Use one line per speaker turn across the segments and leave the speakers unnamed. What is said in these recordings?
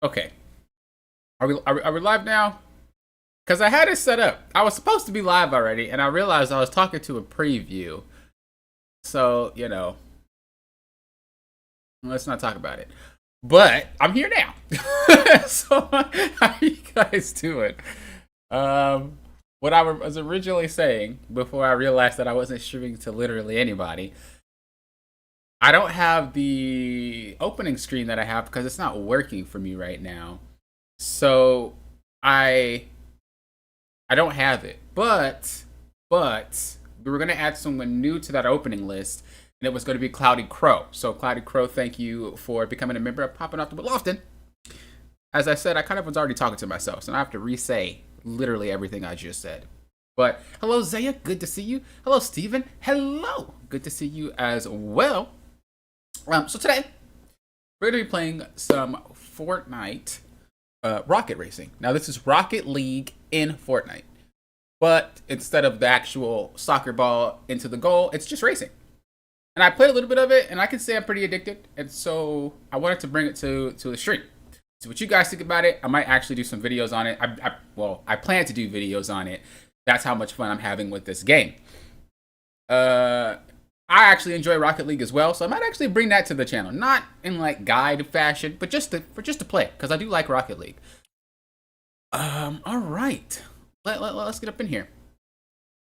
Okay. Are we live now? Because I had it set up. I was supposed to be live already, and I realized I was talking to a preview. So, let's not talk about it. But I'm here now. So, how are you guys doing? What I was originally saying before I realized that I wasn't streaming to literally anybody, I don't have the opening screen that I have because it's not working for me right now. So I don't have it. But we were gonna add someone new to that opening list, and it was gonna be Cloudy Crow. So Cloudy Crow, thank you for becoming a member of Popping Off the Wheel Often. As I said, I kind of was already talking to myself, so I have to re-say literally everything I just said. But hello Zaya, good to see you. Hello Steven, hello, good to see you as well. So today we're gonna be playing some Fortnite rocket racing. Now this is Rocket League in Fortnite, but instead of the actual soccer ball into the goal, it's just racing. And I played a little bit of it, and I can say I'm pretty addicted. And so I wanted to bring it to the stream. So what you guys think about it? I might actually do some videos on it. I plan to do videos on it. That's how much fun I'm having with this game. I actually enjoy Rocket League as well, so I might actually bring that to the channel. Not in like guide fashion, but just to play, because I do like Rocket League. All right, let's get up in here.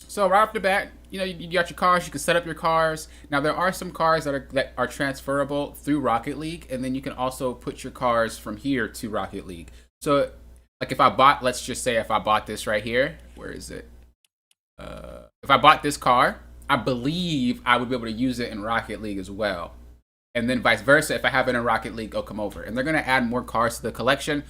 So right off the bat, you got your cars. You can set up your cars. Now there are some cars that are transferable through Rocket League, and then you can also put your cars from here to Rocket League. So like if I bought, let's just say if I bought this right here, where is it? If I bought this car, I believe I would be able to use it in Rocket League as well. And then vice versa, if I have it in Rocket League, it'll come over. And they're going to add more cars to the collection.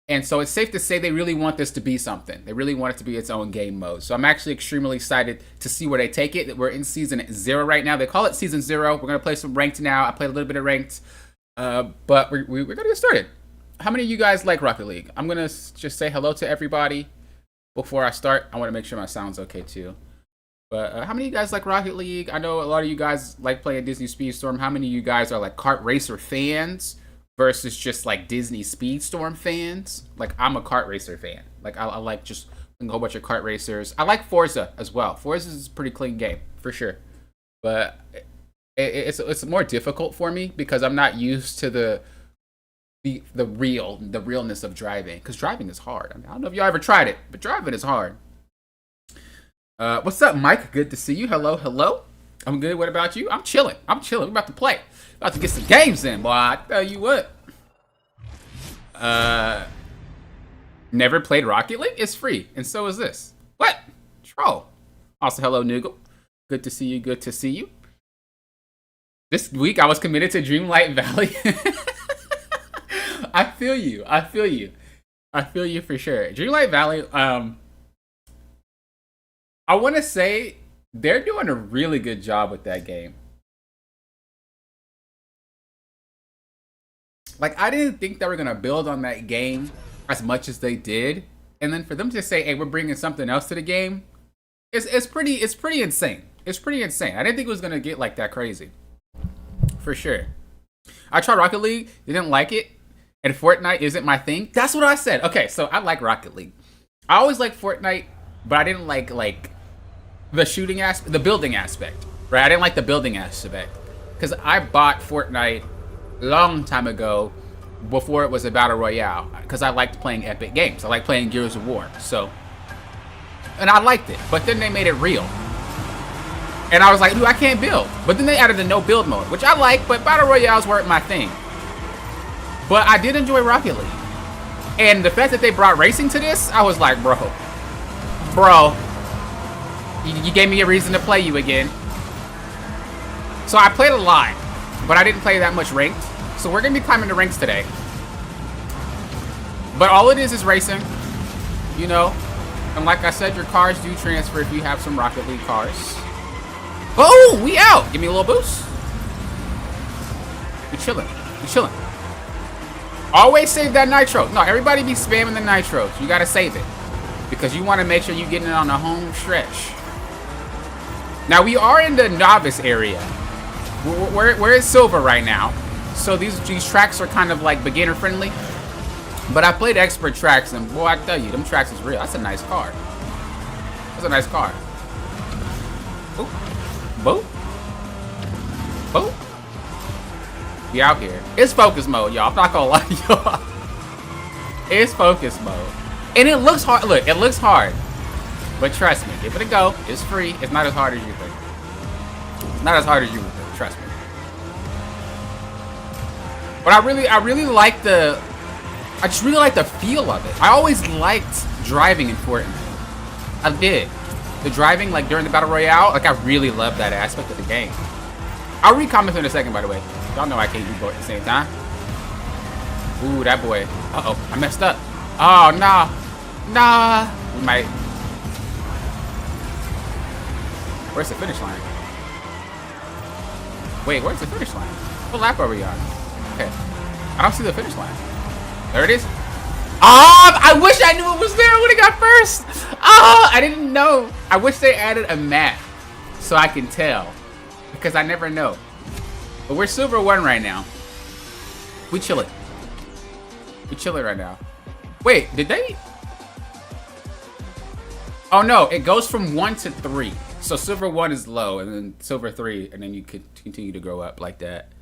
And so it's safe to say they really want this to be something. They really want it to be its own game mode. So I'm actually extremely excited to see where they take it. We're in Season 0 right now. They call it Season 0. We're going to play some ranked now. I played a little bit of ranked. But we're going to get started. How many of you guys like Rocket League? I'm going to just say hello to everybody before I start. I want to make sure my sound's okay too. But how many of you guys like Rocket League? I know a lot of you guys like playing Disney Speedstorm. How many of you guys are like kart racer fans versus just like Disney Speedstorm fans? Like I'm a kart racer fan. Like I like just a whole bunch of kart racers. I like Forza as well. Forza is a pretty clean game for sure. But it's more difficult for me because I'm not used to the realness of driving. Because driving is hard. I don't know if y'all ever tried it, but driving is hard. What's up, Mike? Good to see you. Hello. I'm good. What about you? I'm chilling. We're about to play. About to get some games in, boy. I tell you what. Never played Rocket League? It's free, and so is this. What? Troll. Also, hello, Noogle. Good to see you. This week, I was committed to Dreamlight Valley. I feel you for sure. Dreamlight Valley, I want to say they're doing a really good job with that game. Like, I didn't think they were going to build on that game as much as they did. And then for them to say, hey, we're bringing something else to the game, it's pretty insane. It's pretty insane. I didn't think it was going to get like that crazy. For sure. I tried Rocket League, didn't like it, and Fortnite isn't my thing. That's what I said. Okay, so I like Rocket League. I always liked Fortnite, but I didn't like the shooting aspect, the building aspect, right? I didn't like the building aspect because I bought Fortnite a long time ago before it was a battle royale because I liked playing epic games. I like playing Gears of War, and I liked it, but then they made it real. And I was like, dude, I can't build. But then they added the no build mode, which I like, but battle royales weren't my thing. But I did enjoy Rocket League. And the fact that they brought racing to this, I was like, bro, you gave me a reason to play you again. So I played a lot, but I didn't play that much ranked. So we're going to be climbing the ranks today. But all it is racing, And like I said, your cars do transfer if you have some Rocket League cars. Oh, we out. Give me a little boost. We chilling. Always save that nitro. No, everybody be spamming the nitros. You got to save it. Because you want to make sure you're getting it on the home stretch. Now, we are in the novice area. We're in silver right now. So these tracks are kind of like beginner friendly. But I played expert tracks, and boy, I tell you, them tracks is real. That's a nice car. That's a nice car. Boop. Boop. Boop. Be out here. It's focus mode, y'all. I'm not gonna lie to y'all. It's focus mode. And it looks hard. Look, it looks hard. But trust me, give it a go. It's free. It's not as hard as you think. It's not as hard as you would think. Trust me. But I really like the... I just really like the feel of it. I always liked driving in Fortnite. I did. The driving, like, during the Battle Royale, like, I really love that aspect of the game. I'll read comments in a second, by the way. Y'all know I can't do both at the same time. Ooh, that boy. Uh-oh, I messed up. Oh, nah. Nah. We might... Where's the finish line? Wait, where's the finish line? What lap are we on? Okay. I don't see the finish line. There it is. I wish I knew it was there. I would have got first. I didn't know. I wish they added a map so I can tell, because I never know. But we're silver 1 right now. We chilling. We chilling right now. Wait, did they? Oh no, it goes from 1 to 3. So silver 1 is low, and then silver 3, and then you could continue to grow up like that.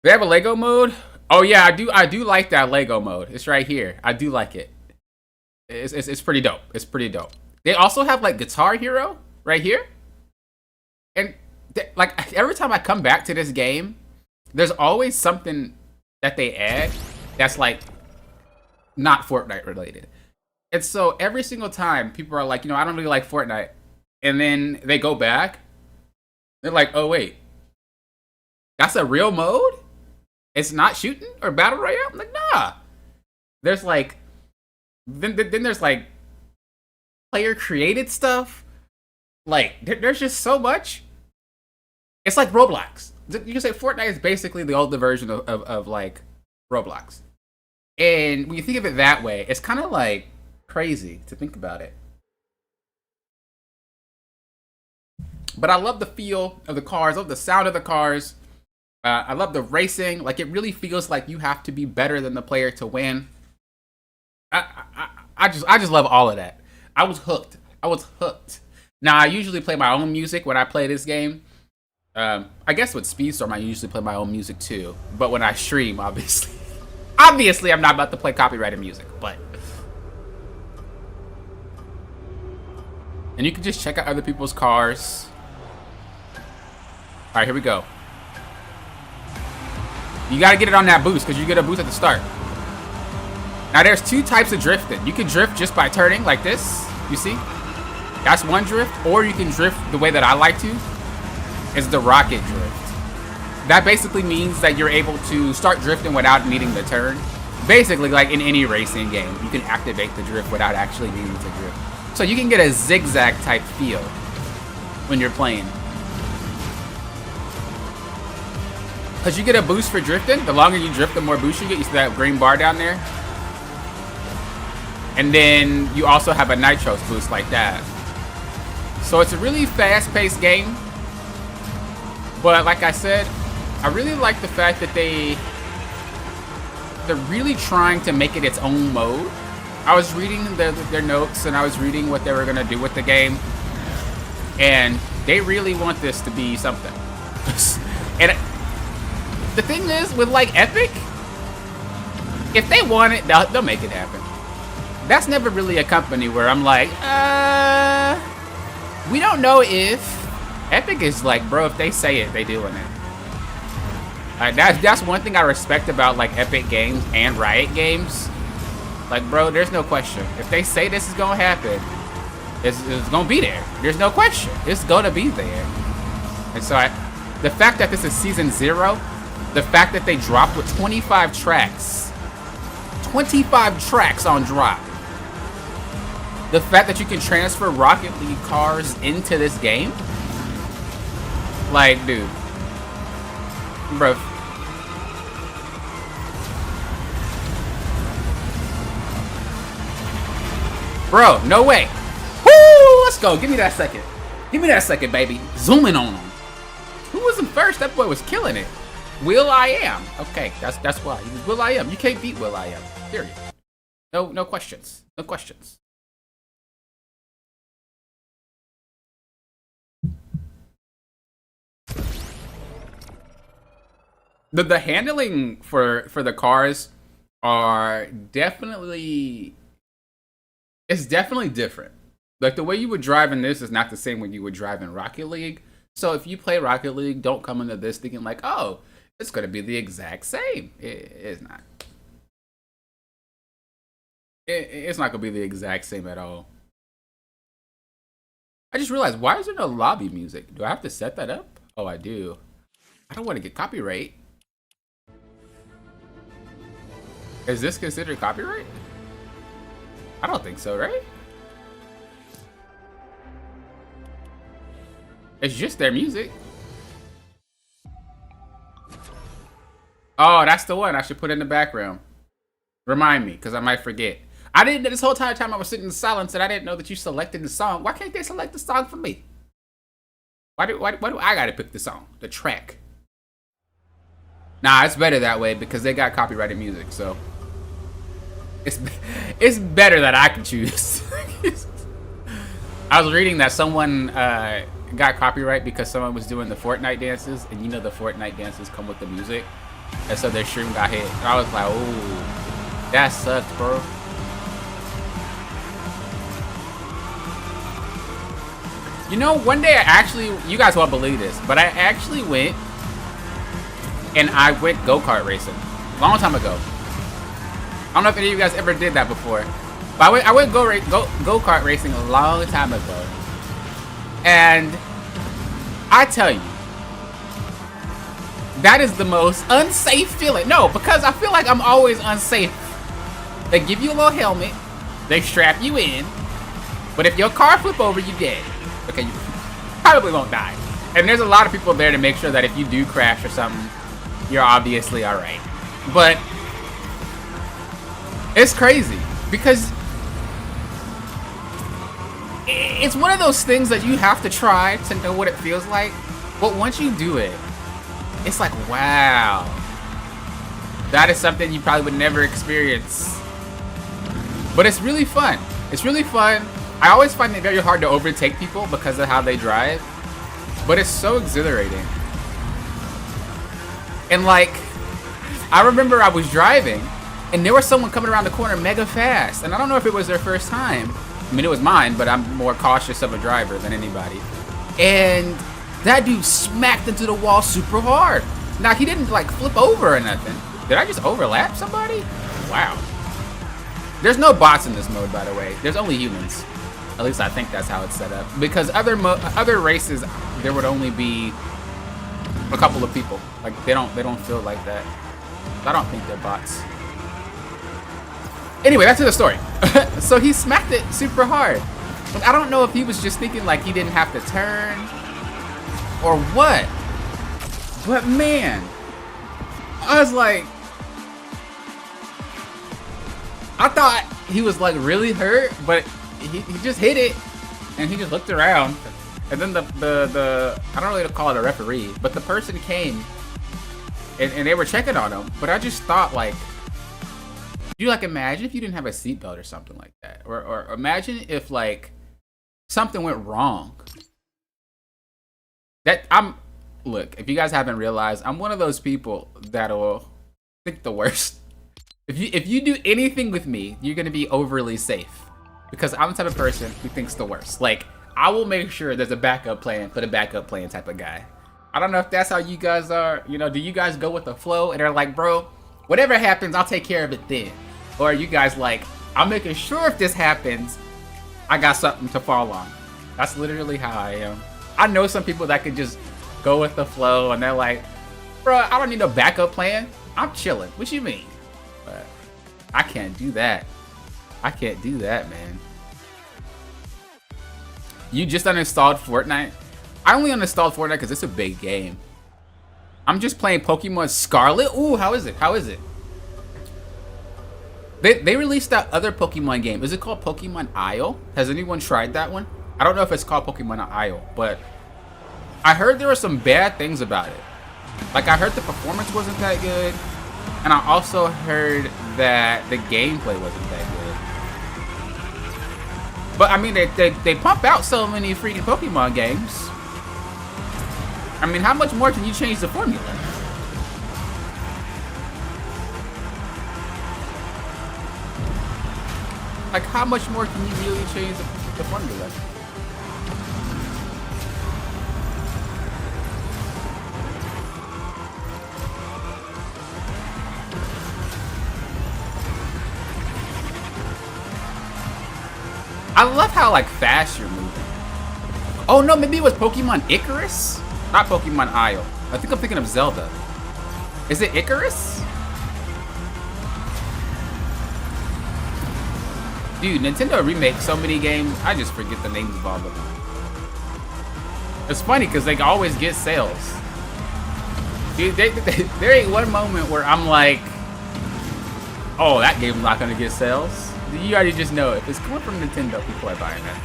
They have a Lego mode. Oh yeah, I do like that Lego mode. It's right here. I do like it. It's pretty dope. It's pretty dope. They also have like Guitar Hero right here. And like every time I come back to this game, there's always something that they add that's like not Fortnite related. And so every single time people are like, you know, I don't really like Fortnite. And then they go back. They're like, oh wait, that's a real mode? It's not shooting or battle royale? I'm like, nah. There's like, then there's like player created stuff. Like, there's just so much. It's like Roblox. You can say Fortnite is basically the older version of like Roblox. And when you think of it that way, it's kind of like crazy to think about it. But I love the feel of the cars. I love the sound of the cars. I love the racing. Like, it really feels like you have to be better than the player to win. I just love all of that. I was hooked. I was hooked. Now, I usually play my own music when I play this game. I guess with Speedstorm, I usually play my own music too. But when I stream, obviously, I'm not about to play copyrighted music. But, and you can just check out other people's cars. All right, here we go. You gotta get it on that boost, because you get a boost at the start. Now there's 2 types of drifting. You can drift just by turning like this. You see? That's one drift. Or you can drift the way that I like to. Is the rocket drift. That basically means that you're able to start drifting without needing to turn. Basically, like in any racing game, you can activate the drift without actually needing to drift. So you can get a zigzag type feel when you're playing. Because you get a boost for drifting. The longer you drift, the more boost you get. You see that green bar down there? And then you also have a nitros boost like that. So it's a really fast-paced game. But like I said, I really like the fact that they're really trying to make it its own mode. I was reading their notes, and I was reading what they were going to do with the game. And they really want this to be something. And the thing is, with like Epic, if they want it, they'll make it happen. That's never really a company where I'm like, we don't know if. Epic is like, bro, if they say it, they doing it. That's one thing I respect about like Epic Games and Riot Games. Like, bro, there's no question. If they say this is gonna happen, it's gonna be there. There's no question. It's gonna be there. And so the fact that this is season 0, the fact that they dropped with 25 tracks. 25 tracks on drop. The fact that you can transfer Rocket League cars into this game. Like, dude. Bro. Bro, no way. Woo! Let's go. Give me that second. Give me that second, baby. Zooming on him. Who was in first? That boy was killing it. Will I Am. Okay, that's why. Will I Am. You can't beat Will I Am. Period. No questions. No questions. The handling for the cars are definitely, it's definitely different. Like the way you would drive in this is not the same way you would drive in Rocket League. So if you play Rocket League, don't come into this thinking like, oh, it's gonna be the exact same. It's not. It's not gonna be the exact same at all. I just realized, why is there no lobby music? Do I have to set that up? Oh, I do. I don't want to get copyright. Is this considered copyright? I don't think so, right? It's just their music. Oh, that's the one I should put in the background. Remind me, because I might forget. I didn't, this whole entire time I was sitting in silence and I didn't know that you selected the song. Why can't they select the song for me? Why do I gotta pick the song, the track? Nah, it's better that way because they got copyrighted music, so. It's better that I can choose. I was reading that someone got copyright because someone was doing the Fortnite dances, and you know the Fortnite dances come with the music, and so their stream got hit. And I was like, oh, that sucks, bro. You know, one day I actually, you guys won't believe this, but I actually went and I went go-kart racing a long time ago. I don't know if any of you guys ever did that before, but I went go-kart racing a long time ago. And I tell you, that is the most unsafe feeling. No, because I feel like I'm always unsafe. They give you a little helmet, they strap you in, but if your car flip over, you dead. Okay, you probably won't die. And there's a lot of people there to make sure that if you do crash or something, you're obviously alright. But it's crazy because it's one of those things that you have to try to know what it feels like. But once you do it, it's like, wow, that is something you probably would never experience. But it's really fun. It's really fun. I always find it very hard to overtake people because of how they drive. But it's so exhilarating. And like, I remember I was driving and there was someone coming around the corner mega fast. And I don't know if it was their first time. I mean, it was mine, but I'm more cautious of a driver than anybody. And that dude smacked into the wall super hard. Now, he didn't like flip over or nothing. Did I just overlap somebody? Wow. There's no bots in this mode, by the way. There's only humans. At least I think that's how it's set up. Because other races, there would only be a couple of people. Like they don't feel like that. I don't think they're bots. Anyway, back to the story. So he smacked it super hard. But I don't know if he was just thinking like he didn't have to turn or what. But man, I was like, I thought he was like really hurt, but he just hit it and he just looked around. And then the I don't really call it a referee, but the person came and they were checking on him. But I just thought like, you like imagine if you didn't have a seatbelt or something like that, or imagine if like something went wrong. Look, if you guys haven't realized, I'm one of those people that'll think the worst. If you do anything with me, you're gonna be overly safe because I'm the type of person who thinks the worst. Like I will make sure there's a backup plan for the backup plan type of guy. I don't know if that's how you guys are. You know, do you guys go with the flow and they're like, bro, whatever happens, I'll take care of it then? Or are you guys like, I'm making sure if this happens, I got something to fall on? That's literally how I am. I know some people that can just go with the flow and they're like, bro, I don't need no backup plan. I'm chilling. What you mean? But I can't do that. I can't do that, man. You just uninstalled Fortnite? I only uninstalled Fortnite because it's a big game. I'm just playing Pokemon Scarlet. Ooh, how is it? How is it? They released that other Pokemon game. Is it called Pokemon Isle? Has anyone tried that one? I don't know if it's called Pokemon Isle, but I heard there were some bad things about it. Like, I heard the performance wasn't that good, and I also heard that the gameplay wasn't that good. But I mean, they pump out so many freaking Pokemon games. I mean, how much more can you change the formula? Like, how much more can you really change the formula? I love how, like, fast you're moving. Oh no, maybe it was Pokemon Icarus? Not Pokemon Isle. I think I'm thinking of Zelda. Is it Icarus? Dude, Nintendo remakes so many games, I just forget the names of all of them. It's funny because they always get sales. Dude, there ain't one moment where I'm like, oh, that game's not gonna get sales. You already just know it. If it's coming from Nintendo, people are buying it.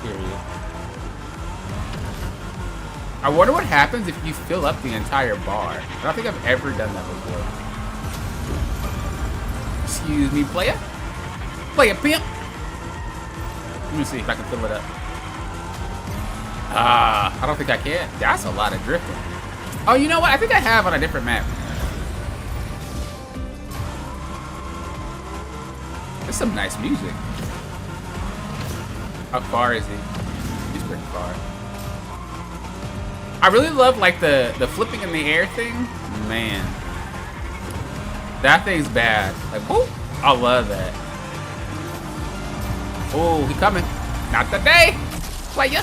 Period. I wonder what happens if you fill up the entire bar. I don't think I've ever done that before. Excuse me, player. Player pimp. Let me see if I can fill it up. I don't think I can. That's a lot of drifting. Oh, you know what? I think I have on a different map. There's some nice music. How far is he? He's pretty far. I really love like the flipping in the air thing. Man. That thing's bad. Like, whoop. I love that. Oh, he coming. Not today. Playa.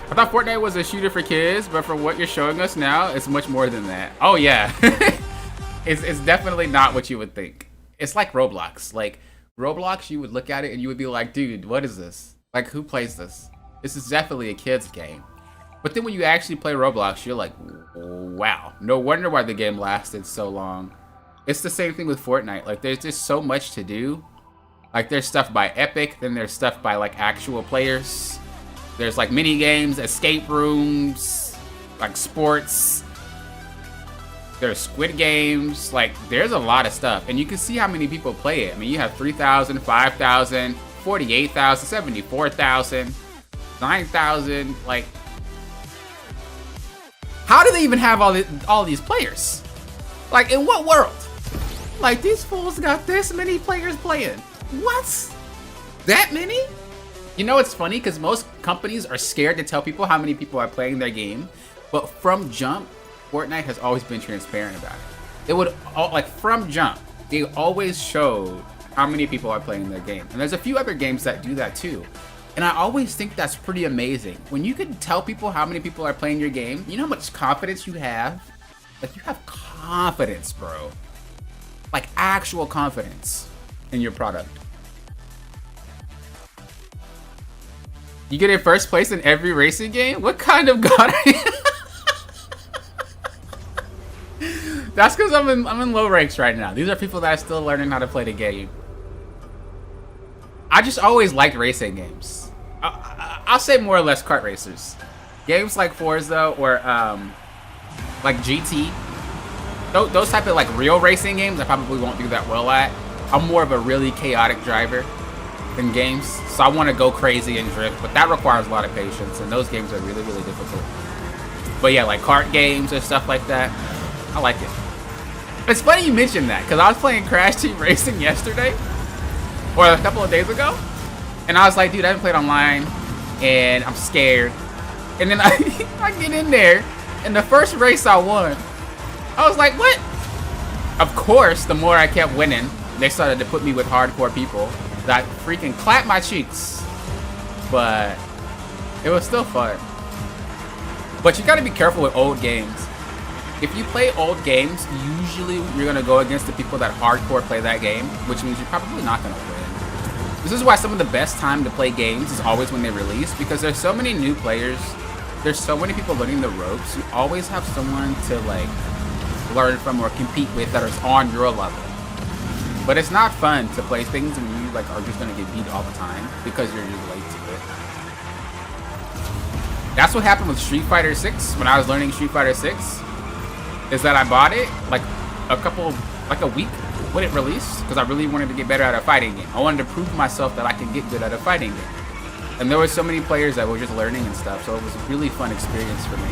I thought Fortnite was a shooter for kids, but from what you're showing us now, it's much more than that. Oh yeah. It's definitely not what you would think. It's like Roblox. Like Roblox, you would look at it and you would be like, dude, what is this? Like, who plays this? This is definitely a kid's game. But then when you actually play Roblox, you're like, wow. No wonder why the game lasted so long. It's the same thing with Fortnite. Like, there's just so much to do. Like, there's stuff by Epic, then there's stuff by, like, actual players. There's, like, mini games, escape rooms, like, sports. There's Squid Games. Like, there's a lot of stuff. And you can see how many people play it. I mean, you have 3,000, 5,000, 48,000, 74,000, 9,000. Like, how do they even have all these players? Like, in what world? Like, these fools got this many players playing. What? That many? You know, it's funny because most companies are scared to tell people how many people are playing their game. But from jump, Fortnite has always been transparent about it. It would, like, from jump, they always showed how many people are playing their game. And there's a few other games that do that too. And I always think that's pretty amazing. When you can tell people how many people are playing your game, you know how much confidence you have? Like, you have confidence, bro. Like, actual confidence in your product. You get in first place in every racing game? What kind of god are you? That's because I'm in low ranks right now. These are people that are still learning how to play the game. I just always liked racing games. I'll say more or less kart racers. Games like Forza or like GT. Those type of like real racing games I probably won't do that well at. I'm more of a really chaotic driver in games. So I want to go crazy and drift, but that requires a lot of patience and those games are really, really difficult. But yeah, like kart games and stuff like that, I like it. It's funny you mentioned that because I was playing Crash Team Racing yesterday or a couple of days ago. And I was like, dude, I haven't played online and I'm scared. And then I get in there and the first race I won. I was like, what? Of course, the more I kept winning, they started to put me with hardcore people that freaking clapped my cheeks. But it was still fun. But you gotta be careful with old games. If you play old games, usually you're gonna go against the people that hardcore play that game, which means you're probably not gonna win. This is why some of the best time to play games is always when they release, because there's so many new players, there's so many people learning the ropes, you always have someone to like learn from or compete with that is on your level. But it's not fun to play things when you like are just gonna get beat all the time because you're just late to it. That's what happened with Street Fighter 6 when I was learning Street Fighter 6. Is that I bought it like a week when it released because I really wanted to get better at a fighting game. I wanted to prove to myself that I can get good at a fighting game. And there were so many players that were just learning and stuff, so it was a really fun experience for me.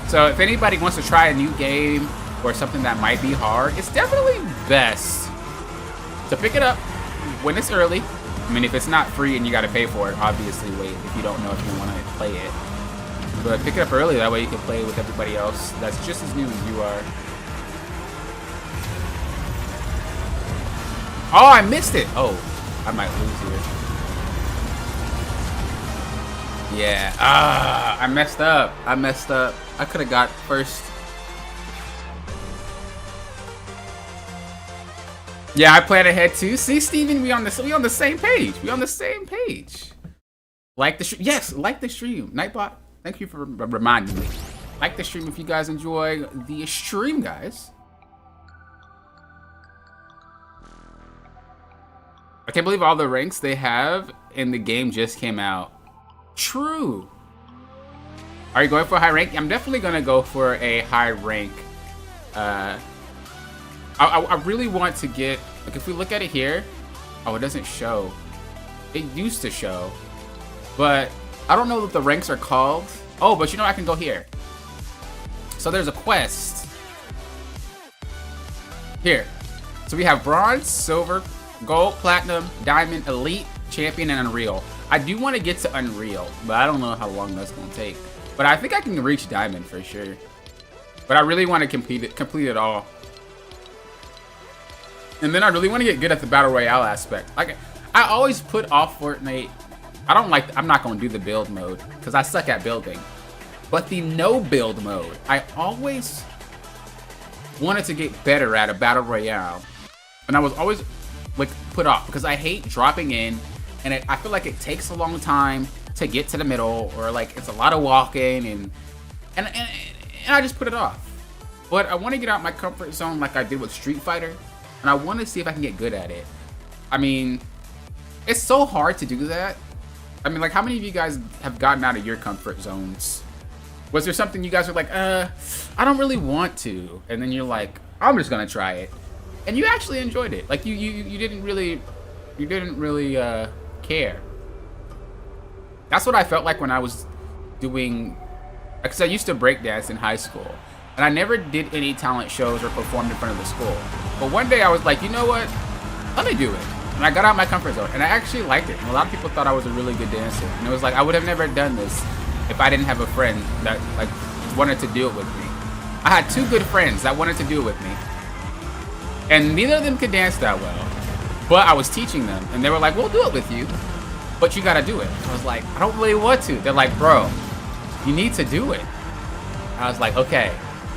So if anybody wants to try a new game or something that might be hard, it's definitely best to pick it up when it's early. I mean, if it's not free and you gotta pay for it, obviously wait if you don't know if you want to play it. But pick it up early, that way you can play with everybody else that's just as new as you are. Oh, I missed it! Oh, I might lose here. Yeah, I messed up. I could have got first. Yeah, I planned ahead too. See, Steven, we on the same page. We on the same page. Like the stream. Yes, like the stream. Nightbot, thank you for reminding me. Like the stream if you guys enjoy the stream, guys. I can't believe all the ranks they have in the game just came out. True. Are you going for a high rank? I'm definitely gonna go for a high rank. I really want to get, like, if we look at it here, oh, it doesn't show. It used to show, but I don't know what the ranks are called. Oh, but you know, I can go here. So there's a quest here. So we have bronze, silver, gold, platinum, diamond, elite, champion, and unreal. I do want to get to unreal, but I don't know how long that's going to take. But I think I can reach diamond for sure. But I really want to complete it all. And then I really want to get good at the battle royale aspect. Like, I always put off Fortnite. I'm not going to do the build mode because I suck at building. But the no build mode, I always wanted to get better at a battle royale. And I was always like put off because I hate dropping in, and I feel like it takes a long time to get to the middle, or like it's a lot of walking, and I just put it off. But I want to get out my comfort zone like I did with Street Fighter, and I want to see if I can get good at it. I mean, it's so hard to do that. I mean, like, how many of you guys have gotten out of your comfort zones? Was there something you guys were like, I don't really want to, and then you're like, I'm just gonna try it, and you actually enjoyed it? Like, you didn't really care. That's what I felt like when I was doing, because I used to breakdance in high school, and I never did any talent shows or performed in front of the school. But one day I was like, you know what? Let me do it. And I got out of my comfort zone, and I actually liked it. And a lot of people thought I was a really good dancer. And it was like, I would have never done this if I didn't have a friend that like wanted to do it with me. I had two good friends that wanted to do it with me, and neither of them could dance that well. But I was teaching them, and they were like, we'll do it with you, but you gotta do it. I was like, I don't really want to. They're like, bro, you need to do it. I was like, okay.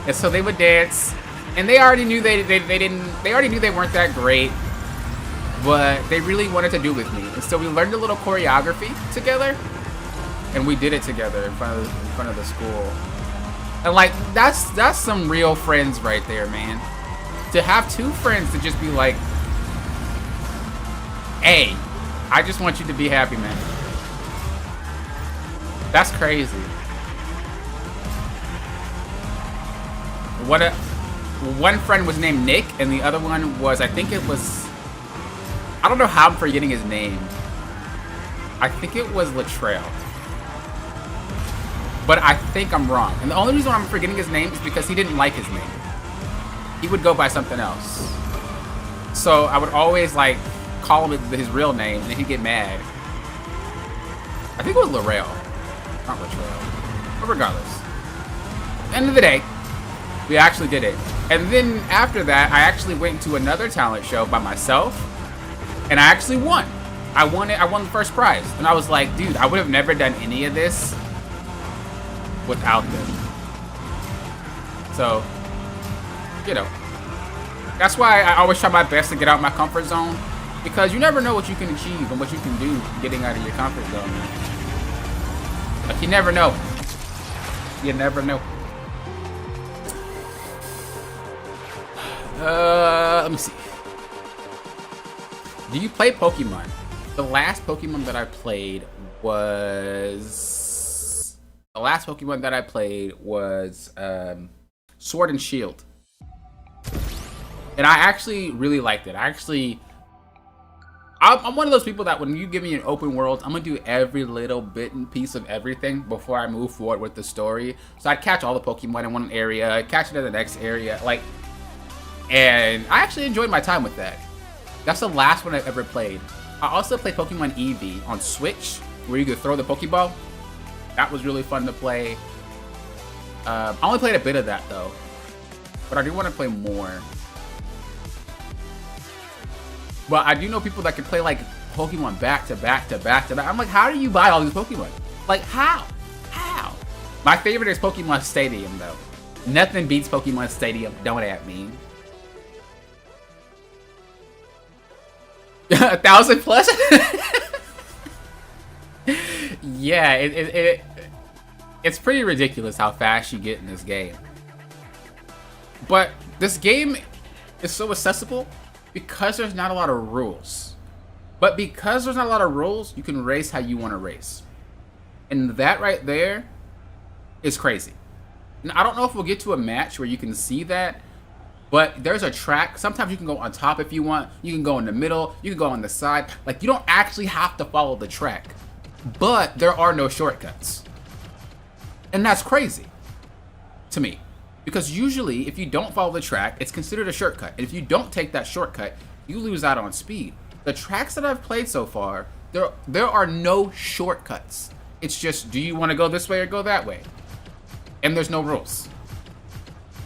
And so they would dance, and they already knew they already knew they weren't that great, but they really wanted to do it with me. And so we learned a little choreography together, and we did it together in front of the school. And like, that's some real friends right there, man. To have two friends to just be like, hey, I just want you to be happy, man. That's crazy. One friend was named Nick, and the other one was, I think it was, I don't know how I'm forgetting his name. I think it was Latrell. But I think I'm wrong. And the only reason I'm forgetting his name is because he didn't like his name. He would go by something else. So I would always like call him his real name, and then he'd get mad. I think it was Latrell, not Latrell. But regardless, end of the day, we actually did it. And then after that, I actually went to another talent show by myself, and I actually won. I won it. I won the first prize, and I was like, dude, I would have never done any of this without them. So, you know, that's why I always try my best to get out my comfort zone, because you never know what you can achieve and what you can do getting out of your comfort zone. Like, you never know. You never know. Let me see. Do you play Pokemon? The last Pokemon that I played was the last Pokemon that I played was Sword and Shield. And I actually really liked it. I'm one of those people that when you give me an open world, I'm gonna do every little bit and piece of everything before I move forward with the story. So I'd catch all the Pokemon in one area, I'd catch it in the next area, like, and I actually enjoyed my time with that. That's the last one I ever played. I also played Pokemon Eevee on Switch, where you could throw the Pokeball. That was really fun to play. I only played a bit of that though, but I do want to play more. But I do know people that can play like Pokemon back to back to back to back. I'm like, how do you buy all these Pokemon? Like, how? How? My favorite is Pokemon Stadium though. Nothing beats Pokemon Stadium. Don't at me. 1,000 plus? Yeah, it's pretty ridiculous how fast you get in this game. But this game is so accessible because there's not a lot of rules. But because there's not a lot of rules, you can race how you want to race. And that right there is crazy. And I don't know if we'll get to a match where you can see that, but there's a track. Sometimes you can go on top if you want. You can go in the middle. You can go on the side. Like, you don't actually have to follow the track. But there are no shortcuts. And that's crazy to me. Because usually, if you don't follow the track, it's considered a shortcut. And if you don't take that shortcut, you lose out on speed. The tracks that I've played so far, there are no shortcuts. It's just, do you want to go this way or go that way? And there's no rules.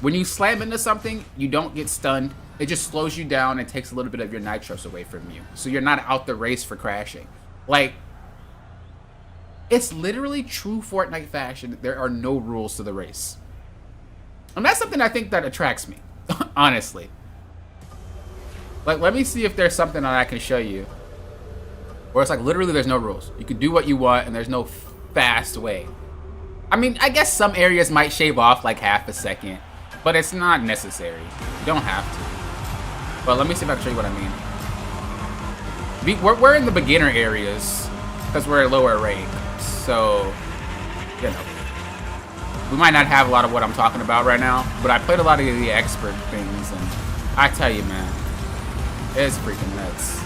When you slam into something, you don't get stunned. It just slows you down and takes a little bit of your nitros away from you. So you're not out the race for crashing. Like, it's literally true Fortnite fashion. There are no rules to the race. And that's something I think that attracts me, honestly. Like, let me see if there's something that I can show you where it's like literally there's no rules. You can do what you want and there's no fast way. I mean, I guess some areas might shave off like half a second, but it's not necessary. You don't have to. But let me see if I can show you what I mean. We're in the beginner areas because we're at lower rank. So, you know, we might not have a lot of what I'm talking about right now, but I played a lot of the expert things, and I tell you, man, it's freaking nuts.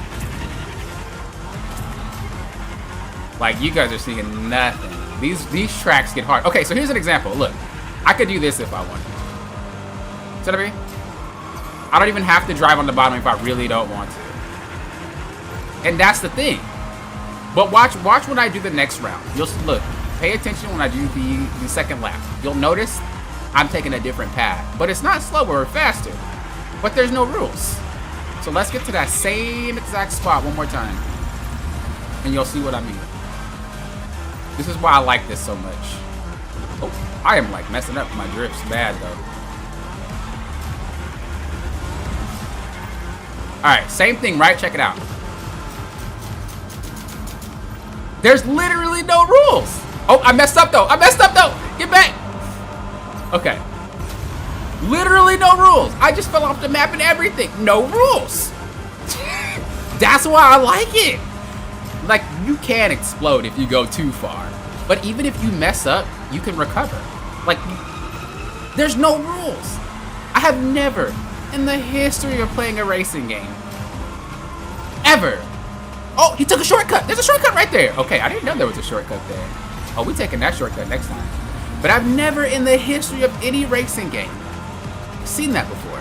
Like, you guys are seeing nothing. These tracks get hard. Okay, so here's an example. Look, I could do this if I wanted. See what I mean? I don't even have to drive on the bottom if I really don't want to. And that's the thing. But watch when I do the next round. You'll look. Pay attention when I do the second lap. You'll notice I'm taking a different path. But it's not slower or faster. But there's no rules. So let's get to that same exact spot one more time. And you'll see what I mean. This is why I like this so much. Oh, I am like messing up. My drift's bad though. Alright, same thing, right? Check it out. There's literally no rules. Oh, I messed up though. Get back. Okay. Literally no rules. I just fell off the map and everything. No rules. That's why I like it. Like, you can explode if you go too far. But even if you mess up, you can recover. Like, there's no rules. I have never, in the history of playing a racing game, ever. Oh, he took a shortcut. There's a shortcut right there. Okay, I didn't know there was a shortcut there. Oh, we taking that shortcut next time. But I've never in the history of any racing game seen that before.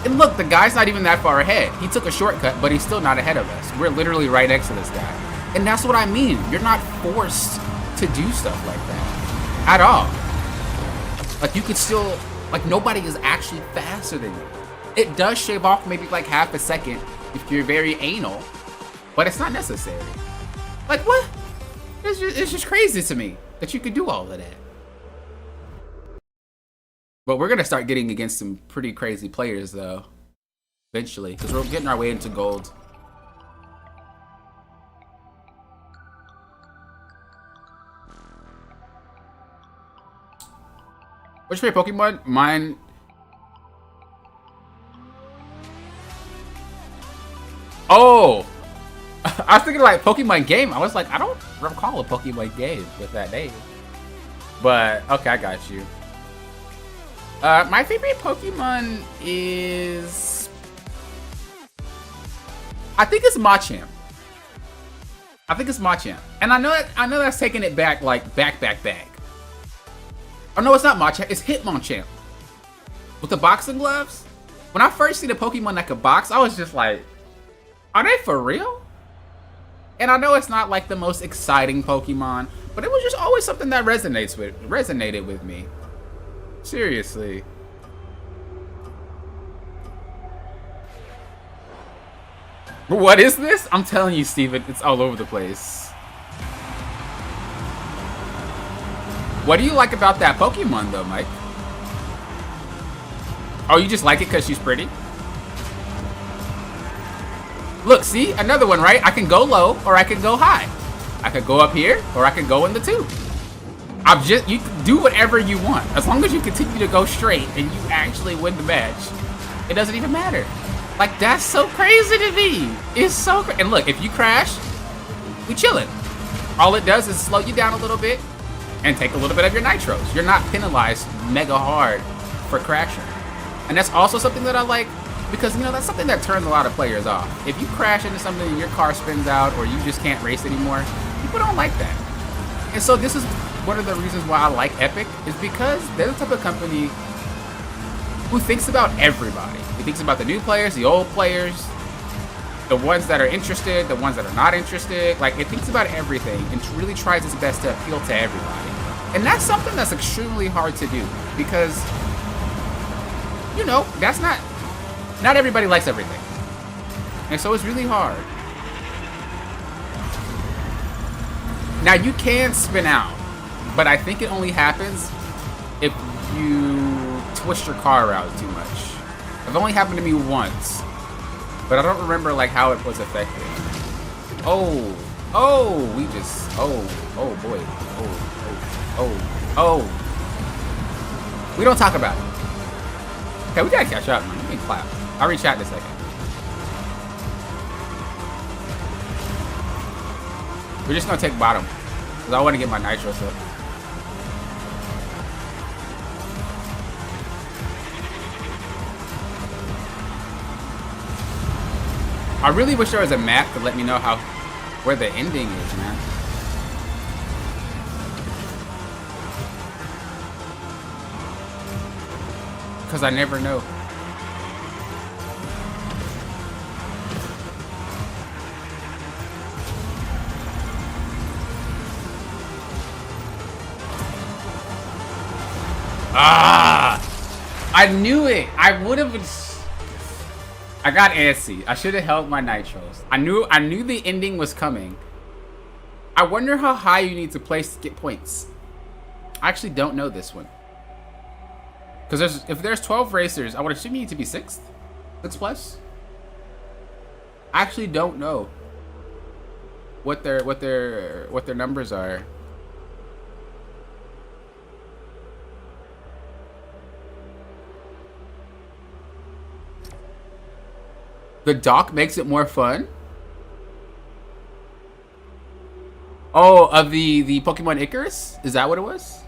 And look, the guy's not even that far ahead. He took a shortcut, but he's still not ahead of us. We're literally right next to this guy. And that's what I mean. You're not forced to do stuff like that at all. Like, you could still, like, nobody is actually faster than you. It does shave off maybe like half a second if you're very anal, but it's not necessary. Like, what? It's just crazy to me that you could do all of that. But we're gonna start getting against some pretty crazy players though, eventually, because we're getting our way into gold. What's your favorite Pokemon? Mine. Oh! I was thinking like Pokemon game. I was like, I don't recall a Pokemon game with that name. But okay, I got you. My favorite Pokemon is, I think it's Machamp. I think it's Machamp, and I know that's taking it back, like back. Oh no, it's not Machamp. It's Hitmonchamp with the boxing gloves. When I first see the Pokemon that could box, I was just like, are they for real? And I know it's not like the most exciting Pokemon, but it was just always something that resonated with me. Seriously. What is this? I'm telling you, Steven, it's all over the place. What do you like about that Pokemon, though, Mike? Oh, you just like it because she's pretty? Look, see? Another one, right? I can go low or I can go high. I could go up here or I could go in the tube. You can do whatever you want. As long as you continue to go straight and you actually win the match, it doesn't even matter. Like, that's so crazy to me. It's so crazy. And look, if you crash, we chillin'. All it does is slow you down a little bit and take a little bit of your nitros. You're not penalized mega hard for crashing. And that's also something that I like, because, you know, that's something that turns a lot of players off. If you crash into something and your car spins out or you just can't race anymore, people don't like that. And so this is one of the reasons why I like Epic, is because they're the type of company who thinks about everybody. He thinks about the new players, the old players, the ones that are interested, the ones that are not interested. Like, it thinks about everything and really tries its best to appeal to everybody. And that's something that's extremely hard to do, because, you know, that's not everybody likes everything. And so it's really hard. Now, you can spin out, but I think it only happens if you twist your car around too much. It only happened to me once, but I don't remember like how it was effective. Oh, we just, oh boy, oh. We don't talk about it. Okay, we gotta catch up, man. You can clap. I'll reach out in a second. We're just gonna take bottom, because I want to get my nitros up. I really wish there was a map to let me know where the ending is, man. Because I never know. I knew it. I would have. I got antsy. I should have held my nitros. I knew the ending was coming. I wonder how high you need to place to get points. I actually don't know this one. Because if there's 12 racers, I would assume you need to be 6th? 6 plus? I actually don't know what their numbers are. The dock makes it more fun? Oh, of the Pokemon Icarus? Is that what it was?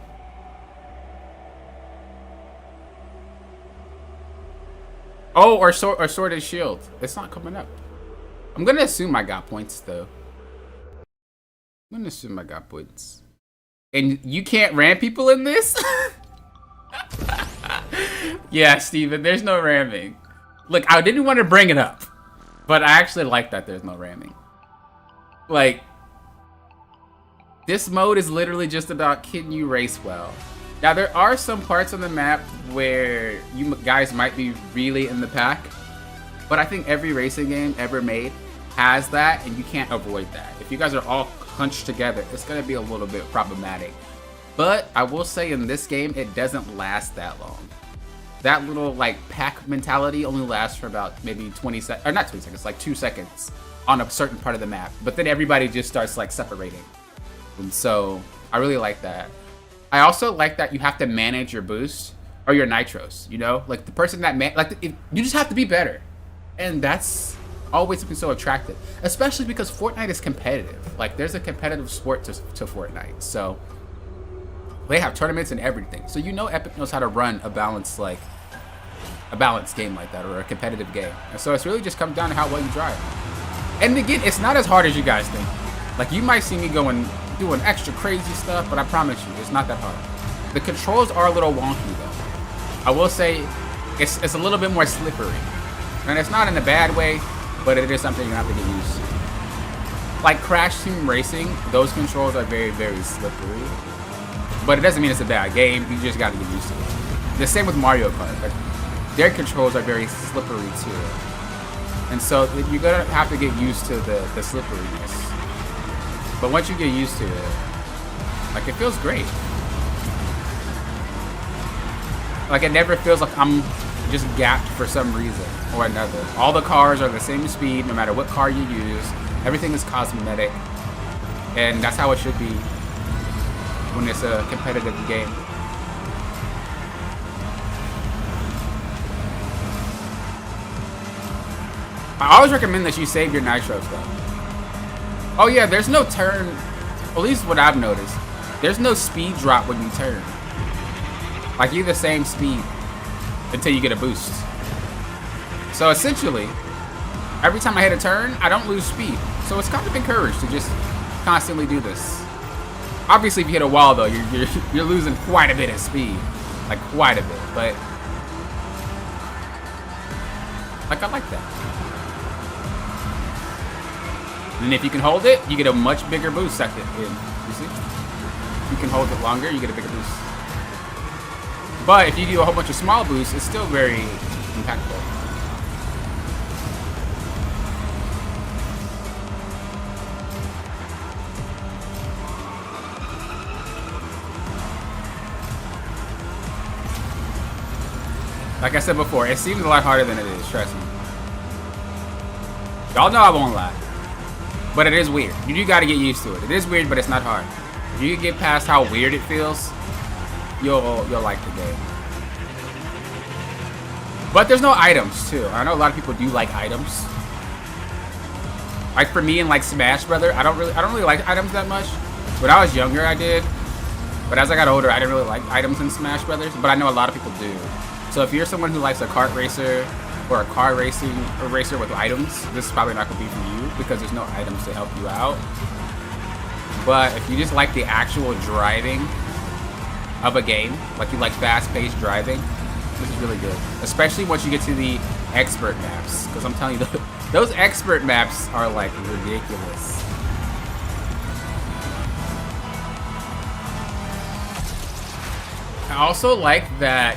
Oh, or Sword and Shield. It's not coming up. I'm gonna assume I got points though. I'm gonna assume I got points. And you can't ram people in this? Yeah, Steven, there's no ramming. Look, I didn't want to bring it up, but I actually like that there's no ramming. Like, this mode is literally just about, can you race well? Now, there are some parts on the map where you guys might be really in the pack, but I think every racing game ever made has that, and you can't avoid that. If you guys are all hunched together, it's going to be a little bit problematic. But I will say in this game, it doesn't last that long. That little like pack mentality only lasts for about maybe 20 seconds, or not 20 seconds, like 2 seconds on a certain part of the map. But then everybody just starts like separating. And so I really like that. I also like that you have to manage your boost or your nitros, you know? Like the person that, you just have to be better. And that's always been so attractive, especially because Fortnite is competitive. Like there's a competitive sport to Fortnite. So They have tournaments and everything. So you know Epic knows how to run a balanced game like that, or a competitive game. And so it's really just comes down to how well you drive. And again, it's not as hard as you guys think. Like, you might see me doing extra crazy stuff, but I promise you, it's not that hard. The controls are a little wonky though. I will say it's a little bit more slippery. And it's not in a bad way, but it is something you have to get used to. Like Crash Team Racing, those controls are very, very slippery. But it doesn't mean it's a bad game, you just gotta get used to it. The same with Mario Kart. Like, their controls are very slippery too. And so you're gonna have to get used to the slipperiness. But once you get used to it, like, it feels great. Like, it never feels like I'm just gapped for some reason or another. All the cars are the same speed, no matter what car you use. Everything is cosmetic. And that's how it should be when it's a competitive game. I always recommend that you save your nitros though. Oh yeah, there's no turn, at least what I've noticed. There's no speed drop when you turn. Like, you're the same speed until you get a boost. So essentially, every time I hit a turn, I don't lose speed. So it's kind of encouraged to just constantly do this. Obviously, if you hit a wall though, you're losing quite a bit of speed. Like, quite a bit, but like, I like that. And if you can hold it, you get a much bigger boost second in. You see? If you can hold it longer, you get a bigger boost. But if you do a whole bunch of small boosts, it's still very impactful. Like I said before, it seems a lot harder than it is, trust me. Y'all know I won't lie. But it is weird. You do gotta get used to it. It is weird, but it's not hard. If you can get past how weird it feels, you'll like the game. But there's no items too. I know a lot of people do like items. Like for me in like Smash Brother, I don't really like items that much. When I was younger, I did. But as I got older, I didn't really like items in Smash Brothers. But I know a lot of people do. So if you're someone who likes a kart racer or a car racing or racer with items, this is probably not gonna be for you because there's no items to help you out. But if you just like the actual driving of a game, like you like fast-paced driving, this is really good. Especially once you get to the expert maps, because I'm telling you, those expert maps are like ridiculous. I also like that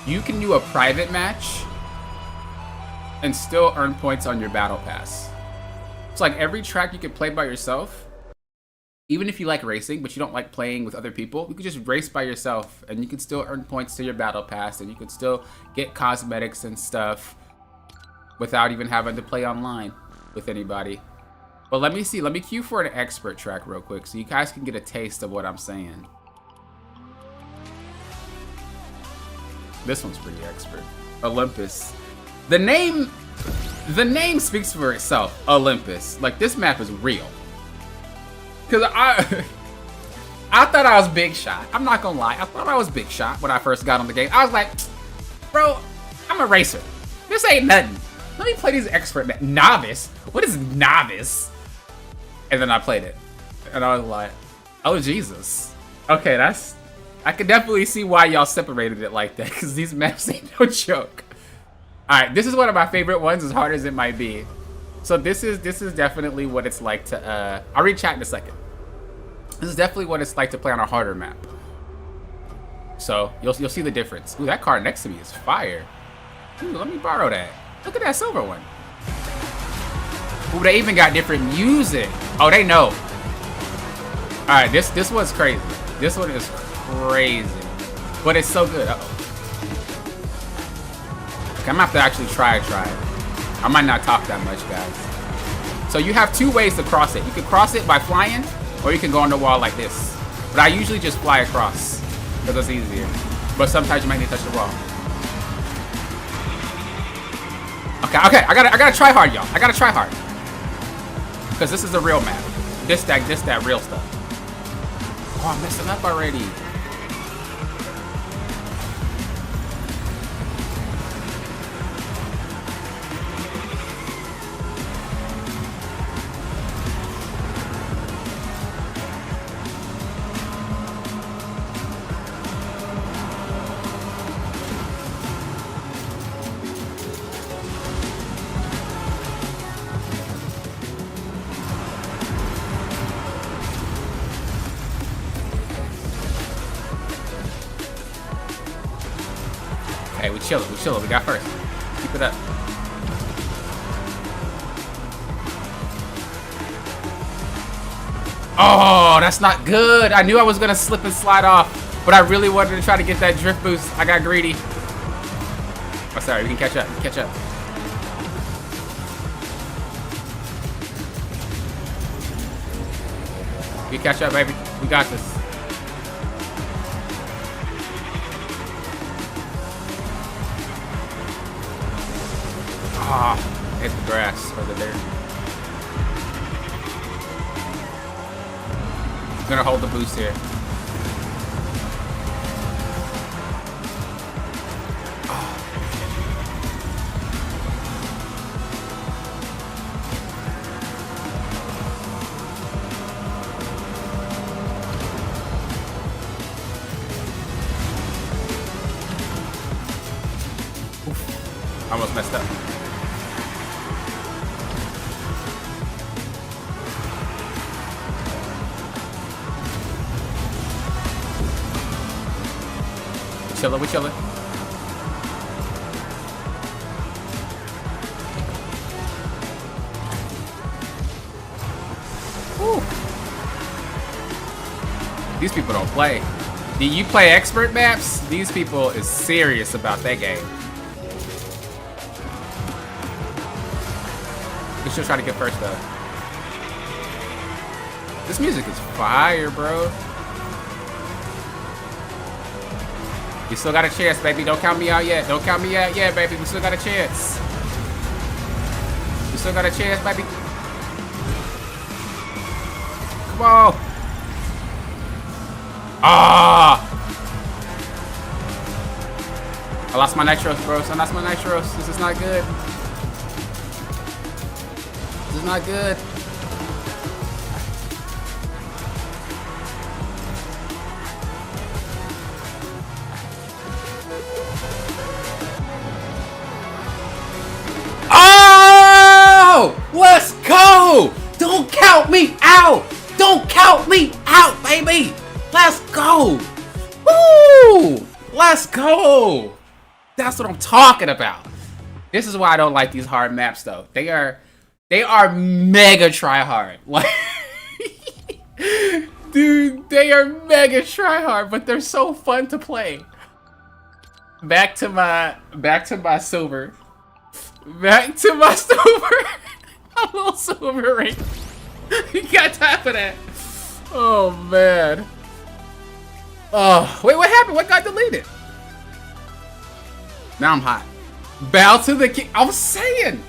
you can do a private match and still earn points on your battle pass. It's like every track you can play by yourself. Even if you like racing, but you don't like playing with other people, you can just race by yourself and you can still earn points to your battle pass and you can still get cosmetics and stuff without even having to play online with anybody. But let me see, let me queue for an expert track real quick so you guys can get a taste of what I'm saying. This one's pretty expert. Olympus. The name speaks for itself, Olympus. Like, this map is real. Cause I thought I was big shot. I'm not gonna lie. I thought I was big shot when I first got on the game. I was like, bro, I'm a racer. This ain't nothing. Let me play these expert novice. What is novice? And then I played it, and I was like, oh Jesus. Okay, I could definitely see why y'all separated it like that. Cause these maps ain't no joke. All right, this is one of my favorite ones, as hard as it might be. So this is definitely what it's like to, I'll read chat in a second. This is definitely what it's like to play on a harder map. So you'll see the difference. Ooh, that car next to me is fire. Ooh, let me borrow that. Look at that silver one. Ooh, they even got different music. Oh, they know. All right, this one's crazy. This one is crazy, but it's so good. Uh-oh. Okay, I'm gonna have to actually try it. I might not talk that much, guys. So you have two ways to cross it. You can cross it by flying, or you can go on the wall like this. But I usually just fly across, because it's easier. But sometimes you might need to touch the wall. Okay, I gotta try hard, y'all. I gotta try hard. Because this is a real map. This that real stuff. Oh, I'm messing up already. Hey, we chillin', we chillin'. We got first. Keep it up. Oh, that's not good. I knew I was gonna slip and slide off, but I really wanted to try to get that drift boost. I got greedy. Oh, sorry. We can catch up. Catch up. We catch up, baby. We got this. Ah, hit the grass over there. I'm gonna hold the boost here. Oof. Almost messed up. Chillin', we chillin'. Woo. These people don't play. Do you play expert maps? These people is serious about that game. We should try to get first though. This music is fire, bro. We still got a chance, baby. Don't count me out yet. Don't count me out yet, baby. We still got a chance. We still got a chance, baby. Come on. Ah! I lost my nitros, bro. I lost my nitros. This is not good. This is not good. Let's go! Don't count me out! Don't count me out, baby! Let's go! Woo! Let's go! That's what I'm talking about. This is why I don't like these hard maps, though. They are mega try hard. Like, dude, they are mega try hard, but they're so fun to play. Back to my silver. Back to my silver. A little silver ring. You got time for that. Oh, man. Oh, wait, what happened? What got deleted? Now I'm hot. Bow to the king. I was saying.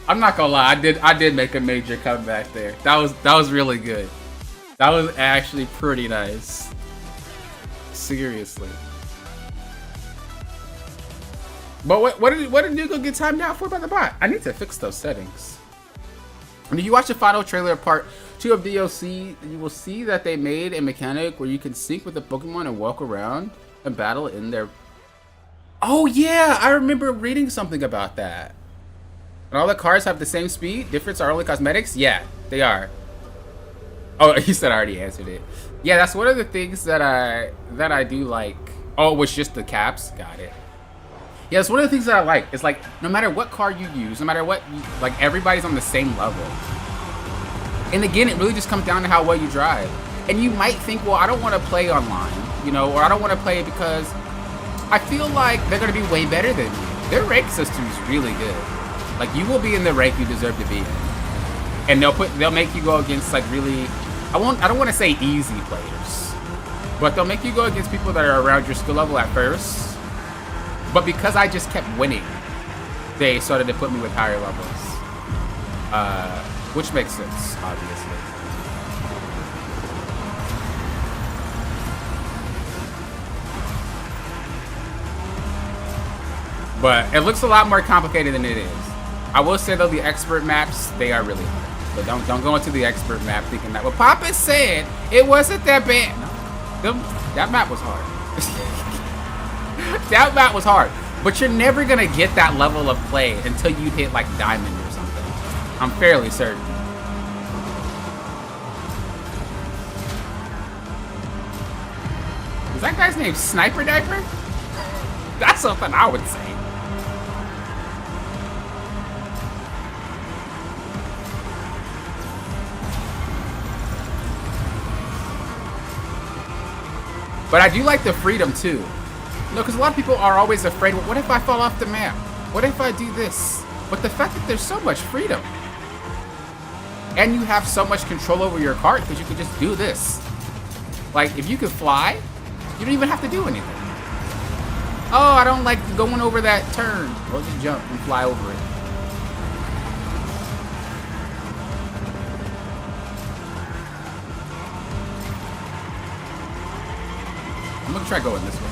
I'm not gonna lie. I did make a major comeback there. That was really good. That was actually pretty nice. Seriously. But what did you go get timed out for by the bot? I need to fix those settings. And if you watch the final trailer of part 2 of DLC, you will see that they made a mechanic where you can sync with the Pokemon and walk around and battle in their... Oh yeah, I remember reading something about that. And all the cars have the same speed? Difference are only cosmetics? Yeah, they are. Oh, you said I already answered it. Yeah, that's one of the things that I do like. Oh, it was just the caps? Got it. Yeah, it's one of the things that I like. It's like, no matter what car you use, no matter what, like, everybody's on the same level. And again, it really just comes down to how well you drive. And you might think, well, I don't want to play online, you know, or I don't want to play because I feel like they're going to be way better than you. Their rank system is really good. Like, you will be in the rank you deserve to be in. And they'll make you go against, like, really, I don't want to say easy players, but they'll make you go against people that are around your skill level at first. But because I just kept winning, they started to put me with higher levels. Which makes sense, obviously. But it looks a lot more complicated than it is. I will say though, the expert maps, they are really hard. But don't go into the expert map thinking that. Well, Papa said it wasn't that bad. No, that map was hard. That map was hard. But you're never gonna get that level of play until you hit like diamond or something. I'm fairly certain. Is that guy's name Sniper Diaper? That's something I would say. But I do like the freedom too. You know, because a lot of people are always afraid, well, what if I fall off the map? What if I do this? But the fact that there's so much freedom. And you have so much control over your cart because you can just do this. Like, if you could fly, you don't even have to do anything. Oh, I don't like going over that turn. Well, just jump and fly over it. I'm gonna try going this way.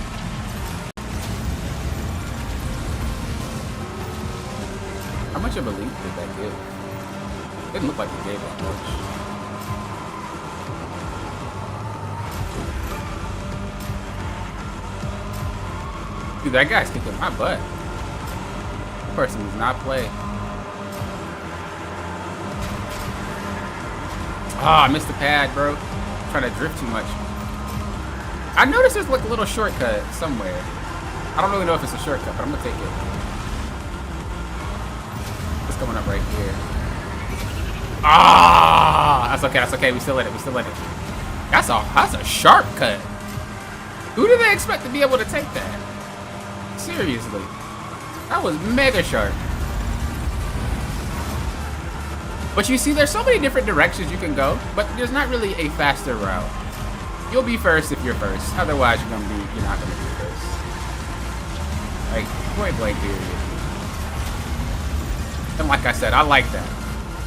How much of a lead did that give? Didn't look like it gave that much. Dude, that guy's kicking my butt. That person does not play. Ah, I missed the pad, bro. I'm trying to drift too much. I noticed there's like a little shortcut somewhere. I don't really know if it's a shortcut, but I'm gonna take it. It's coming up right here. Ah, that's okay. That's okay. We still in it. We still in it. That's a sharp cut. Who do they expect to be able to take that? Seriously, that was mega sharp. But you see, there's so many different directions you can go, but there's not really a faster route. You'll be first if you're first. Otherwise, you're not gonna be first. Like, point blank period. And like I said, I like that.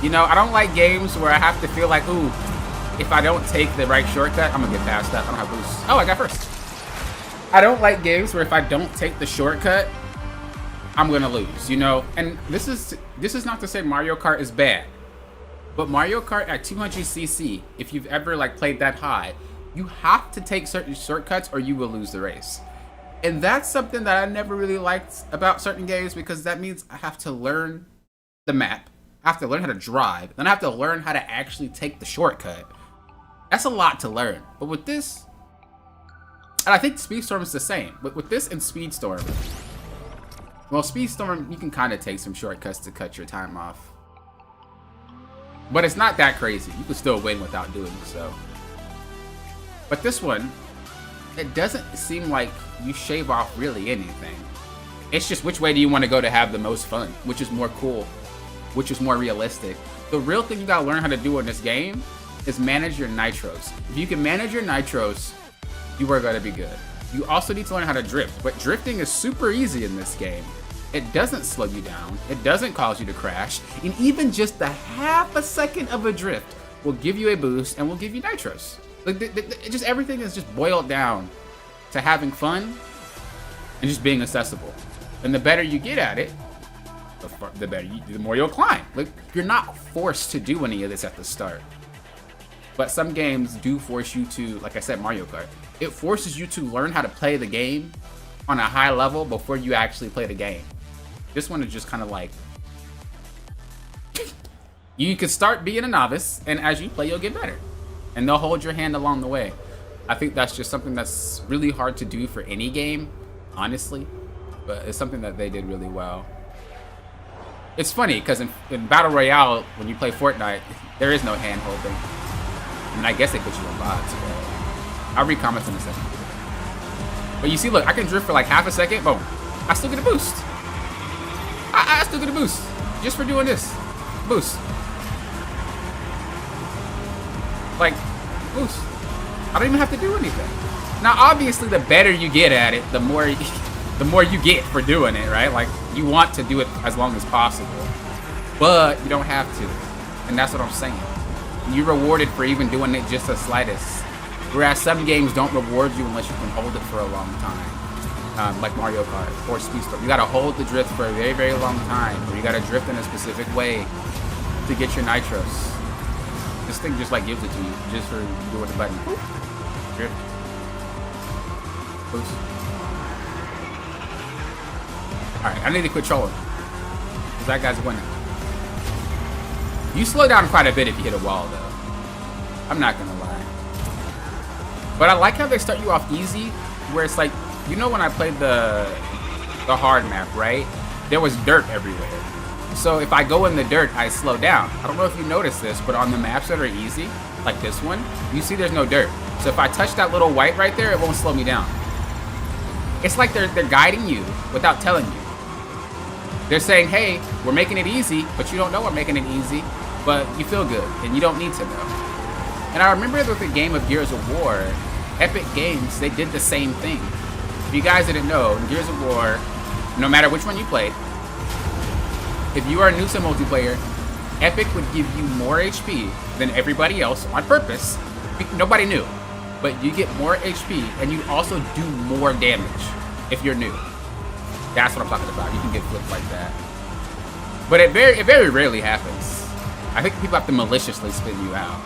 You know, I don't like games where I have to feel like, ooh, if I don't take the right shortcut, I'm gonna get past that. I don't have boost. Oh, I got first. I don't like games where if I don't take the shortcut, I'm gonna lose, you know? And this is not to say Mario Kart is bad. But Mario Kart at 200cc, if you've ever like played that high, you have to take certain shortcuts or you will lose the race. And that's something that I never really liked about certain games, because that means I have to learn the map, I have to learn how to drive, then I have to learn how to actually take the shortcut. That's a lot to learn. But with this, and I think Speedstorm is the same, but with this and Speedstorm, well, Speedstorm, you can kind of take some shortcuts to cut your time off. But it's not that crazy. You can still win without doing so. But this one, it doesn't seem like you shave off really anything. It's just which way do you want to go to have the most fun, which is more cool, which is more realistic. The real thing you gotta learn how to do in this game is manage your nitros. If you can manage your nitros, you are gonna be good. You also need to learn how to drift, but drifting is super easy in this game. It doesn't slow you down, it doesn't cause you to crash, and even just a half a second of a drift will give you a boost and will give you nitros. Like, just everything is just boiled down to having fun and just being accessible. And the better you get at it, the more you'll climb. Like, you're not forced to do any of this at the start. But some games do force you to, like I said, Mario Kart. It forces you to learn how to play the game on a high level before you actually play the game. This one is just kind of like, you can start being a novice, and as you play, you'll get better. And they'll hold your hand along the way. I think that's just something that's really hard to do for any game, honestly. But it's something that they did really well. It's funny, because in Battle Royale, when you play Fortnite, there is no hand holding. I mean, I guess they put you in bots, but I'll read comments in a second. But you see, look, I can drift for like half a second, boom. I still get a boost. I still get a boost just for doing this. Boost. Like, boost. I don't even have to do anything. Now, obviously, the better you get at it, the more you get for doing it, right? Like, you want to do it as long as possible, but you don't have to. And that's what I'm saying. You're rewarded for even doing it just the slightest. Whereas some games don't reward you unless you can hold it for a long time. like Mario Kart or Speedstorm. You gotta hold the drift for a very, very long time, or you gotta drift in a specific way to get your nitros. This thing just like gives it to you, just for doing the button. Drift. Boost. Alright, I need to quit trolling. Because that guy's winning. You slow down quite a bit if you hit a wall, though. I'm not gonna lie. But I like how they start you off easy, where it's like, you know when I played the hard map, right? There was dirt everywhere. So if I go in the dirt, I slow down. I don't know if you noticed this, but on the maps that are easy, like this one, you see there's no dirt. So if I touch that little white right there, it won't slow me down. It's like they're guiding you without telling you. They're saying, hey, we're making it easy, but you don't know we're making it easy, but you feel good, and you don't need to know. And I remember with the game of Gears of War, Epic Games, they did the same thing. If you guys didn't know, in Gears of War, no matter which one you played, if you are new to multiplayer, Epic would give you more HP than everybody else on purpose. Nobody knew, but you get more HP, and you also do more damage if you're new. That's what I'm talking about. You can get flipped like that. But it very rarely happens. I think people have to maliciously spin you out.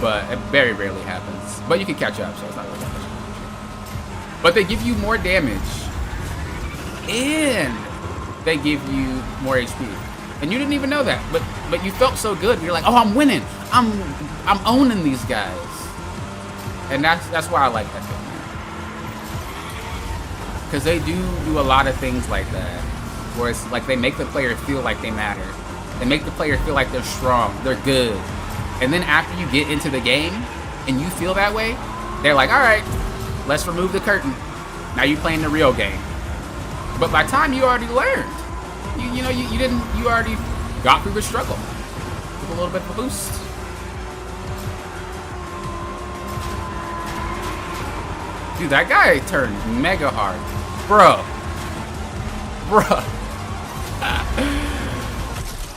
But it very rarely happens. But you can catch up, so it's not really that much. But they give you more damage. And they give you more HP. And you didn't even know that. But you felt so good. You're like, oh, I'm winning. I'm owning these guys. And that's why I like that thing. Because they do a lot of things like that. Where it's like they make the player feel like they matter. They make the player feel like they're strong, they're good. And then after you get into the game and you feel that way, they're like, all right, let's remove the curtain. Now you're playing the real game. But by the time you already learned, you already got through the struggle with a little bit of a boost. Dude, that guy turned mega hard. Bro.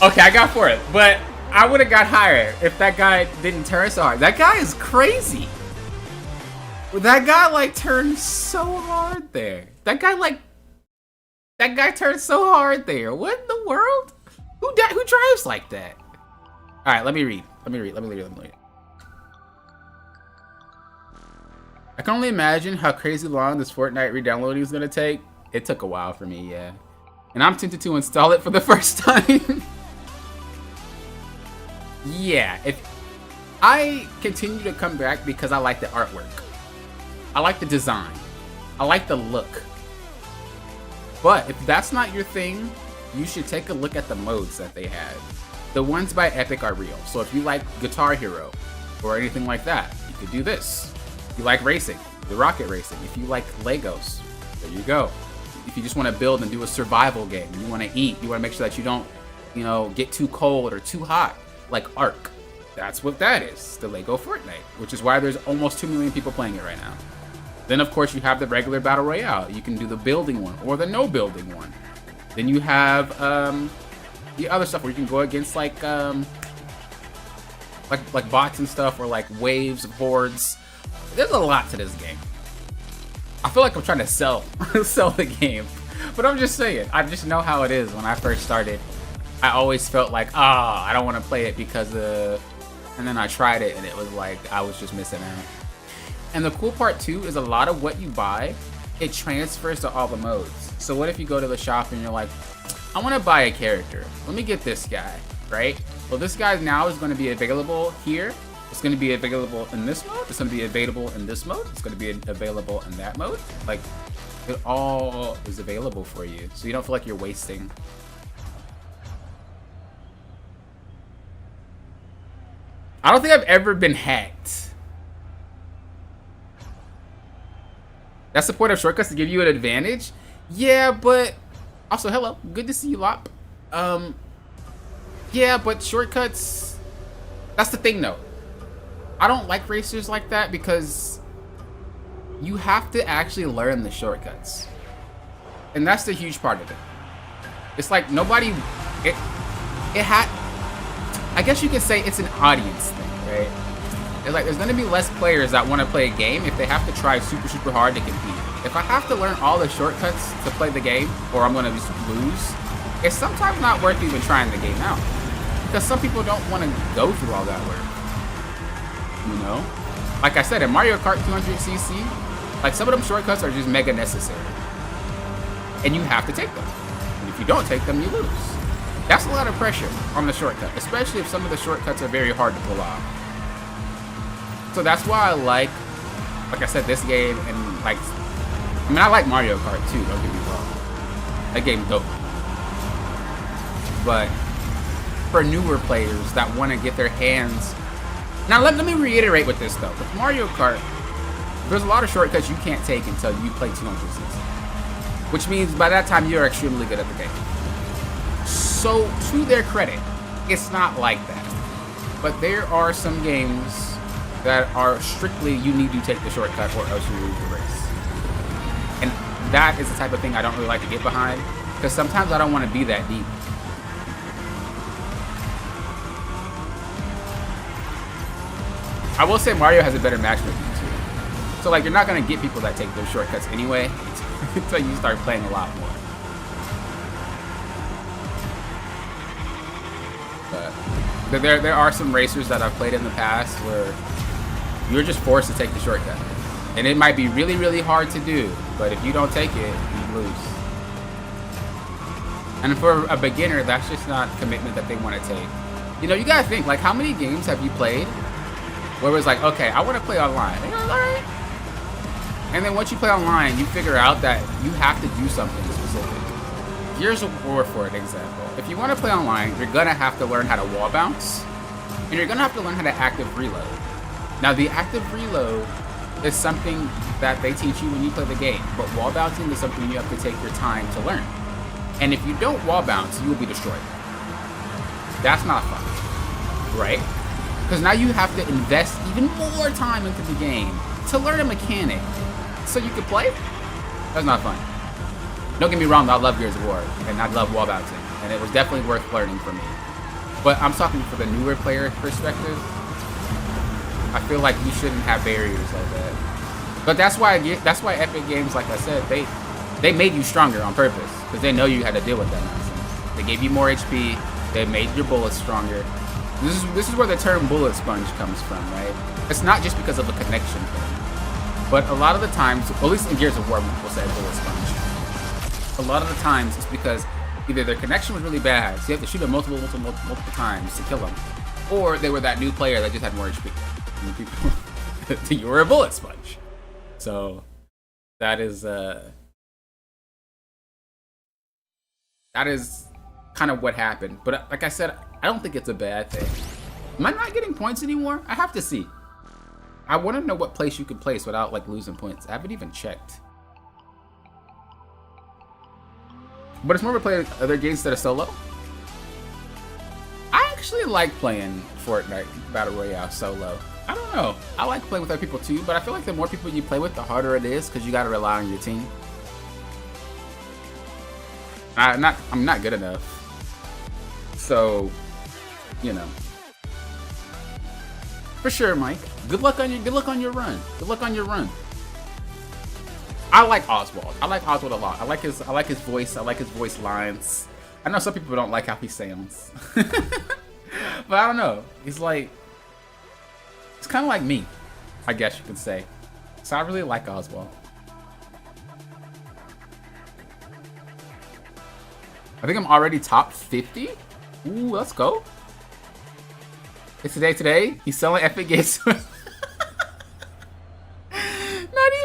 Okay, I got for it, but I would have got higher if that guy didn't turn so hard. That guy is crazy. That guy like turned so hard there. That guy turned so hard there. What in the world? Who drives like that? All right, let me read. I can only imagine how crazy long this Fortnite re-downloading is gonna take. It took a while for me, yeah. And I'm tempted to install it for the first time. Yeah, if I continue to come back because I like the artwork. I like the design. I like the look. But if that's not your thing, you should take a look at the modes that they have. The ones by Epic are real. So if you like Guitar Hero or anything like that, you could do this. If you like racing, the rocket racing. If you like Legos, there you go. If you just want to build and do a survival game, you want to eat, you want to make sure that you don't, get too cold or too hot, like Ark. That's what that is, the Lego Fortnite, which is why there's almost 2 million people playing it right now. Then, of course, you have the regular Battle Royale. You can do the building one or the no building one. Then you have the other stuff where you can go against like bots and stuff, or like waves of hordes. There's a lot to this game. I feel like I'm trying to sell the game, but I'm just saying. I just know how it is. When I first started, I always felt like, I don't want to play it because and then I tried it and it was like I was just missing out. And the cool part too is a lot of what you buy, it transfers to all the modes. So what if you go to the shop and you're like, I want to buy a character. Let me get this guy, right? Well, this guy now is going to be available here. It's going to be available in this mode. It's going to be available in this mode. It's going to be available in that mode. Like, it all is available for you. So you don't feel like you're wasting. I don't think I've ever been hacked. That's the point of shortcuts, to give you an advantage? Yeah, but... Also, hello. Good to see you, Lop. Yeah, but shortcuts... That's the thing, though. I don't like racers like that because you have to actually learn the shortcuts. And that's the huge part of it. It's like nobody... I guess you could say it's an audience thing, right? It's like there's gonna be less players that want to play a game if they have to try super hard to compete. If I have to learn all the shortcuts to play the game, or I'm gonna just lose, it's sometimes not worth even trying the game out. Because some people don't want to go through all that work. You know? Like I said, in Mario Kart 200cc, like some of them shortcuts are just mega necessary. And you have to take them. And if you don't take them, you lose. That's a lot of pressure on the shortcut, especially if some of the shortcuts are very hard to pull off. So that's why I like I said, this game, and like, I mean, I like Mario Kart too, don't get me wrong. That game's dope. But for newer players that want to get their hands... Now, let me reiterate with this, though. With Mario Kart, there's a lot of shortcuts you can't take until you play 200cc. Which means by that time, you're extremely good at the game. So, to their credit, it's not like that. But there are some games that are strictly, you need to take the shortcut or else you lose the race. And that is the type of thing I don't really like to get behind. Because sometimes I don't want to be that deep. I will say Mario has a better matchmaking too. So like you're not gonna get people that take those shortcuts anyway until you start playing a lot more. But there are some racers that I've played in the past where you're just forced to take the shortcut. And it might be really, really hard to do, but if you don't take it, you lose. And for a beginner, that's just not commitment that they want to take. You know, you gotta think, like, how many games have you played where it was like, okay, I want to play online. And you're like, all right. And then once you play online, you figure out that you have to do something specific. Gears of War, for an example. If you want to play online, you're going to have to learn how to wall bounce. And you're going to have to learn how to active reload. Now, the active reload is something that they teach you when you play the game. But wall bouncing is something you have to take your time to learn. And if you don't wall bounce, you will be destroyed. That's not fun, right? Because now you have to invest even more time into the game to learn a mechanic so you can play. That's not fun. Don't get me wrong, I love Gears of War and I love wall bouncing, and it was definitely worth learning for me. But I'm talking for the newer player perspective. I feel like you shouldn't have barriers like that. But that's why Epic Games, like I said, they made you stronger on purpose because they know you had to deal with that nonsense. They gave you more HP. They made your bullets stronger. This is where the term bullet sponge comes from, right? It's not just because of a connection thing. But a lot of the times, at least in Gears of War, we'll say bullet sponge. A lot of the times, it's because either their connection was really bad, so you have to shoot them multiple times to kill them, or they were that new player that just had more HP. And people, you were a bullet sponge. So that is kind of what happened. But like I said, I don't think it's a bad thing. Am I not getting points anymore? I have to see. I want to know what place you could place without like losing points. I haven't even checked. But it's more of a play other games that are solo. I actually like playing Fortnite Battle Royale solo. I don't know. I like playing with other people too, but I feel like the more people you play with, the harder it is because you got to rely on your team. I'm not good enough. So, you know. For sure, Mike. Good luck on your run. Good luck on your run. I like Oswald. I like Oswald a lot. I like his voice. I like his voice lines. I know some people don't like how he sounds. But I don't know. He's kind of like me, I guess you could say. So I really like Oswald. I think I'm already top 50. Ooh, let's go. It's today. He's selling Epic Games. Not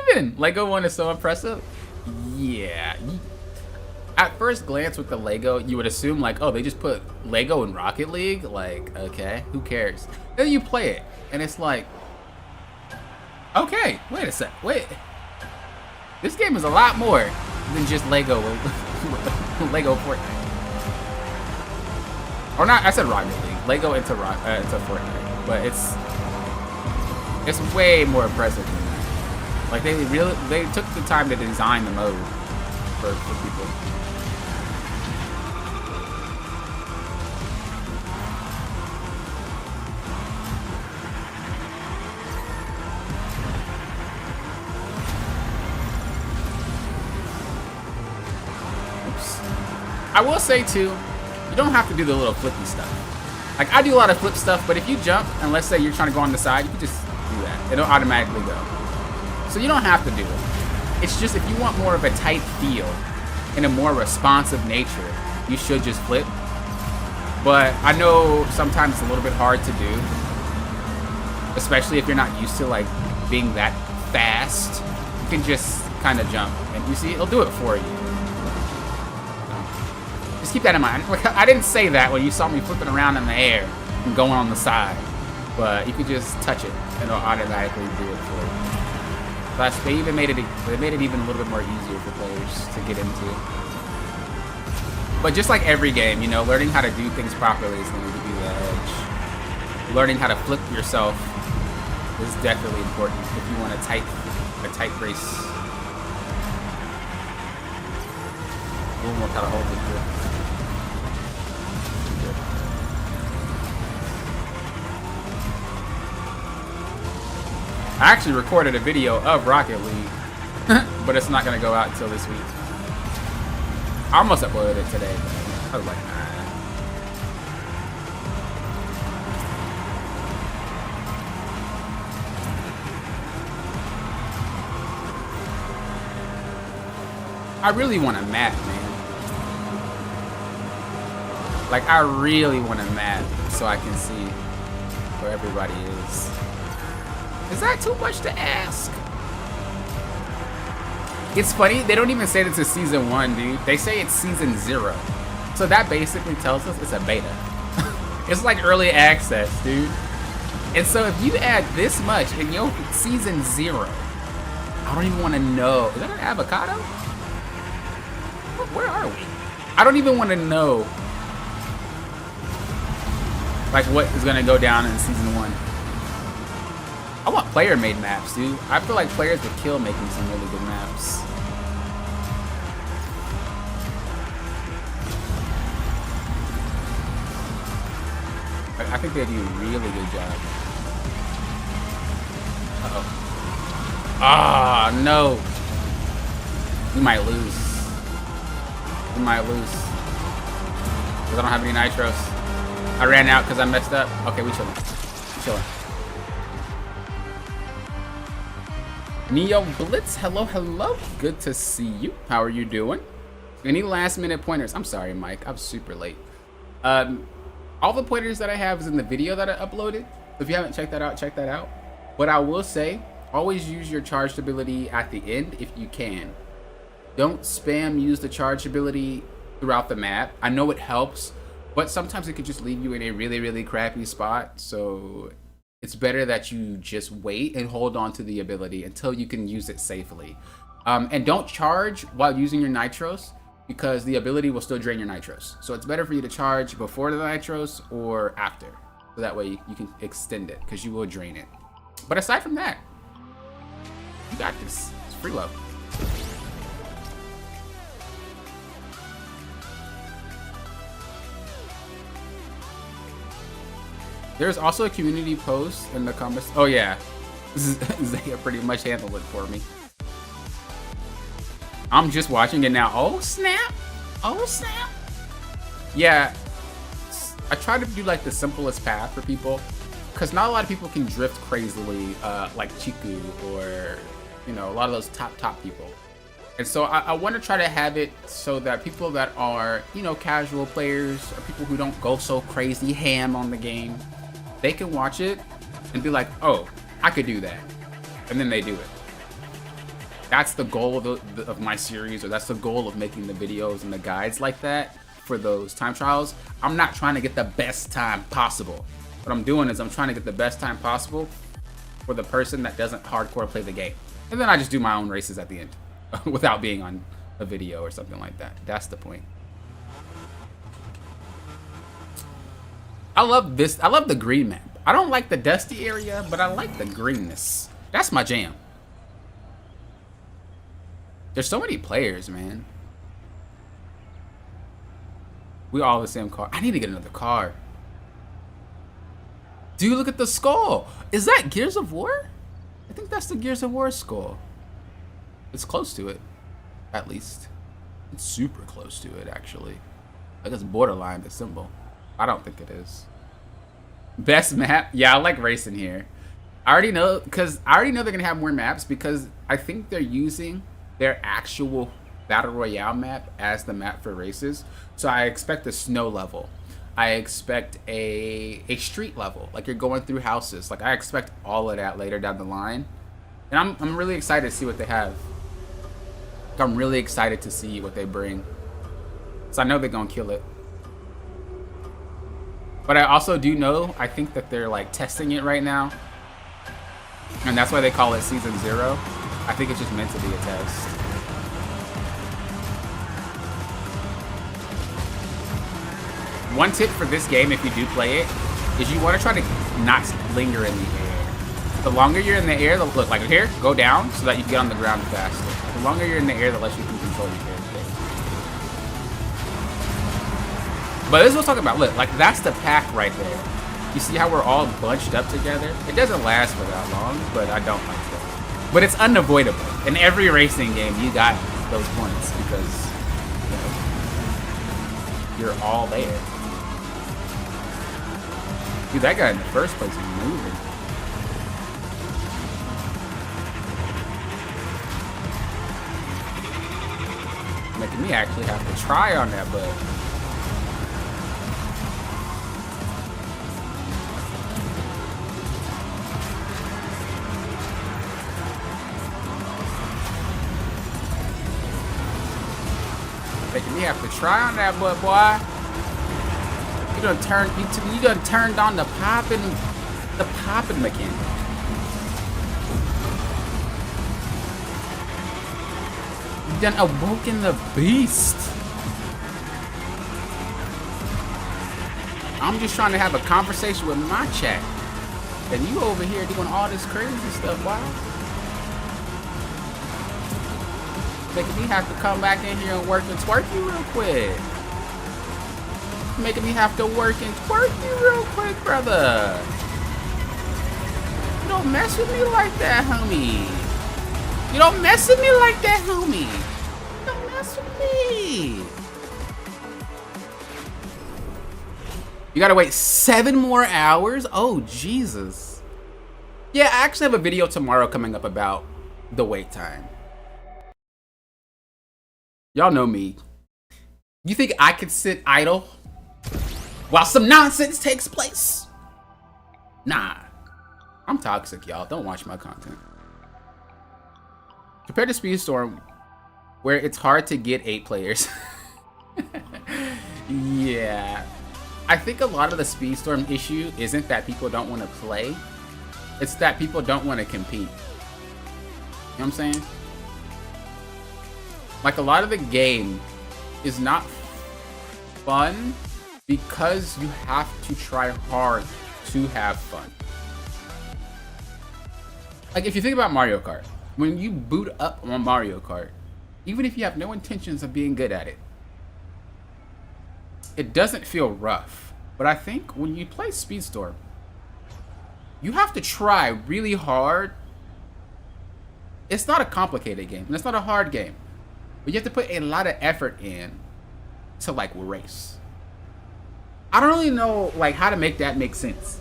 even. Lego one is so impressive. Yeah. At first glance with the Lego, you would assume like, oh, they just put Lego in Rocket League. Like, okay, who cares? Then you play it, and it's like, okay, wait a sec. Wait. This game is a lot more than just Lego. Lego Fortnite. Or not, I said Rocket League. Lego into Fortnite. But it's way more impressive than that. Like they took the time to design the mode for people. I will say too, you don't have to do the little flippy stuff. Like I do a lot of flip stuff, but if you jump and let's say you're trying to go on the side, you can just do that. It'll automatically go. So you don't have to do it. It's just if you want more of a tight feel and a more responsive nature, you should just flip. But I know sometimes it's a little bit hard to do, especially if you're not used to like being that fast. You can just kind of jump and you see it'll do it for you. Just keep that in mind. I didn't say that when you saw me flipping around in the air and going on the side, but you could just touch it and it'll automatically do it for you. Plus, they made it even a little bit more easier for players to get into. But just like every game, you know, learning how to do things properly is going to give you the edge. Learning how to flip yourself is definitely important if you want a tight race. A little more how to hold it here. I actually recorded a video of Rocket League, but it's not going to go out until this week. I almost uploaded it today, but I was like, nah. I really want a map, man. Like, I really want a map so I can see where everybody is. Is that too much to ask? It's funny, they don't even say this is season 1, dude. They say it's season 0. So that basically tells us it's a beta. It's like early access, dude. And so if you add this much in your season 0, I don't even want to know. Is that an avocado? Where are we? I don't even want to know like what is gonna go down in season 1. I want player-made maps, dude. I feel like players would kill making some really good maps. I think they do a really good job. Uh-oh. Ah, no. We might lose. We might lose. Because I don't have any nitros. I ran out because I messed up. Okay, we chilling. We chilling. Neo Blitz, hello. Good to see you. How are you doing? Any last minute pointers? I'm sorry, Mike. I'm super late. All the pointers that I have is in the video that I uploaded. If you haven't checked that out, check that out. But I will say, always use your charged ability at the end if you can. Don't spam use the charged ability throughout the map. I know it helps, but sometimes it could just leave you in a really, really crappy spot. So it's better that you just wait and hold on to the ability until you can use it safely. And don't charge while using your nitros because the ability will still drain your nitros. So it's better for you to charge before the nitros or after. So that way you can extend it because you will drain it. But aside from that, you got this. It's free love. There's also a community post in the comments. Oh yeah, Zaya pretty much handled it for me. I'm just watching it now. Oh snap! Oh snap! Yeah, I try to do like the simplest path for people, because not a lot of people can drift crazily like Chiku or you know a lot of those top people. And so I want to try to have it so that people that are you know casual players or people who don't go so crazy ham on the game, they can watch it and be like, oh, I could do that. And then they do it. That's the goal of my series, or that's the goal of making the videos and the guides like that for those time trials. I'm not trying to get the best time possible. What I'm doing is I'm trying to get the best time possible for the person that doesn't hardcore play the game. And then I just do my own races at the end without being on a video or something like that. That's the point. I love this. I love the green map. I don't like the dusty area, but I like the greenness. That's my jam. There's so many players, man. We all the same car. I need to get another car. Dude, look at the skull. Is that Gears of War? I think that's the Gears of War skull. It's close to it, at least. It's super close to it, actually. Like it's borderline the symbol. I don't think it is. Best map? Yeah, I like racing here. I already know they're gonna have more maps because I think they're using their actual Battle Royale map as the map for races. So I expect a snow level. I expect a street level, like you're going through houses. Like I expect all of that later down the line. And I'm really excited to see what they have. I'm really excited to see what they bring. So I know they're gonna kill it. But I also do know, I think that they're like testing it right now. And that's why they call it Season 0. I think it's just meant to be a test. One tip for this game, if you do play it, is you want to try to not linger in the air. The longer you're in the air, look, like here, go down so that you can get on the ground faster. The longer you're in the air, the less you can control your character. But this is what I'm talking about. Look, like that's the pack right there. You see how we're all bunched up together? It doesn't last for that long, but I don't like that. But it's unavoidable. In every racing game, you got those points because you're all there. Dude, that guy in the first place is moving. Making me actually have to try on that button. Making me have to try on that butt, boy. You done turned on the popping mechanic. You done awoken the beast. I'm just trying to have a conversation with my chat, and you over here doing all this crazy stuff, boy. Making me have to come back in here and work and twerk you real quick. Making me have to work and twerk you real quick, brother. You don't mess with me like that, homie. You don't mess with me like that, homie. You don't mess with me. You gotta wait 7 more hours? Oh, Jesus. Yeah, I actually have a video tomorrow coming up about the wait time. Y'all know me. You think I could sit idle while some nonsense takes place? Nah. I'm toxic, y'all. Don't watch my content. Compared to Speedstorm, where it's hard to get 8 players. Yeah. I think a lot of the Speedstorm issue isn't that people don't want to play. It's that people don't want to compete. You know what I'm saying? Like, a lot of the game is not fun because you have to try hard to have fun. Like, if you think about Mario Kart, when you boot up on Mario Kart, even if you have no intentions of being good at it, it doesn't feel rough. But I think when you play Speedstorm, you have to try really hard. It's not a complicated game, and it's not a hard game. But you have to put a lot of effort in to, like, race. I don't really know, like, how to make that make sense.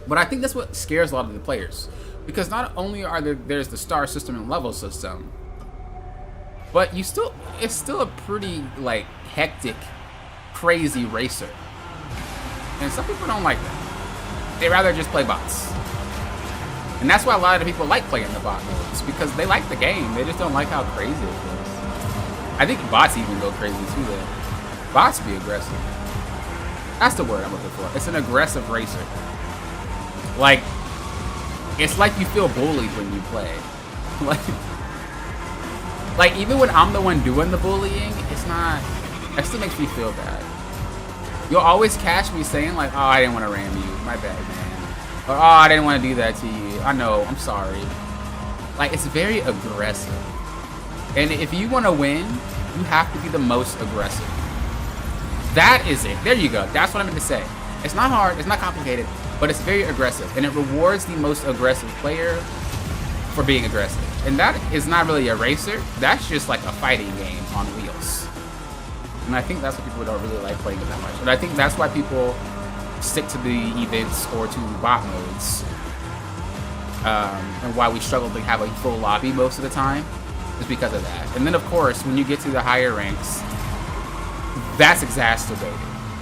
But I think that's what scares a lot of the players. Because not only are there's the star system and level system, but it's still a pretty, like, hectic, crazy racer. And some people don't like that. They rather just play bots. And that's why a lot of people like playing the bot modes, because they like the game. They just don't like how crazy it is. I think bots even go crazy too, though. Bots be aggressive. That's the word I'm looking for. It's an aggressive racer. Like, it's like you feel bullied when you play. Like even when I'm the one doing the bullying, it's not. It still makes me feel bad. You'll always catch me saying like, "Oh, I didn't want to ram you. My bad, man." Or, "Oh, I didn't want to do that to you. I know. I'm sorry." Like, it's very aggressive. And if you want to win, you have to be the most aggressive. That is it. There you go. That's what I meant to say. It's not hard. It's not complicated. But it's very aggressive. And it rewards the most aggressive player for being aggressive. And that is not really a racer. That's just like a fighting game on wheels. And I think that's why people don't really like playing it that much. And I think that's why people stick to the events or to bot modes. And why we struggle to have a full lobby most of the time is because of that. And then, of course, when you get to the higher ranks, that's exacerbated,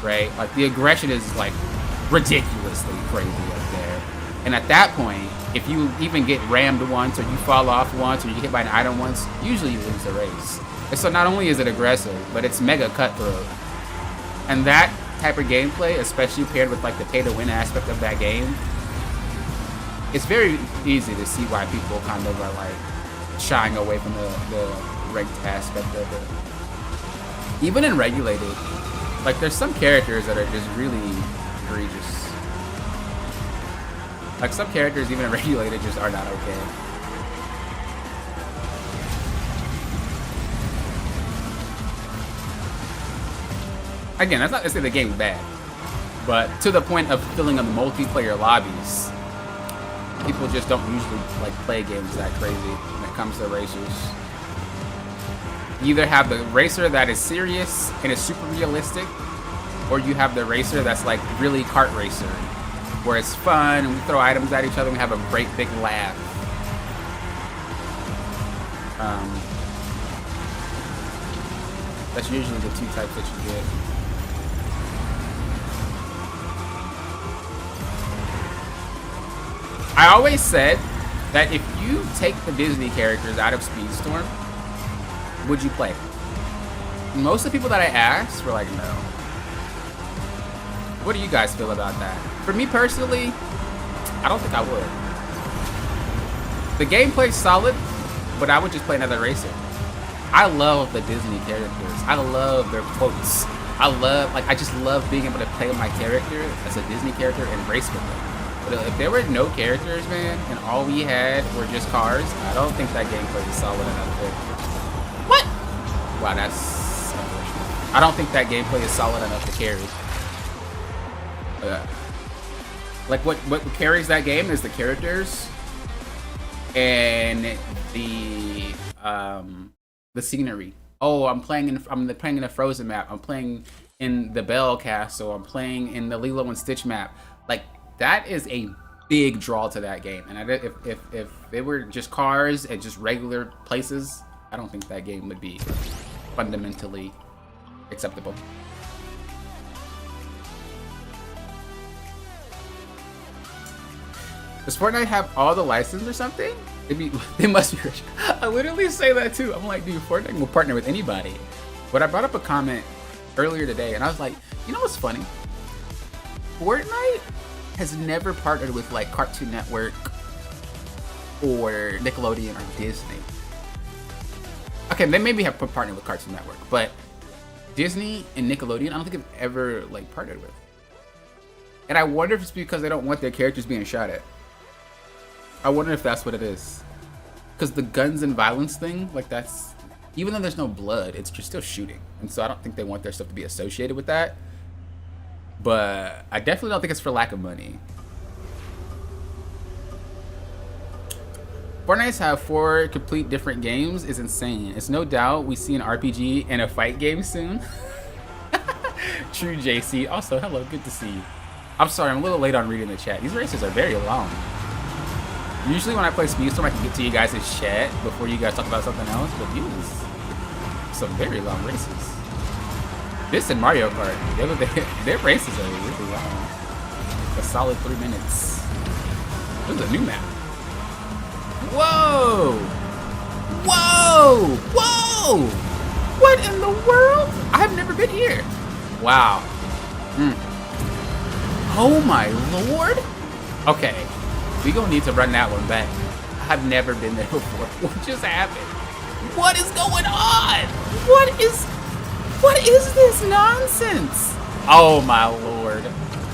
right? Like, the aggression is, like, ridiculously crazy up there. And at that point, if you even get rammed once, or you fall off once, or you get hit by an item once, usually you lose the race. And so not only is it aggressive, but it's mega cutthroat. And that type of gameplay, especially paired with like the pay-to-win aspect of that game, it's very easy to see why people kind of are like shying away from the ranked aspect of it. Even in regulated, like there's some characters that are just really egregious. Like some characters even in regulated just are not okay. Again, that's not to say the game's bad, but to the point of filling up multiplayer lobbies, people just don't usually like play games that crazy when it comes to racers. You either have the racer that is serious and is super realistic, or you have the racer that's like really kart racer, where it's fun and we throw items at each other and we have a great big laugh. That's usually the two types that you get. I always said that if you take the Disney characters out of Speedstorm, would you play? Most of the people that I asked were like, no. What do you guys feel about that? For me personally, I don't think I would. The gameplay's solid, but I would just play another racer. I love the Disney characters. I love their quotes. I just love being able to play my character as a Disney character and race with them. But if there were no characters, man, and all we had were just cars, I don't think that gameplay is solid enough to... What? Wow, that's unfortunate. I don't think that gameplay is solid enough to carry. Like what carries that game is the characters and the scenery. Oh, I'm playing in a Frozen map. I'm playing in the Belle Castle. I'm playing in the Lilo and Stitch map. Like that is a big draw to that game. And if it were just cars and just regular places, I don't think that game would be fundamentally acceptable. Does Fortnite have all the license or something? They must be rich. I literally say that too. I'm like, dude, Fortnite will partner with anybody. But I brought up a comment earlier today, and I was like, you know what's funny? Fortnite has never partnered with like Cartoon Network or Nickelodeon or Disney. Okay, they maybe have partnered with Cartoon Network, but Disney and Nickelodeon, I don't think have ever like partnered with. And I wonder if it's because they don't want their characters being shot at. I wonder if that's what it is. Because the guns and violence thing, like that's, even though there's no blood, it's just still shooting. And so I don't think they want their stuff to be associated with that. But I definitely don't think it's for lack of money. Fortnite's have 4 complete different games is insane. It's no doubt we see an RPG and a fight game soon. True, JC. Also, hello, good to see you. I'm sorry, I'm a little late on reading the chat. These races are very long. Usually when I play Speedstorm, I can get to you guys' chat before you guys talk about something else, but these some very long races. This and Mario Kart, their races are really long. A solid 3 minutes. This is a new map. Whoa! Whoa! Whoa! What in the world? I've never been here. Wow. Oh my lord. Okay. We gonna need to run that one back. I've never been there before. What just happened? What is going on? What is this nonsense? Oh my lord.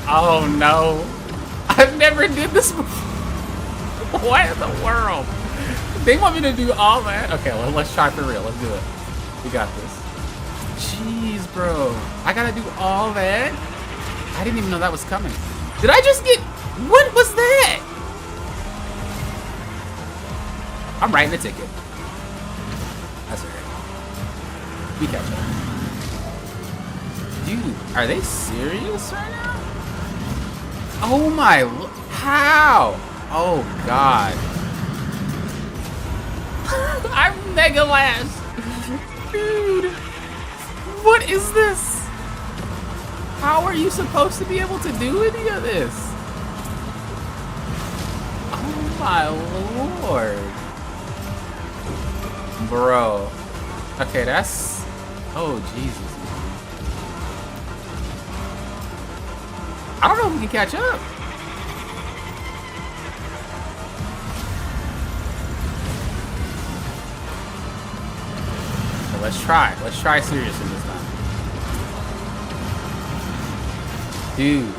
Oh no. I've never did this before. What in the world? They want me to do all that? Okay, well, let's try for real. Let's do it. We got this. Jeez, bro. I gotta do all that? I didn't even know that was coming. Did I just get... What was that? I'm writing a ticket. That's alright. We catch up. Dude, are they serious right now? Oh my, how? Oh God. I'm mega last. Dude, what is this? How are you supposed to be able to do any of this? Oh my lord. Bro. Okay, that's... Oh, Jesus. I don't know if we can catch up. So let's try. Let's try seriously this time. Dude.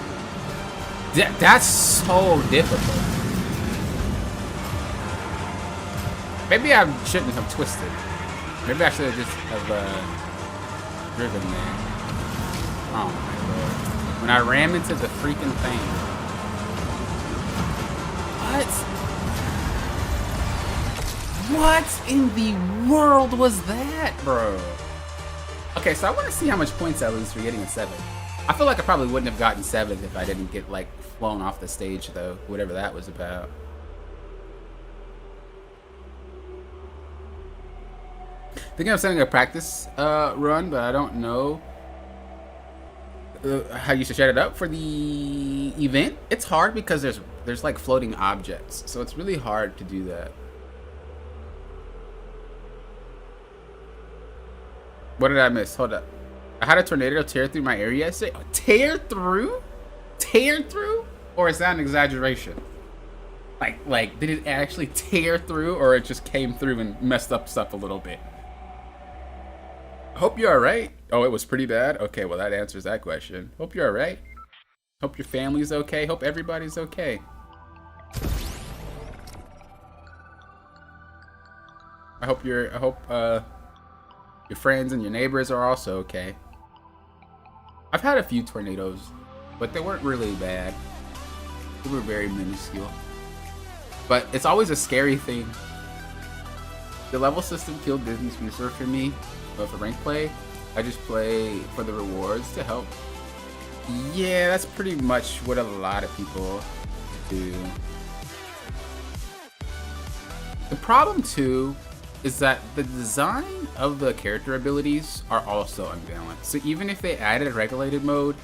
That's so difficult. Maybe I shouldn't have twisted. Maybe I should have just driven there. Oh my lord. When I ran into the freaking thing. What in the world was that, bro? Okay, so I want to see how much points I lose for getting a 7. I feel like I probably wouldn't have gotten 7 if I didn't get, like, flown off the stage, though. Whatever that was about. Thinking of sending a practice run, but I don't know how you should set it up for the event. It's hard because there's like floating objects, so it's really hard to do that. What did I miss? Hold up. I had a tornado tear through my area yesterday. Oh, tear through? Tear through? Or is that an exaggeration? Like, did it actually tear through, or it just came through and messed up stuff a little bit? Hope you're alright. Oh, it was pretty bad? Okay, well that answers that question. Hope you're alright. Hope your family's okay. Hope everybody's okay. I hope your friends and your neighbors are also okay. I've had a few tornadoes, but they weren't really bad. They were very minuscule. But it's always a scary thing. The level system killed Disney Speedstorm for me. But for rank play, I just play for the rewards to help. Yeah, that's pretty much what a lot of people do. The problem too is that the design of the character abilities are also unbalanced. So even if they added a regulated mode,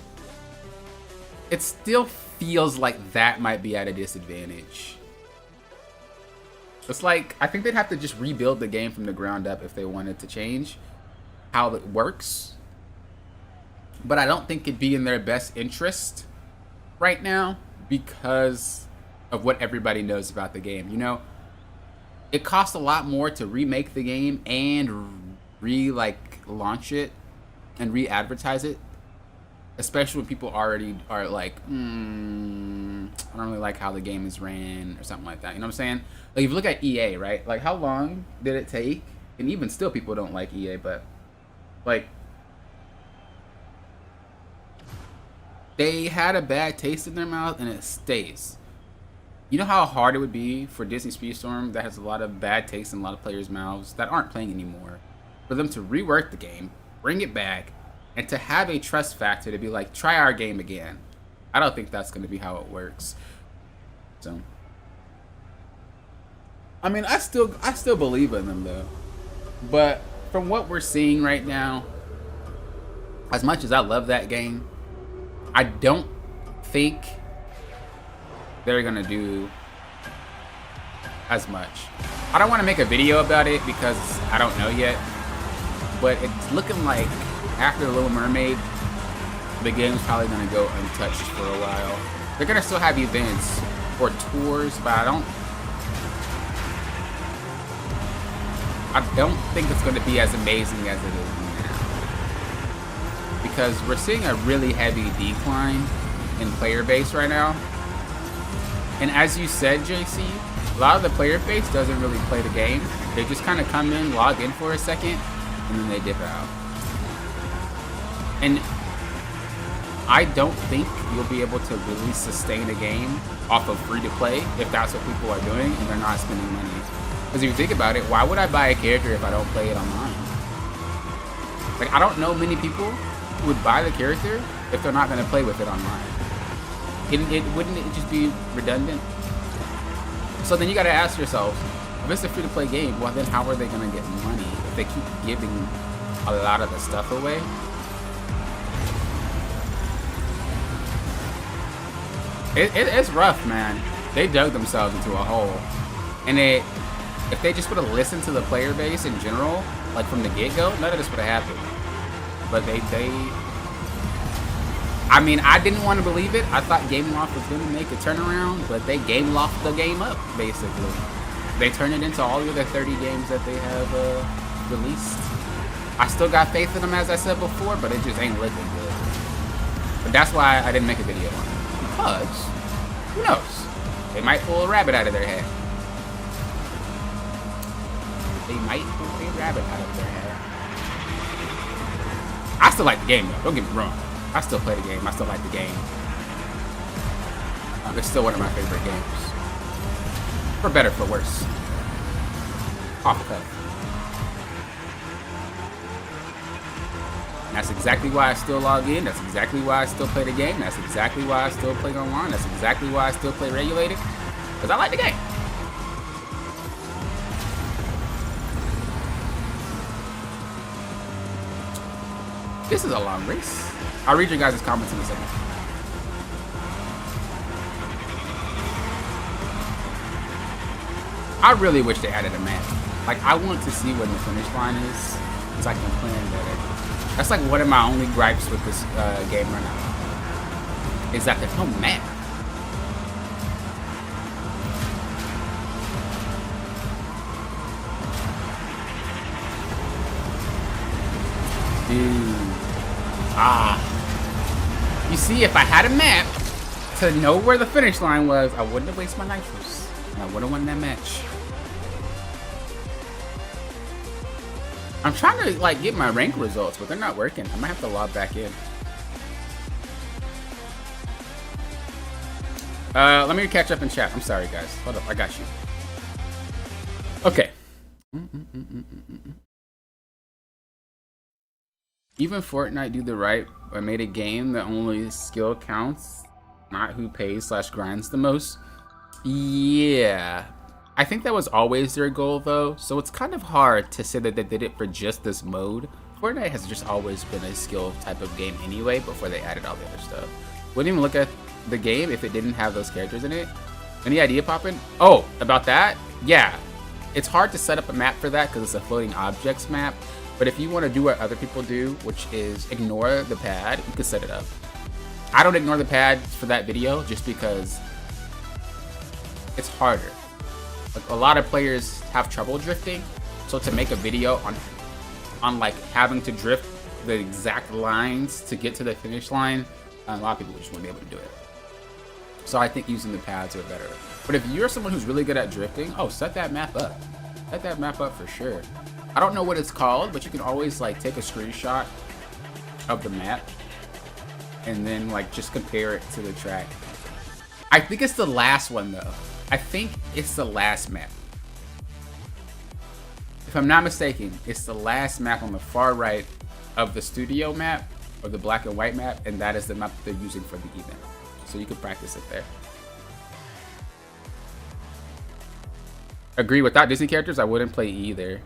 it still feels like that might be at a disadvantage. It's like, I think they'd have to just rebuild the game from the ground up if they wanted to change how it works. But I don't think it'd be in their best interest right now because of what everybody knows about the game. You know, it costs a lot more to remake the game and launch it and re-advertise it, especially when people already are like, I don't really like how the game is ran or something like that. You know what I'm saying? Like if you look at EA, right? Like how long did it take? And even still, people don't like EA, but like they had a bad taste in their mouth and it stays. You know how hard it would be for Disney Speedstorm that has a lot of bad taste in a lot of players' mouths that aren't playing anymore, for them to rework the game, bring it back, and to have a trust factor to be like, try our game again. I don't think that's going to be how it works. So, I mean, I still believe in them though. But from what we're seeing right now, as much as I love that game, I don't think they're gonna do as much. I don't want to make a video about it because I don't know yet, but it's looking like after The Little Mermaid, the game's probably gonna go untouched for a while. They're gonna still have events or tours, but I don't think it's gonna be as amazing as it is now, because we're seeing a really heavy decline in player base right now. And as you said, JC, a lot of the player base doesn't really play the game. They just kind of come in, log in for a second, and then they dip out. And I don't think you'll be able to really sustain a game off of free-to-play if that's what people are doing and they're not spending money. Because if you think about it, why would I buy a character if I don't play it online? Like, I don't know many people would buy the character if they're not going to play with it online? Wouldn't it just be redundant? So then you got to ask yourself, if it's a free-to-play game, well then how are they going to get money if they keep giving a lot of the stuff away? It's rough, man. They dug themselves into a hole, and if they just would have listened to the player base in general, like from the get-go, none of this would have happened. But I mean, I didn't want to believe it. I thought GameLoft was going to make a turnaround, but they GameLoft the game up, basically. They turned it into all the other 30 games that they have released. I still got faith in them, as I said before, but it just ain't looking good. But that's why I didn't make a video on it. Because, who knows? They might pull a rabbit out of their head. They might pull a rabbit out of their head. I still like the game, though. Don't get me wrong. I still play the game. I still like the game. It's still one of my favorite games. For better, for worse. Off the cuff. That's exactly why I still log in. That's exactly why I still play the game. That's exactly why I still play online. That's exactly why I still play regulated. Because I like the game. This is a long race. I'll read your guys' comments in a second. I really wish they added a map. Like, I want to see when the finish line is, so I can plan better. That's like one of my only gripes with this game right now, is that there's no map. Dude. You see, if I had a map to know where the finish line was, I wouldn't have wasted my nitros. And I would have won that match. I'm trying to like get my rank results, but they're not working. I might have to log back in. Let me catch up in chat. I'm sorry, guys. Hold up, I got you. Okay. Even Fortnite do the right. I made a game that only skill counts, not who pays / grinds the most. Yeah. I think that was always their goal, though, so it's kind of hard to say that they did it for just this mode. Fortnite has just always been a skill type of game anyway, before they added all the other stuff. Wouldn't even look at the game if it didn't have those characters in it. Any idea popping? Oh, about that? Yeah. It's hard to set up a map for that because it's a floating objects map, but if you want to do what other people do, which is ignore the pad, you can set it up. I don't ignore the pad for that video just because it's harder. Like, a lot of players have trouble drifting, so to make a video on like having to drift the exact lines to get to the finish line, a lot of people just wouldn't be able to do it. So I think using the pads are better. But if you're someone who's really good at drifting, oh, set that map up. Set that map up for sure. I don't know what it's called, but you can always like take a screenshot of the map and then like just compare it to the track. I think it's the last one though. I think it's the last map. If I'm not mistaken, it's the last map on the far right of the studio map, or the black and white map, and that is the map they're using for the event. So you can practice it there. Agree, without Disney characters, I wouldn't play either.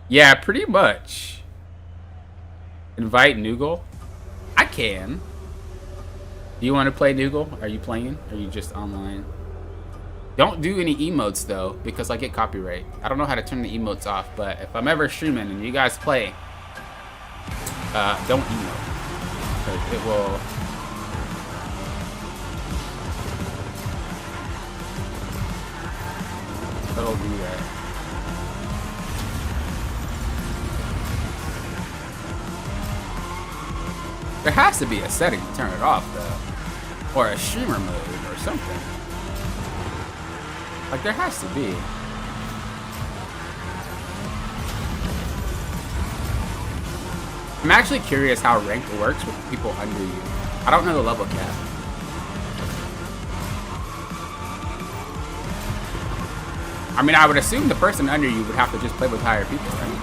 Yeah, pretty much. Invite Noogle? I can. Do you want to play Noogle? Are you playing? Or are you just online? Don't do any emotes though, because I get copyright. I don't know how to turn the emotes off, but if I'm ever streaming and you guys play, don't emote, because it will. It'll do that. There has to be a setting to turn it off though, or a streamer mode or something. Like, there has to be. I'm actually curious how ranked works with people under you. I don't know the level cap. I mean, I would assume the person under you would have to just play with higher people, right?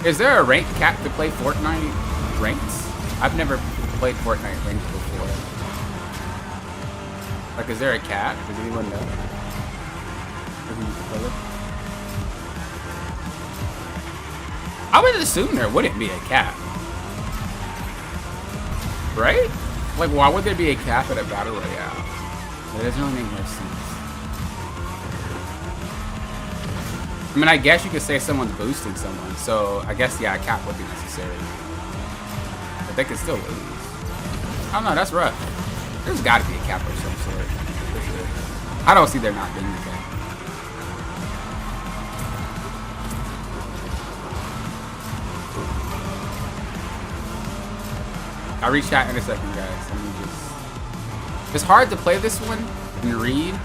Is there a rank cap to play Fortnite ranks? I've never played Fortnite ranks before. Like, is there a cap? Does anyone know? I would assume there wouldn't be a cap. Right? Like, why would there be a cap at a battle royale? That doesn't really make much sense. I mean, I guess you could say someone's boosting someone, so I guess, yeah, a cap would be necessary. But they could still lose. I don't know, that's rough. There's gotta be a cap of some sort, for sure. I don't see there not being a cap. I'll reach out in a second, guys. It's hard to play this one and read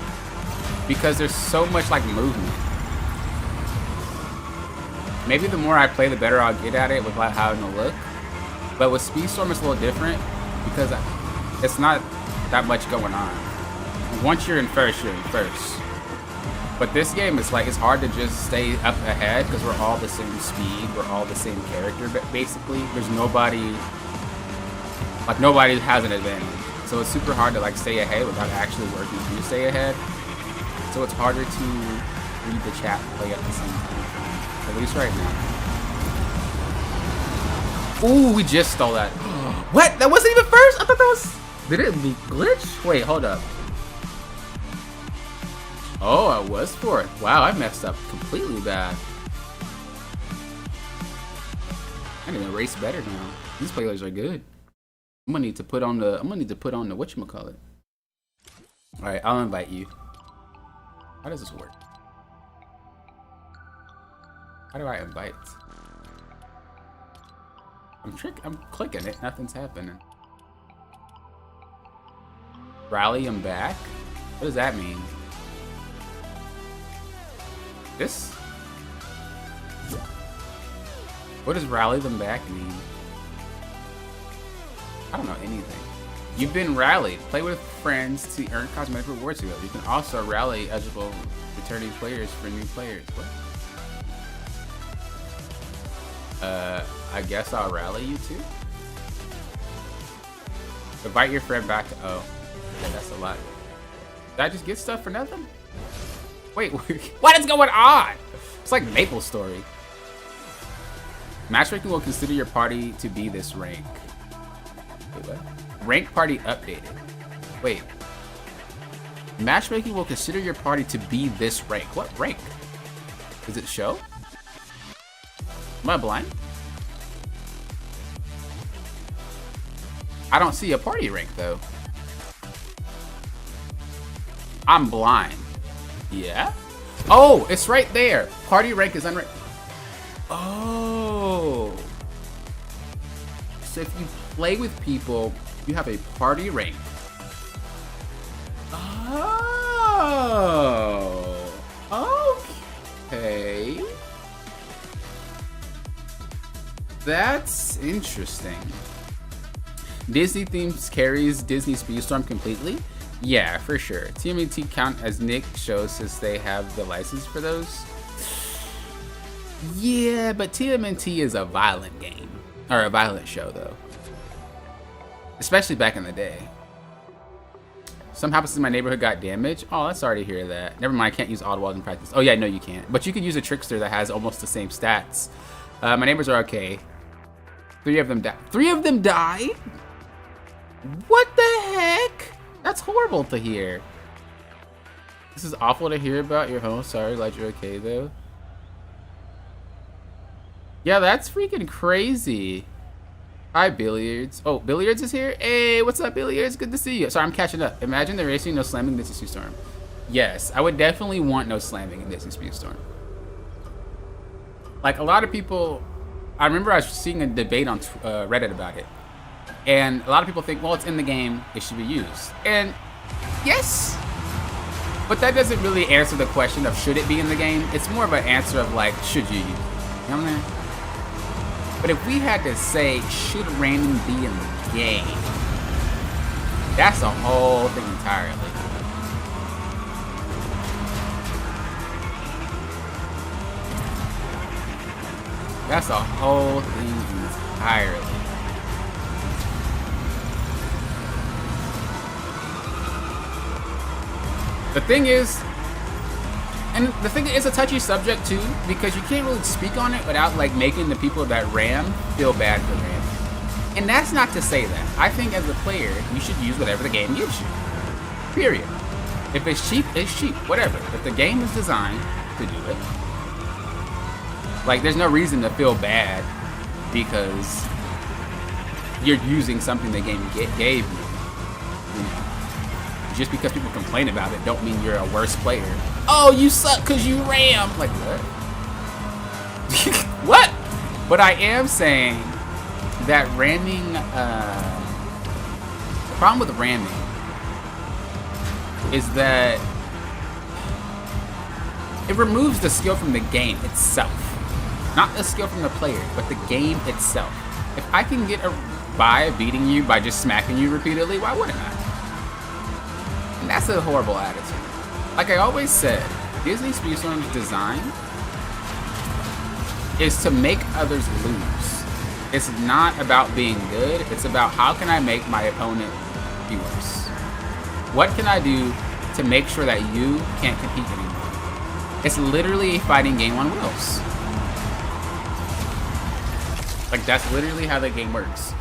because there's so much like movement. Maybe the more I play, the better I'll get at it without having to look. But with Speedstorm, it's a little different because it's not that much going on. Once you're in first, you're in first. But this game is like, it's hard to just stay up ahead because we're all the same speed. We're all the same character, but basically there's nobody, like nobody has an advantage. So it's super hard to like stay ahead without actually working to stay ahead. So it's harder to read the chat and play at the same time. At least right now. Ooh, we just stole that. What? That wasn't even first? I thought that was... Did it be glitch? Wait, hold up. Oh, I was fourth. Wow, I messed up completely bad. I need to race better now. These players are good. I'm gonna need to put on the whatchamacallit. Alright, I'll invite you. How does this work? How do I invite? I'm clicking it, nothing's happening. Rally them back? What does that mean? This? What does rally them back mean? I don't know anything. You've been rallied. Play with friends to earn cosmetic rewards together. You can also rally eligible returning players for new players. What? I guess I'll rally you too. Invite your friend back to, oh. Yeah, that's a lot. Did I just get stuff for nothing? Wait, what is going on? It's like Maple Story. Matchmaking will consider your party to be this rank. Wait, what? Rank party updated. Wait. Matchmaking will consider your party to be this rank. What rank? Does it show? Am I blind? I don't see a party rank though. I'm blind. Yeah? Oh, it's right there. Party rank is unranked. Oh. So if you play with people, you have a party rank. Oh. Okay. That's interesting. Disney themes carries Disney Speedstorm completely? Yeah, for sure. TMNT count as Nick shows since they have the license for those. Yeah, but TMNT is a violent game. Or a violent show, though. Especially back in the day. Some houses in my neighborhood got damaged. Oh, I'm sorry to hear that. Never mind, I can't use Oddwalls in practice. Oh yeah, no you can't. But you can use a Trickster that has almost the same stats. My neighbors are okay. 3 of them died. 3 of them died? What the heck? That's horrible to hear. This is awful to hear about your home. Sorry, glad you're okay though. Yeah, that's freaking crazy. Hi, Billiards. Oh, Billiards is here? Hey, what's up, Billiards? Good to see you. Sorry, I'm catching up. Imagine the racing, no slamming, Disney Speedstorm. Yes, I would definitely want no slamming in Disney Speedstorm. Like, a lot of people... I remember I was seeing a debate on Reddit about it. And a lot of people think, well, it's in the game, it should be used. And yes, but that doesn't really answer the question of should it be in the game. It's more of an answer of like, should you use it? You know what I mean? But if we had to say, should random be in the game? That's a whole thing entirely. That's a whole thing entirely. The thing is, and the thing is a touchy subject too, because you can't really speak on it without like making the people that ram feel bad for ramming. And that's not to say that. I think as a player, you should use whatever the game gives you. Period. If it's cheap, it's cheap. Whatever. If the game is designed to do it, like there's no reason to feel bad because you're using something the game gave you. Just because people complain about it don't mean you're a worse player. Oh, you suck because you ram. Like, what? What? But I am saying that ramming, the problem with ramming is that it removes the skill from the game itself. Not the skill from the player, but the game itself. If I can get by beating you by just smacking you repeatedly, why wouldn't I? And that's a horrible attitude. Like I always said, Disney Speedstorm's design is to make others lose. It's not about being good, it's about how can I make my opponent be worse. What can I do to make sure that you can't compete anymore? It's literally a fighting game on wheels. Like that's literally how the game works.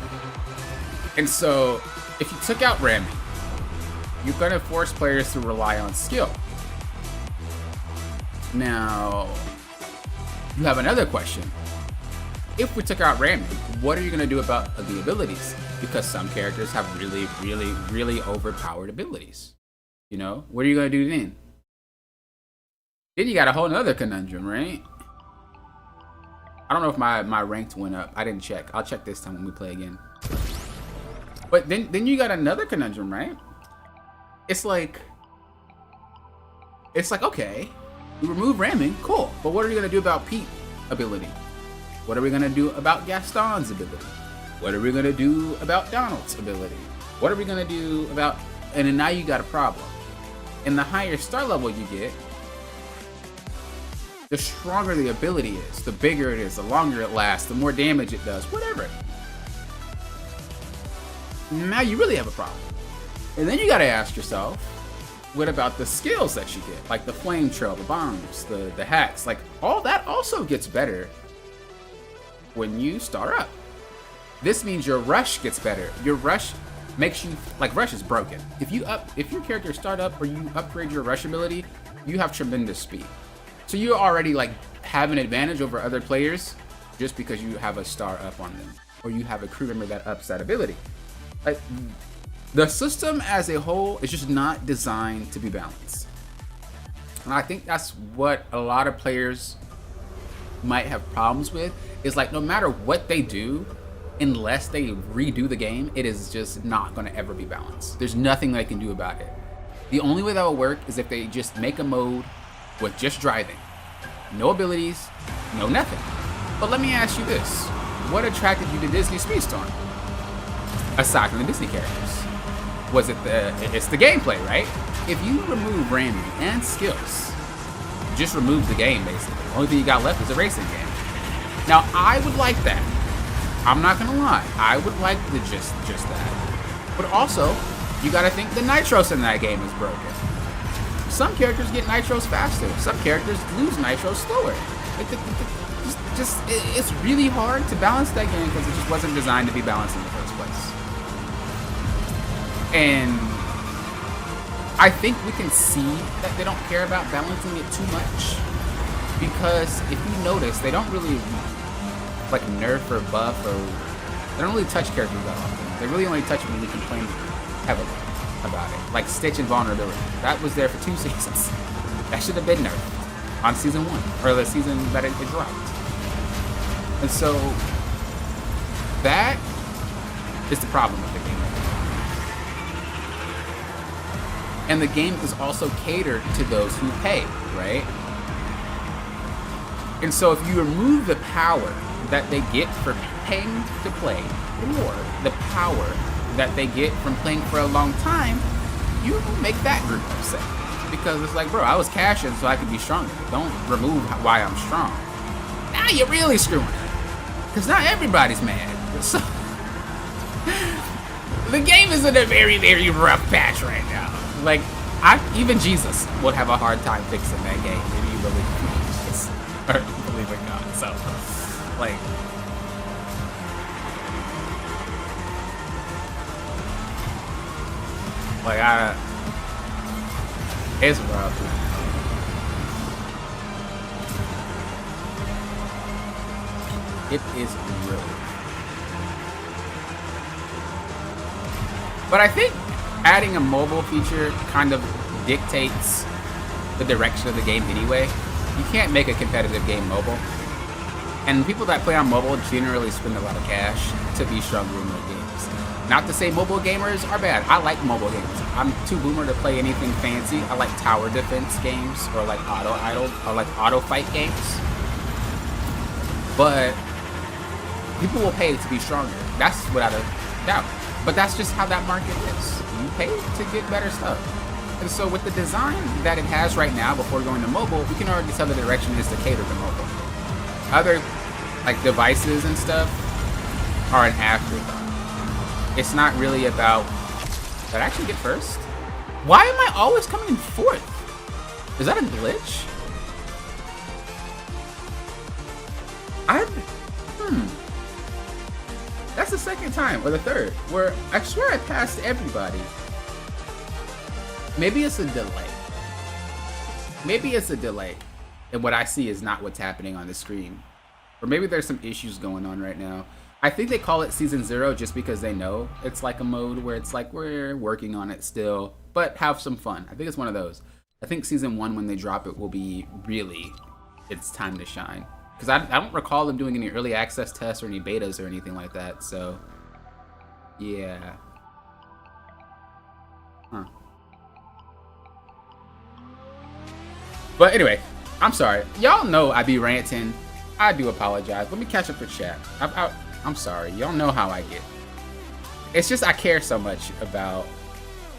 And so, if you took out ramming, you're gonna force players to rely on skill. Now, you have another question. If we took out ramming, what are you gonna do about the abilities? Because some characters have really, really, really overpowered abilities. You know, what are you gonna do then? Then you got a whole nother conundrum, right? I don't know if my ranked went up. I didn't check. I'll check this time when we play again. But then you got another conundrum, right? It's like, okay, we remove ramming, cool. But what are we gonna do about Pete's ability? What are we gonna do about Gaston's ability? What are we gonna do about Donald's ability? What are we gonna do about, and then now you got a problem. And the higher star level you get, the stronger the ability is, the bigger it is, the longer it lasts, the more damage it does, whatever. Now you really have a problem. And then you gotta ask yourself, what about the skills that you get? Like the flame trail, the bombs, the hacks, like all that also gets better when you star up. This means your rush gets better. Your rush makes you, like rush is broken. If your character start up or you upgrade your rush ability, you have tremendous speed. So you already like have an advantage over other players just because you have a star up on them. Or you have a crew member that ups that ability. Like, the system as a whole is just not designed to be balanced. And I think that's what a lot of players might have problems with, is like no matter what they do, unless they redo the game, it is just not gonna ever be balanced. There's nothing they can do about it. The only way that will work is if they just make a mode with just driving. No abilities, no nothing. But let me ask you this. What attracted you to Disney Speedstorm? Aside from the Disney characters. Was it it's the gameplay, right? If you remove ramming and skills, just remove the game basically. The only thing you got left is a racing game. Now I would like that. I'm not gonna lie. I would like just that. But also, you gotta think the nitros in that game is broken. Some characters get nitros faster. Some characters lose nitros slower. It's really hard to balance that game because it just wasn't designed to be balanced in the first place. And I think we can see that they don't care about balancing it too much, because if you notice, they don't really like nerf or buff, or they don't really touch characters that often. They really only touch them when you complain heavily about it. Like Stitch and Vulnerability. That was there for 2 seasons. That should have been nerfed on season 1, or the season that it dropped. And so that is the problem with the game. And the game is also catered to those who pay, right? And so if you remove the power that they get for paying to play, or the power that they get from playing for a long time, you make that group upset. Because it's like, bro, I was cashing so I could be stronger. Don't remove why I'm strong. Now you're really screwing it. Because not everybody's mad. So, the game is in a very, very rough patch right now. Like, even Jesus would have a hard time fixing that game if you believe in Jesus or believe in God. So, like, it's rough. It is really. But I think adding a mobile feature kind of dictates the direction of the game anyway. You can't make a competitive game mobile. And people that play on mobile generally spend a lot of cash to be stronger in their games. Not to say mobile gamers are bad. I like mobile games. I'm too boomer to play anything fancy. I like tower defense games or like auto fight games. But people will pay to be stronger. That's without a doubt. But that's just how that market is. You pay to get better stuff. And so with the design that it has right now before going to mobile, we can already tell the direction is to cater to mobile. Other like devices and stuff are an afterthought. It's not really about, did I actually get first? Why am I always coming in fourth? Is that a glitch? That's the second time, or the third, where I swear I passed everybody. Maybe it's a delay. Maybe it's a delay, and what I see is not what's happening on the screen. Or maybe there's some issues going on right now. I think they call it Season 0 just because they know it's like a mode where it's like, we're working on it still, but have some fun. I think it's one of those. I think Season 1, when they drop it, will be really, it's time to shine. Because I don't recall them doing any early access tests or any betas or anything like that, so yeah. Huh. But anyway, I'm sorry. Y'all know I be ranting. I do apologize. Let me catch up with chat. I'm sorry. Y'all know how I get. It's just I care so much about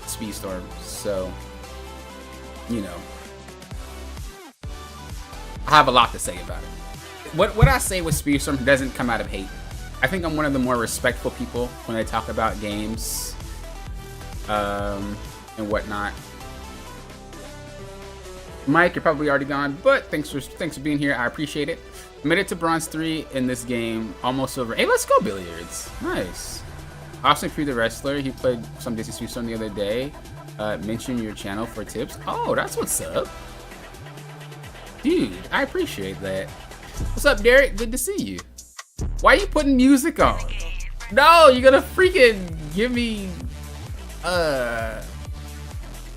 Speedstorm, so, you know. I have a lot to say about it. What I say with Speedstorm doesn't come out of hate. I think I'm one of the more respectful people when they talk about games and whatnot. Mike, you're probably already gone, but thanks for being here. I appreciate it. Made it to Bronze 3 in this game, almost over. Hey, let's go billiards. Nice. Austin Free the Wrestler, he played some DC Speedstorm the other day. Mention your channel for tips. Oh, that's what's up. Dude, I appreciate that. What's up, Derek? Good to see you. Why are you putting music on? No, you're gonna freaking give me,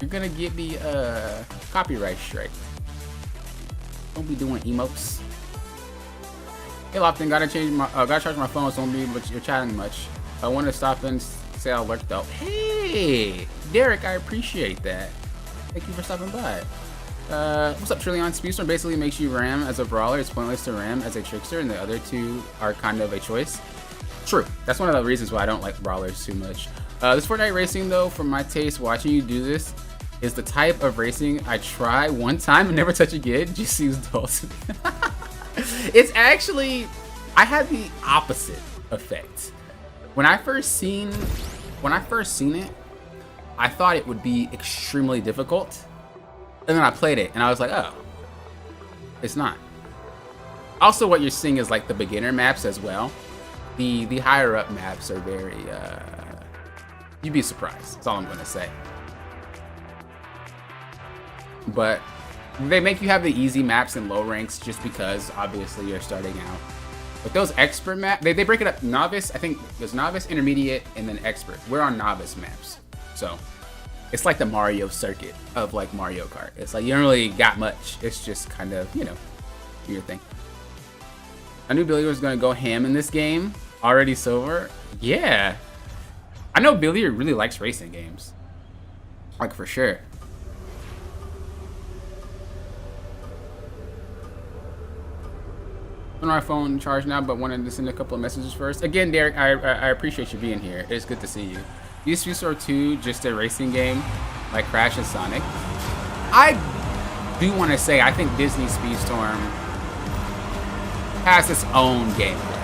you're gonna give me a copyright strike. Don't be doing emotes. Hey, Lofton, gotta charge my phone, so don't be you're chatting much. I want to stop and say I lurked out. Hey, Derek, I appreciate that. Thank you for stopping by. What's up, Trillion? Speedstorm basically makes you ram as a brawler. It's pointless to ram as a trickster, and the other two are kind of a choice. True. That's one of the reasons why I don't like brawlers too much. This Fortnite racing, though, for my taste, watching you do this is the type of racing I try one time and never touch again. Just seems dull to me. It's actually, I had the opposite effect. When I first seen it, I thought it would be extremely difficult. And then I played it and I was like, oh, it's not. Also, what you're seeing is like the beginner maps as well. The higher up maps are very, you'd be surprised. That's all I'm gonna say. But they make you have the easy maps in low ranks just because obviously you're starting out. But those expert maps, they break it up. Novice, I think there's novice, intermediate, and then expert. We're on novice maps. So it's like the Mario circuit of like Mario Kart. It's like you don't really got much. It's just kind of, you know, your thing. I knew Billy was gonna go ham in this game. Already silver? Yeah. I know Billy really likes racing games. Like for sure. On my phone charged now, but wanted to send a couple of messages first. Again, Derek, I appreciate you being here. It's good to see you. Is Speedstorm 2 just a racing game like Crash and Sonic? I do want to say I think Disney Speedstorm has its own gameplay.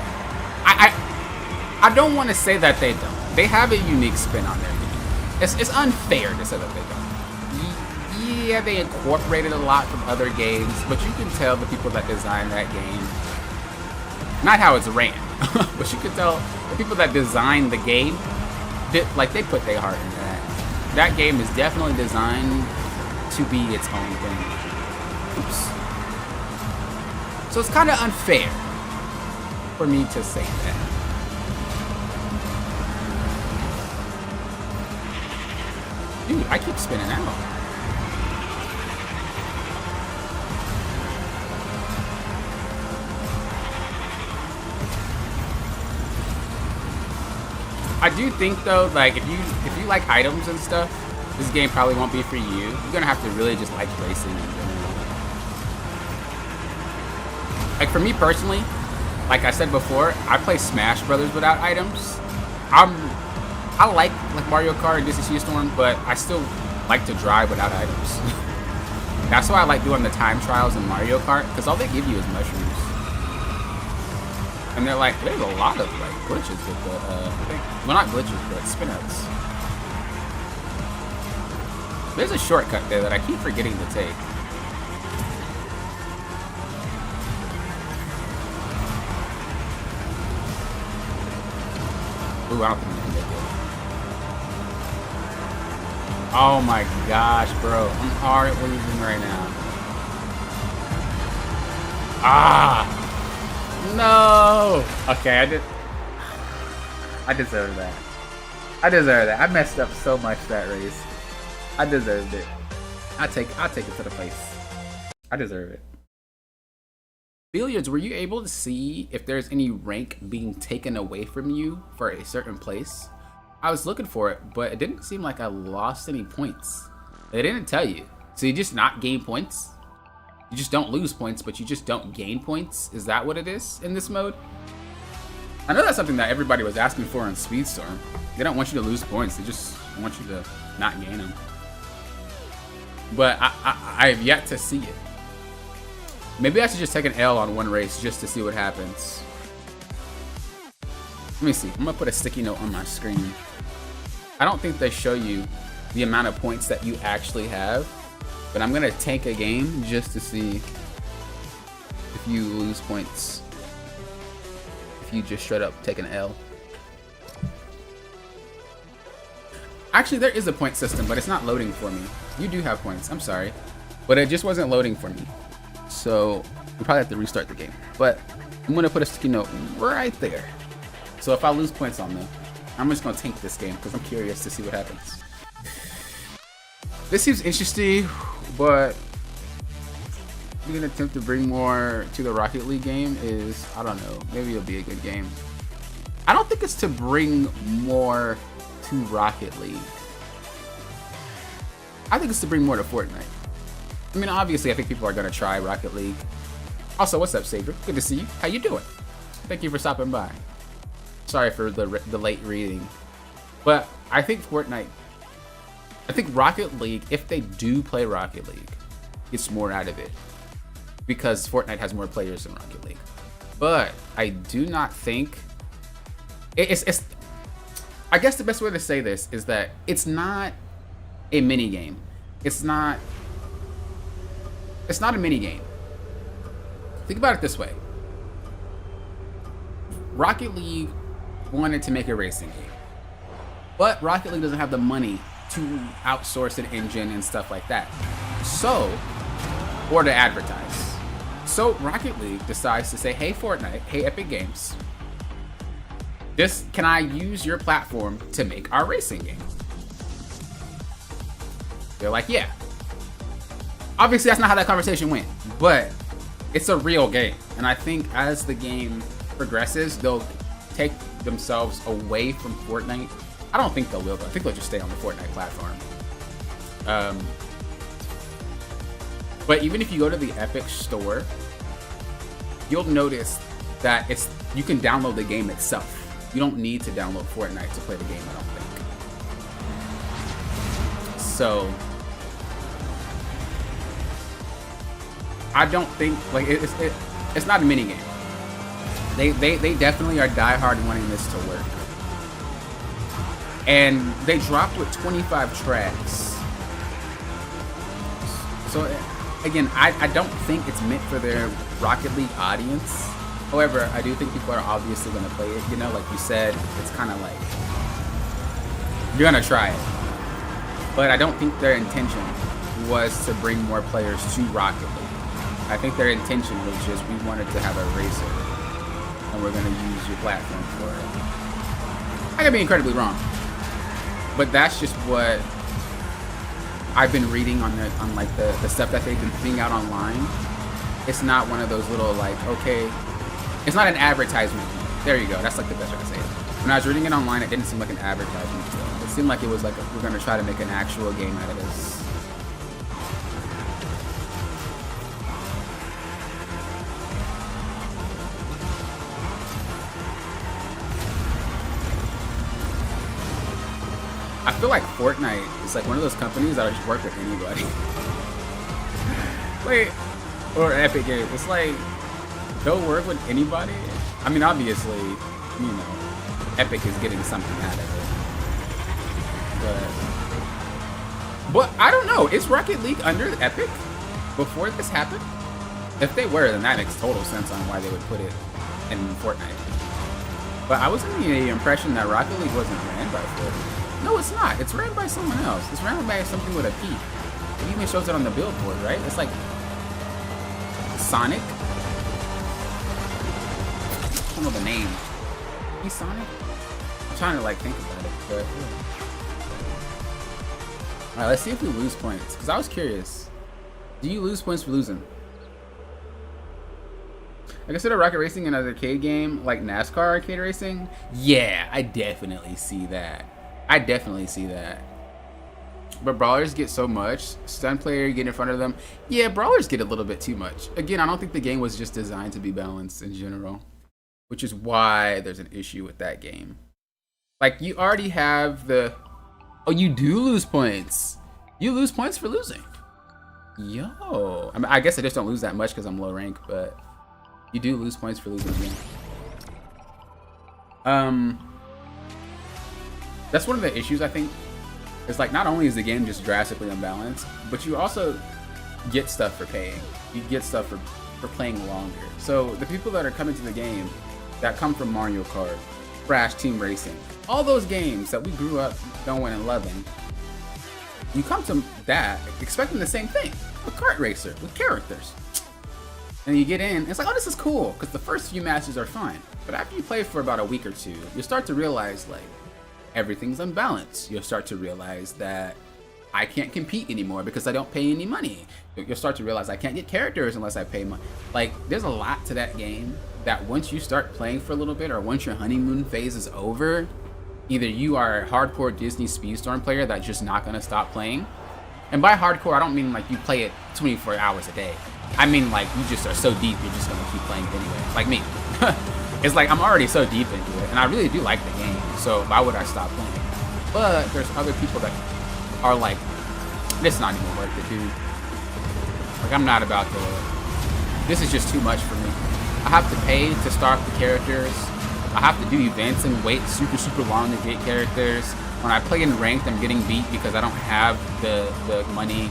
I don't want to say that they don't. They have a unique spin on their game. It's unfair to say that they don't. Yeah, they incorporated a lot from other games, but you can tell the people that designed that game, not how it's ran, but you can tell the people that designed the game, like they put their heart in that. That game is definitely designed to be its own thing. Oops. So it's kind of unfair for me to say that. Dude, I keep spinning out. I do think though, like if you like items and stuff, this game probably won't be for you. You're gonna have to really just like racing in general. Like for me personally, like I said before, I play Smash Brothers without items. I like Mario Kart and Speedstorm, but I still like to drive without items. That's why I like doing the time trials in Mario Kart, because all they give you is mushrooms. And they're like, there's a lot of like glitches with the, well not glitches, but spinouts. There's a shortcut there that I keep forgetting to take. Ooh, I don't think I can make it. Oh my gosh, bro. I'm hard at losing right now. Ah! No! Okay, I deserve that. I deserve that. I messed up so much that race. I deserved it. I'll take it to the face. I deserve it. Billiards, were you able to see if there's any rank being taken away from you for a certain place? I was looking for it, but it didn't seem like I lost any points. They didn't tell you. So you just not gain points? You just don't lose points, but you just don't gain points? Is that what it is in this mode? I know that's something that everybody was asking for in Speedstorm. They don't want you to lose points, they just want you to not gain them. But I have yet to see it. Maybe I should just take an L on one race just to see what happens. Let me see. I'm gonna put a sticky note on my screen. I don't think they show you the amount of points that you actually have, but I'm gonna tank a game just to see if you lose points. If you just straight up take an L. Actually, there is a point system, but it's not loading for me. You do have points, I'm sorry. But it just wasn't loading for me. So, you probably have to restart the game. But I'm gonna put a sticky note right there. So if I lose points on them, I'm just gonna tank this game because I'm curious to see what happens. This seems interesting, but being an attempt to bring more to the Rocket League game is, I don't know, maybe it'll be a good game. I don't think it's to bring more to Rocket League. I think it's to bring more to Fortnite. I mean, obviously, I think people are gonna try Rocket League. Also, what's up, Saber? Good to see you. How you doing? Thank you for stopping by. Sorry for the late reading, but I think Rocket League, if they do play Rocket League, gets more out of it because Fortnite has more players than Rocket League. But I do not think it's I guess the best way to say this is that it's not a mini game. It's not a mini game. Think about it this way. Rocket League wanted to make a racing game, but Rocket League doesn't have the money to outsource an engine and stuff like that. So, or to advertise. So Rocket League decides to say, hey Fortnite, hey Epic Games, can I use your platform to make our racing game? They're like, yeah. Obviously that's not how that conversation went, but it's a real game. And I think as the game progresses, they'll take themselves away from Fortnite. I don't think they will, though. I think they'll just stay on the Fortnite platform. But even if you go to the Epic store, you'll notice that you can download the game itself. You don't need to download Fortnite to play the game, I don't think. So I don't think, like, it's not a mini game. They definitely are diehard wanting this to work. And they dropped with 25 tracks. So again, I don't think it's meant for their Rocket League audience. However, I do think people are obviously going to play it. You know, like you said, it's kind of like, you're going to try it. But I don't think their intention was to bring more players to Rocket League. I think their intention was just, we wanted to have a racer, and we're going to use your platform for it. I could be incredibly wrong, but that's just what I've been reading on the stuff that they've been putting out online. It's not one of those little like, okay, it's not an advertisement. There you go. That's like the best way to say it. When I was reading it online, it didn't seem like an advertisement. It seemed like it was like we're going to try to make an actual game out of this. I feel like Fortnite is like one of those companies that will just work with anybody. Wait, or Epic Games. It's like they'll work with anybody. I mean, obviously, you know, Epic is getting something out of it. But I don't know. Is Rocket League under Epic before this happened? If they were, then that makes total sense on why they would put it in Fortnite. But I was under the impression that Rocket League wasn't ran by Fortnite. No, it's not. It's ran by someone else. It's ran by something with a P. It even shows it on the billboard, right? It's like Sonic. I don't know the name. He's Sonic? I'm trying to like think about it, but yeah. Alright, let's see if we lose points. Because I was curious. Do you lose points for losing? I consider Rocket Racing an arcade game like NASCAR arcade racing? Yeah, I definitely see that. I definitely see that. But brawlers get so much. Stun player get in front of them. Yeah, brawlers get a little bit too much. Again, I don't think the game was just designed to be balanced in general, which is why there's an issue with that game. Like, you already have the... Oh, you do lose points. You lose points for losing. Yo. I mean, I guess I just don't lose that much because I'm low rank, but you do lose points for losing the game. That's one of the issues, I think. It's like, not only is the game just drastically unbalanced, but you also get stuff for paying. You get stuff for playing longer. So the people that are coming to the game that come from Mario Kart, Crash Team Racing, all those games that we grew up knowing and loving, you come to that expecting the same thing, a kart racer with characters. And you get in, it's like, oh, this is cool, because the first few matches are fine. But after you play for about a week or two, you start to realize, like, everything's unbalanced. You'll start to realize that I can't compete anymore because I don't pay any money. You'll start to realize I can't get characters unless I pay money. Like, there's a lot to that game that once you start playing for a little bit, or once your honeymoon phase is over, either you are a hardcore Disney Speedstorm player that's just not gonna stop playing. And by hardcore, I don't mean like you play it 24 hours a day. I mean like you just are so deep, you're just gonna keep playing it anyway. Like me. It's like I'm already so deep into it, and I really do like the game, so why would I stop playing? But there's other people that are like, this is not even worth it, dude. Like, I'm not about to, this is just too much for me. I have to pay to start the characters. I have to do events and wait super long to get characters. When I play in ranked, I'm getting beat because I don't have the money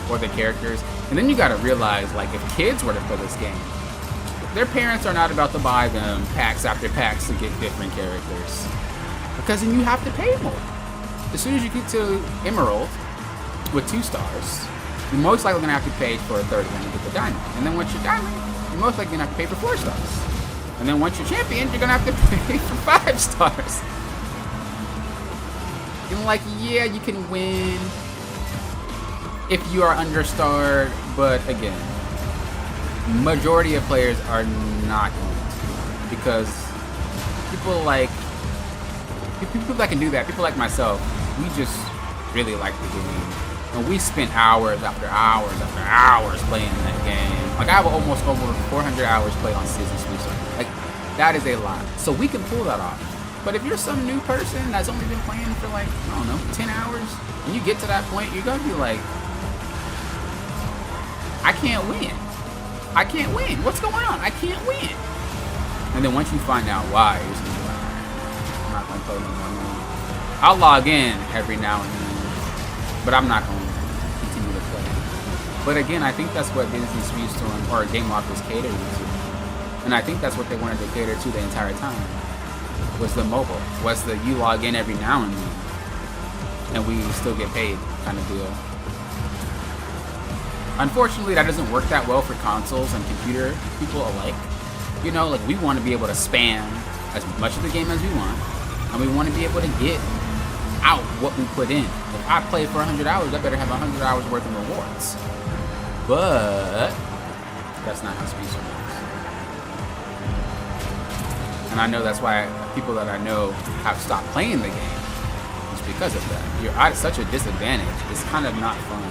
or the characters. And then you gotta realize, like, if kids were to play this game, their parents are not about to buy them packs after packs to get different characters, because then you have to pay more. As soon as you get to Emerald with 2 stars, you're most likely gonna have to pay for a 3rd one to get the diamond. And then once you're diamond, you're most likely gonna have to pay for 4 stars. And then once you're champion, you're gonna have to pay for 5 stars. And like, yeah, you can win if you are understarred, but again, majority of players are not going to, because people that can do that, people like myself, we just really like the game, and we spent hours after hours after hours playing that game. Like, I have almost over 400 hours played on Season Speedstorm. Like, that is a lot. So we can pull that off. But if you're some new person that's only been playing for like, I don't know, 10 hours, and you get to that point, you're gonna be like, I can't win. I can't win. What's going on? I can't win. And then once you find out why, you're just gonna be like, I'm not gonna play no more. I'll log in every now and then, but I'm not gonna continue to play. But again, I think that's what Disney Speedstorm or Game Loft was catering to. And I think that's what they wanted to cater to the entire time. Was the mobile. Was the you log in every now and then, and we still get paid kind of deal. Unfortunately, that doesn't work that well for consoles and computer people alike. You know, like we want to be able to spam as much of the game as we want, and we want to be able to get out what we put in. If I play for 100 hours, I better have 100 hours worth of rewards. But that's not how Speedstorm works. And I know that's why people that I know have stopped playing the game. It's because of that. You're at such a disadvantage. It's kind of not fun.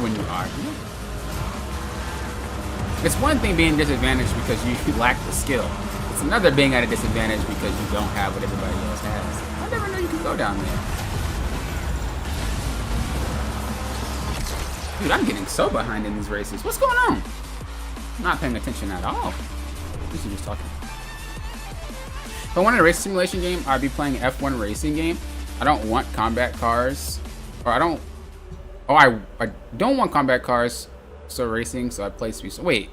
When you argue. It's one thing being disadvantaged because you lack the skill. It's another being at a disadvantage because you don't have what everybody else has. I never knew you could go down there. Dude, I'm getting so behind in these races. What's going on? I'm not paying attention at all. These are just talking. If I wanted a race simulation game, I'd be playing F1 racing game. I don't want combat cars. Or I don't... Oh, I don't want combat cars, so racing, so I play Speedstorm. Wait.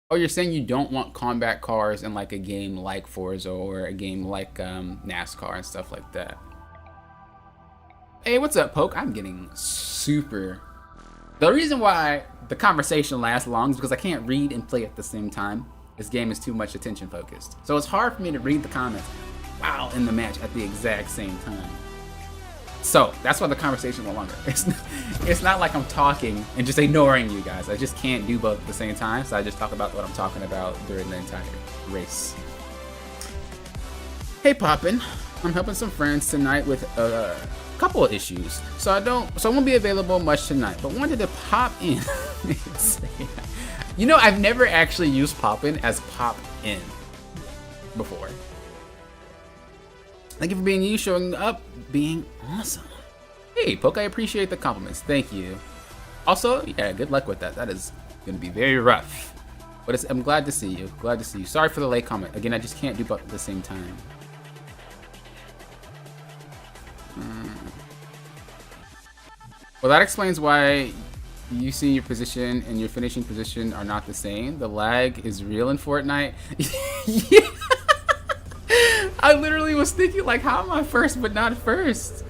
Oh, you're saying you don't want combat cars in like a game like Forza or a game like NASCAR and stuff like that. Hey, what's up, Poke? I'm getting super... The reason why the conversation lasts long is because I can't read and play at the same time. This game is too much attention focused. So it's hard for me to read the comments while in the match at the exact same time. So that's why the conversation went longer. It's not like I'm talking and just ignoring you guys. I just can't do both at the same time, so I just talk about what I'm talking about during the entire race. Hey Poppin', I'm helping some friends tonight with a couple of issues. So I won't be available much tonight, but wanted to pop in. You know, I've never actually used Poppin' as pop in before. Thank you for being you, showing up, being awesome. Hey, Poke, I appreciate the compliments. Thank you. Also, yeah, good luck with that. That is going to be very rough. But I'm glad to see you. Glad to see you. Sorry for the late comment. Again, I just can't do both at the same time. Well, that explains why you see your position and your finishing position are not the same. The lag is real in Fortnite. Yeah. I literally was thinking, like, how am I first but not first?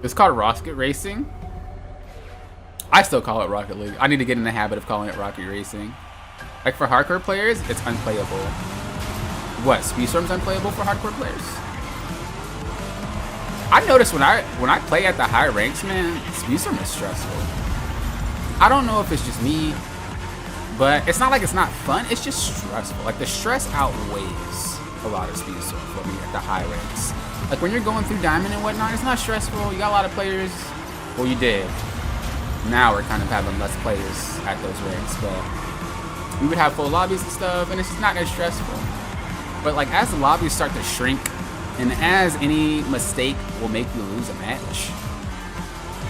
It's called Rocket Racing. I still call it Rocket League. I need to get in the habit of calling it Rocket Racing. Like, for hardcore players, it's unplayable. What, Speedstorm's unplayable for hardcore players? I noticed when I play at the high ranks, man, Speedstorm is stressful. I don't know if it's just me, but it's not like it's not fun, it's just stressful. Like, the stress outweighs a lot of Speedstorm for me at the high ranks. Like, when you're going through Diamond and whatnot, it's not stressful. You got a lot of players. Well, you did. Now we're kind of having less players at those ranks, but we would have full lobbies and stuff, and it's just not as stressful. But, like, as the lobbies start to shrink, and as any mistake will make you lose a match,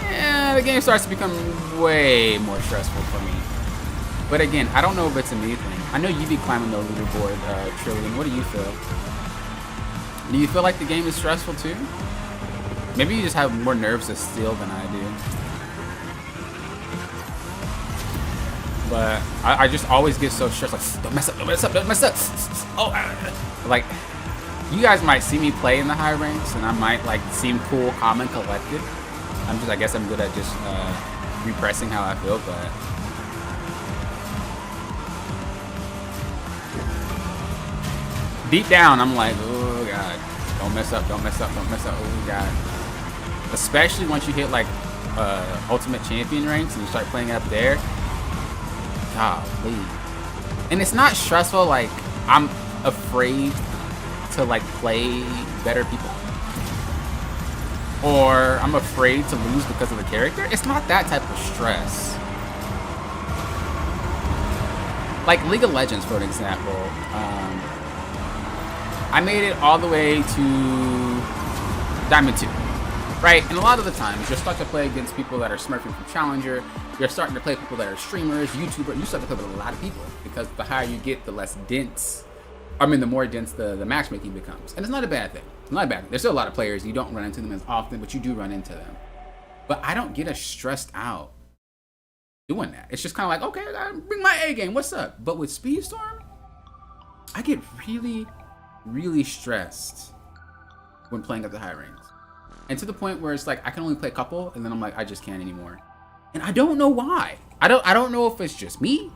yeah, the game starts to become way more stressful for me. But again, I don't know if it's a me thing. I know you be climbing the leaderboard, Trillion. What do you feel? Do you feel like the game is stressful too? Maybe you just have more nerves of steel than I do. But I just always get so stressed, like, don't mess up, don't mess up, don't mess up. Oh, like, you guys might see me play in the high ranks, and I might, like, seem cool, calm, and collected. I guess I'm good at just repressing how I feel, but deep down, I'm like, oh god, don't mess up, don't mess up, don't mess up, oh god. Especially once you hit, like, Ultimate Champion ranks and you start playing it up there. Golly. And it's not stressful, like, I'm afraid to, like, play better people. Or I'm afraid to lose because of the character. It's not that type of stress. Like League of Legends, for an example. I made it all the way to Diamond 2. Right? And a lot of the times, you're starting to play against people that are smurfing from Challenger. You're starting to play people that are streamers, YouTubers. You start to play with a lot of people because the higher you get, the less dense. I mean, the more dense the matchmaking becomes. And it's not a bad thing. It's not a bad thing. There's still a lot of players. You don't run into them as often, but you do run into them. But I don't get as stressed out doing that. It's just kind of like, okay, I gotta bring my A game. What's up? But with Speedstorm, I get really, really stressed when playing at the high range. And to the point where it's like I can only play a couple, and then I'm like, I just can't anymore. And I don't know why. I don't know if it's just me,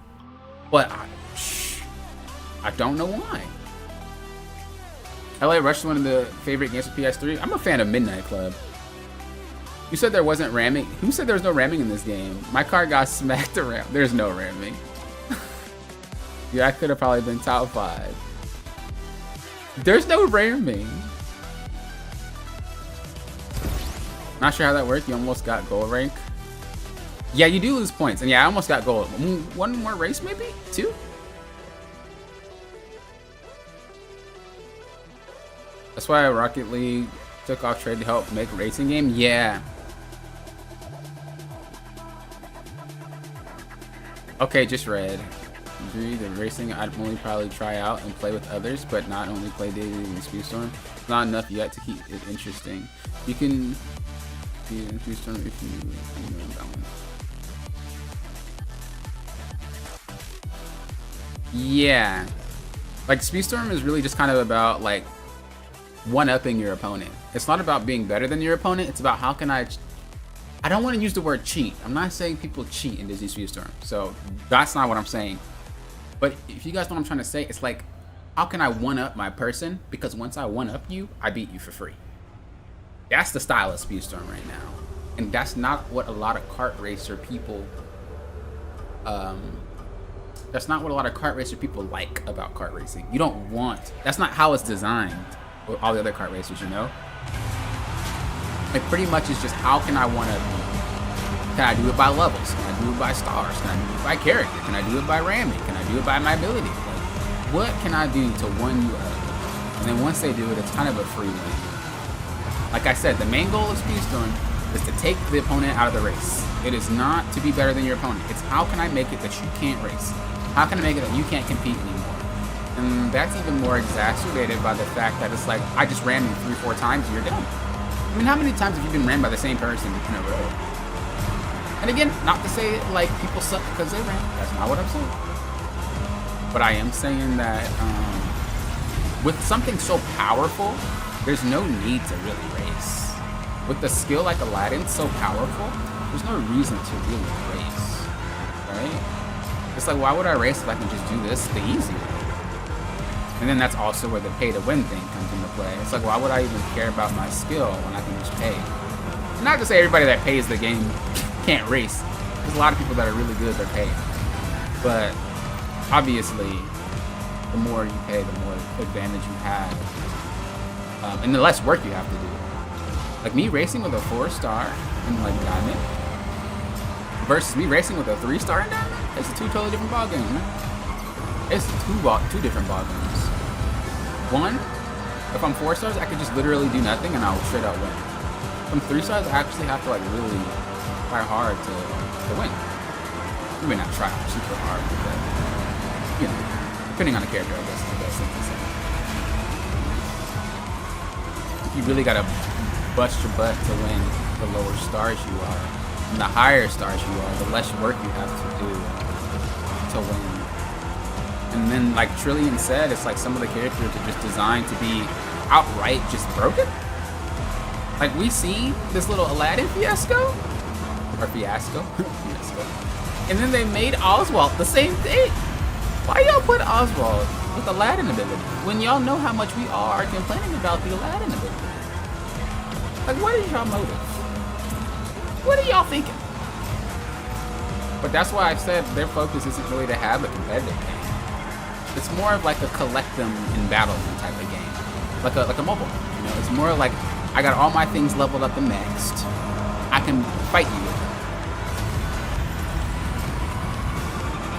but I don't know why. LA Rush is one of the favorite games for PS3. I'm a fan of Midnight Club. You said there wasn't ramming. Who said there was no ramming in this game? My car got smacked around. There's no ramming. Yeah, I could have probably been top 5. There's no ramming. Not sure how that worked. You almost got gold rank. Yeah, you do lose points. And yeah, I almost got gold. One more race, maybe? 2? That's why Rocket League took off trade to help make a racing game? Yeah. Okay, just read. Agree that racing I'd only probably try out and play with others, but not only play daily in Speedstorm. It's not enough yet to keep it interesting. You can be in Speedstorm if you know that one. Yeah. Like, Speedstorm is really just kind of about, like, one-upping your opponent. It's not about being better than your opponent. It's about how can I don't want to use the word cheat. I'm not saying people cheat in Disney Speedstorm. So that's not what I'm saying. But if you guys know what I'm trying to say, it's like, how can I one-up my person? Because once I one-up you, I beat you for free. That's the style of Speedstorm right now. And that's not what a lot of kart racer people like about kart racing. You don't want, that's not how it's designed with all the other kart racers, you know? It pretty much is just, how can I one-up you? Can I do it by levels? Can I do it by stars? Can I do it by character? Can I do it by ramming? Can I do it by my ability? Like, what can I do to one you up? And then once they do it, it's kind of a free win. Like I said, the main goal of Speedstorm is to take the opponent out of the race. It is not to be better than your opponent. It's how can I make it that you can't race? How can I make it that you can't compete anymore? And that's even more exacerbated by the fact that it's like, I just ran you 3-4 times and you're done. I mean, how many times have you been ran by the same person in a row? And again, not to say like people suck because they ran. That's not what I'm saying. But I am saying that with something so powerful, there's no need to really race. With the skill like Aladdin so powerful, there's no reason to really race, right? It's like, why would I race if I can just do this the easy way? And then that's also where the pay-to-win thing comes into play. It's like, why would I even care about my skill when I can just pay? Not to say everybody that pays the game can't race. There's a lot of people that are really good at paying. But obviously, the more you pay, the more advantage you have. And the less work you have to do. Like me racing with a 4-star in like Diamond versus me racing with a 3-star in Diamond, it's a 2 totally different ball games, man. It's two different ball games. One, if I'm 4 stars, I could just literally do nothing and I'll straight out win. If I'm 3 stars, I actually have to like really try hard to win. You may not try super hard, but you know, depending on the character, I guess is the best thing to say. You really gotta bust your butt to win the lower stars you are. And the higher stars you are, the less work you have to do to win. And then, like Trillian said, it's like some of the characters are just designed to be outright just broken. Like, we see this little Aladdin fiasco. Or fiasco. Fiasco. And then they made Oswald the same thing. Why y'all put Oswald with Aladdin ability when y'all know how much we are complaining about the Aladdin ability? Like, what is y'all motive? What are y'all thinking? But that's why I said their focus isn't really to have a competitive game. It's more of like a collect them in battle type of game. Like a mobile. You know, it's more like I got all my things leveled up and maxed. I can fight you with them.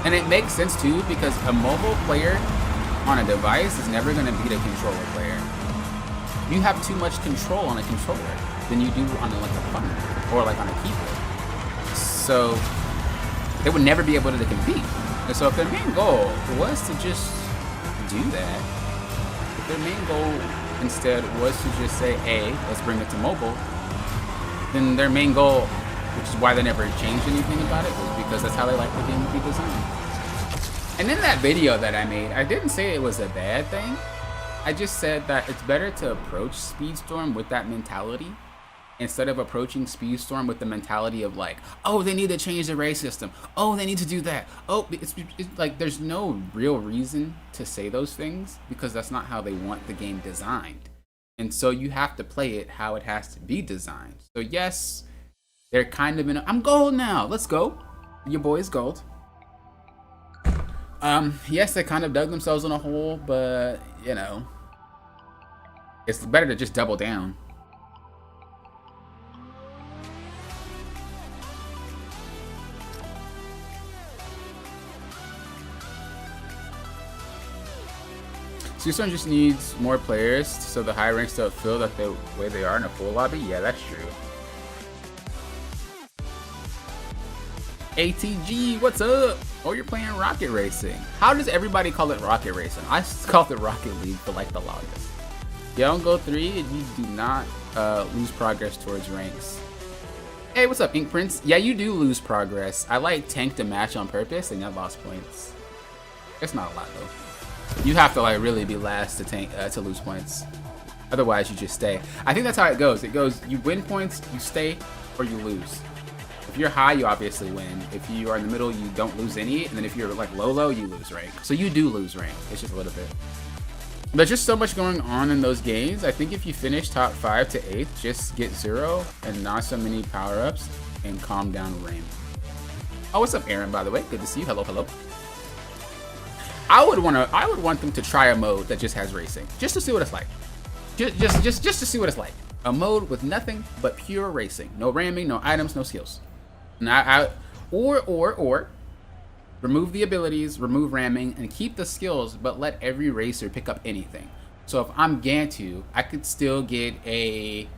And it makes sense too, because a mobile player on a device is never going to beat a controller player. You have too much control on a controller than you do on like a phone or like on a keyboard. So they would never be able to compete. And so if their main goal was to just do that, if their main goal instead was to just say, hey, let's bring it to mobile, then their main goal, which is why they never changed anything about it, was because that's how they like the game to be designed. And in that video that I made, I didn't say it was a bad thing. I just said that it's better to approach Speedstorm with that mentality instead of approaching Speedstorm with the mentality of like, oh, they need to change the race system. Oh, they need to do that. Oh, it's like there's no real reason to say those things because that's not how they want the game designed. And so you have to play it how it has to be designed. So yes, they're kind of in I'm gold now. Let's go. Your boy's gold. Yes, they kind of dug themselves in a hole, but you know, it's better to just double down. Speedstorm just needs more players so the high ranks don't feel that the way they are in a full lobby. Yeah, that's true. ATG, what's up? Oh, you're playing Rocket Racing. How does everybody call it Rocket Racing? I called it Rocket League for like the longest. You don't go 3 and you do not lose progress towards ranks. Hey, what's up, Ink Prince? Yeah, you do lose progress. I like tanked a match on purpose and I lost points. It's not a lot though. You have to like really be last to tank to lose points. Otherwise, you just stay. I think that's how it goes. It goes, you win points, you stay, or you lose. If you're high, you obviously win. If you are in the middle, you don't lose any. And then if you're like low, you lose rank. So you do lose rank. It's just a little bit. There's just so much going on in those games. I think if you finish top 5 to 8th, just get 0 and not so many power-ups and calm down Rain. Oh, what's up, Aaron, by the way? Good to see you. Hello, hello. I would want them to try a mode that just has racing, just to see what it's like. Just to see what it's like. A mode with nothing but pure racing. No ramming, no items, no skills. Or remove the abilities, remove ramming, and keep the skills, but let every racer pick up anything. So if I'm Gantu, I could still get a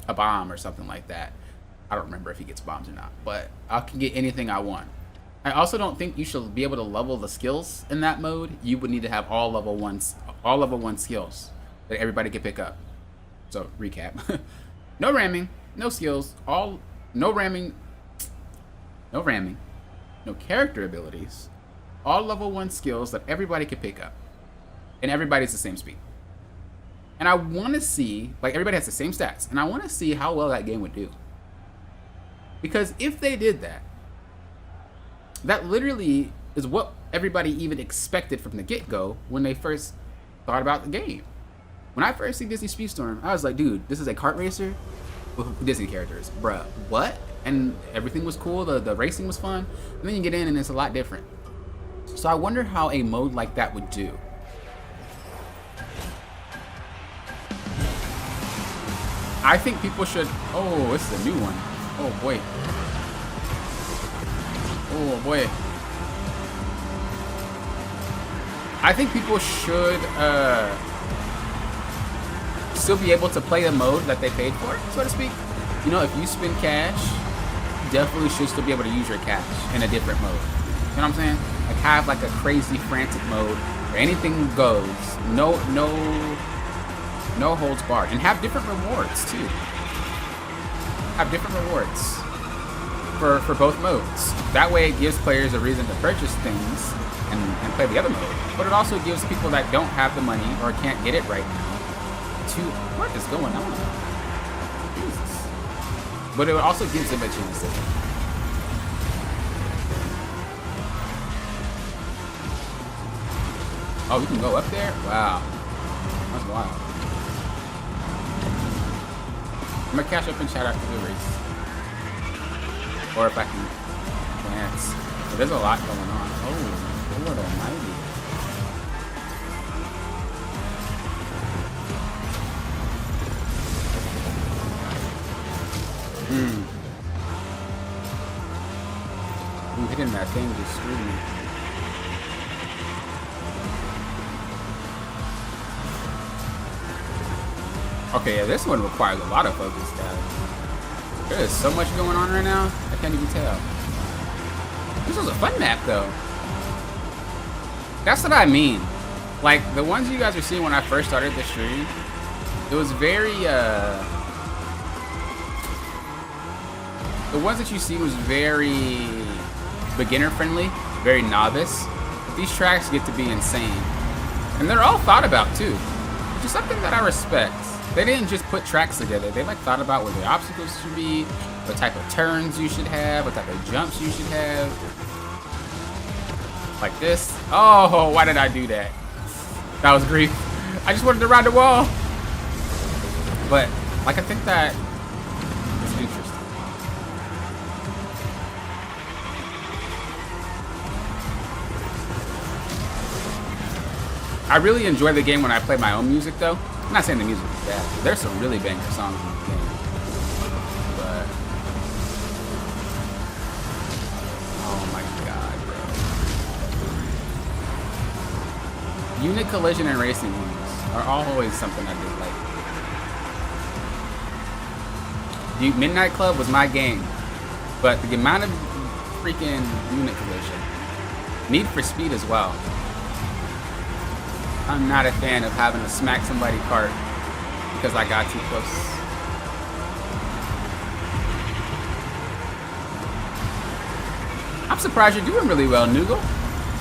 bomb or something like that. I don't remember if he gets bombs or not, but I can get anything I want. I also don't think you should be able to level the skills in that mode. You would need to have all level 1 skills that everybody can pick up. So recap. No ramming, no skills, no ramming, no character abilities, all level 1 skills that everybody can pick up. And everybody's the same speed. And I want to see, like everybody has the same stats, and I want to see how well that game would do. Because if they did that, that literally is what everybody even expected from the get-go when they first thought about the game. When I first seen Disney Speedstorm, I was like, dude, this is a kart racer with Disney characters. Bruh, what? And everything was cool, the racing was fun, and then you get in and it's a lot different. So I wonder how a mode like that would do. I think people should, oh, this is a new one. Oh boy. Oh boy. I think people should still be able to play the mode that they paid for, so to speak. You know, if you spend cash, you definitely should still be able to use your cash in a different mode. You know what I'm saying? Like have like a crazy frantic mode where anything goes, no holds barred, and have different rewards too. Have different rewards for both modes. That way it gives players a reason to purchase things and play the other mode. But it also gives people that don't have the money or can't get it right now to, what is going on? Jesus. But it also gives them a chance to. Oh, we can go up there? Wow. That's wild. I'm gonna catch up and shout out to the race. Or if I can glance. But there's a lot going on. Oh, Lord almighty. Ooh, hitting that thing just screwed me. Okay, yeah, this one requires a lot of focus, guys. There is so much going on right now, I can't even tell. This was a fun map, though. That's what I mean. Like, the ones you guys are seeing when I first started the stream, it was very, the ones that you see was very beginner-friendly, very novice. But these tracks get to be insane. And they're all thought about, too. Which is something that I respect. They didn't just put tracks together. They, like, thought about where the obstacles should be, what type of turns you should have, what type of jumps you should have. Like this. Oh, why did I do that? That was grief. I just wanted to ride the wall. But, like, I think that is interesting. I really enjoy the game when I play my own music, though. I'm not saying the music is bad. There's some really banger songs in the game. But, oh my god, bro. Unit collision and racing games are always something I do like. Dude, Midnight Club was my game, but the amount of freaking unit collision. Need for Speed as well. I'm not a fan of having to smack somebody's cart because I got too close. I'm surprised you're doing really well, Noogle.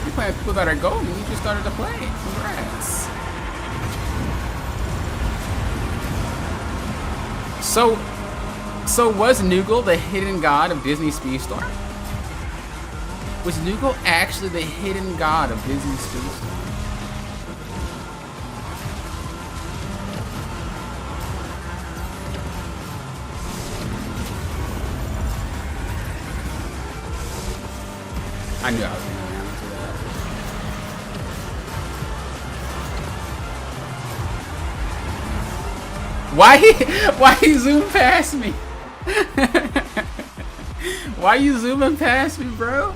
You're playing people that are golden. You just started to play. Congrats. So was Noogle the hidden god of Disney Speedstorm? Was Noogle actually the hidden god of Disney Speedstorm? I knew I was going to answer that. Why you zoom past me? Why you zooming past me, bro?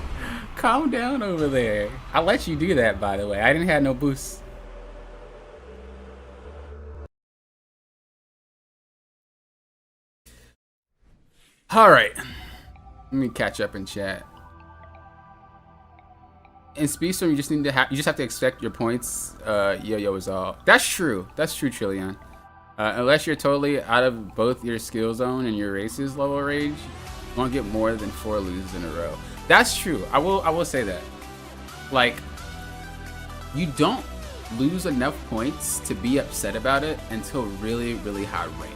Calm down over there. I let you do that, by the way. I didn't have no boost. All right. Let me catch up in chat. In Speedstorm, you just have to expect your points. Yo-yo is all. That's true. That's true, Trillion. Unless you're totally out of both your skill zone and your race's level range, you won't get more than 4 loses in a row. That's true. I will say that. Like, you don't lose enough points to be upset about it until really, really high rank.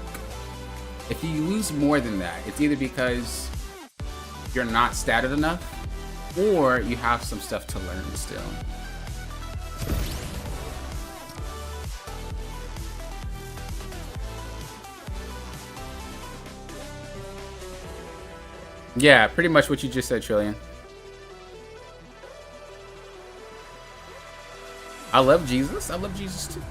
If you lose more than that, it's either because you're not statted enough, or you have some stuff to learn still. Yeah, pretty much what you just said, Trillion. I love Jesus. I love Jesus too.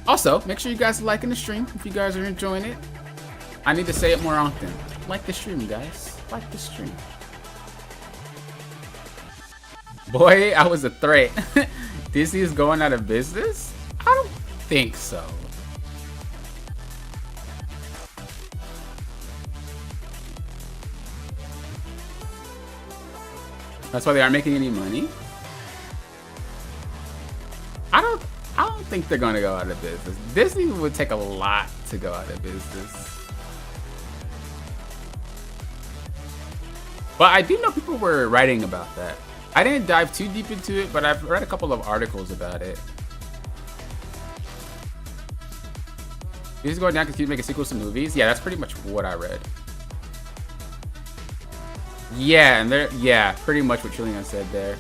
Also, make sure you guys are liking the stream if you guys are enjoying it. I need to say it more often. Like the stream, guys. Like the stream. Boy, I was a threat. Disney is going out of business? I don't think so. That's why they aren't making any money? I don't think they're gonna go out of business. Disney would take a lot to go out of business. But I do know people were writing about that. I didn't dive too deep into it, but I've read a couple of articles about it. This is going down because you make a sequel to movies? Yeah, that's pretty much what I read. Yeah, and yeah, pretty much what Trillion said there.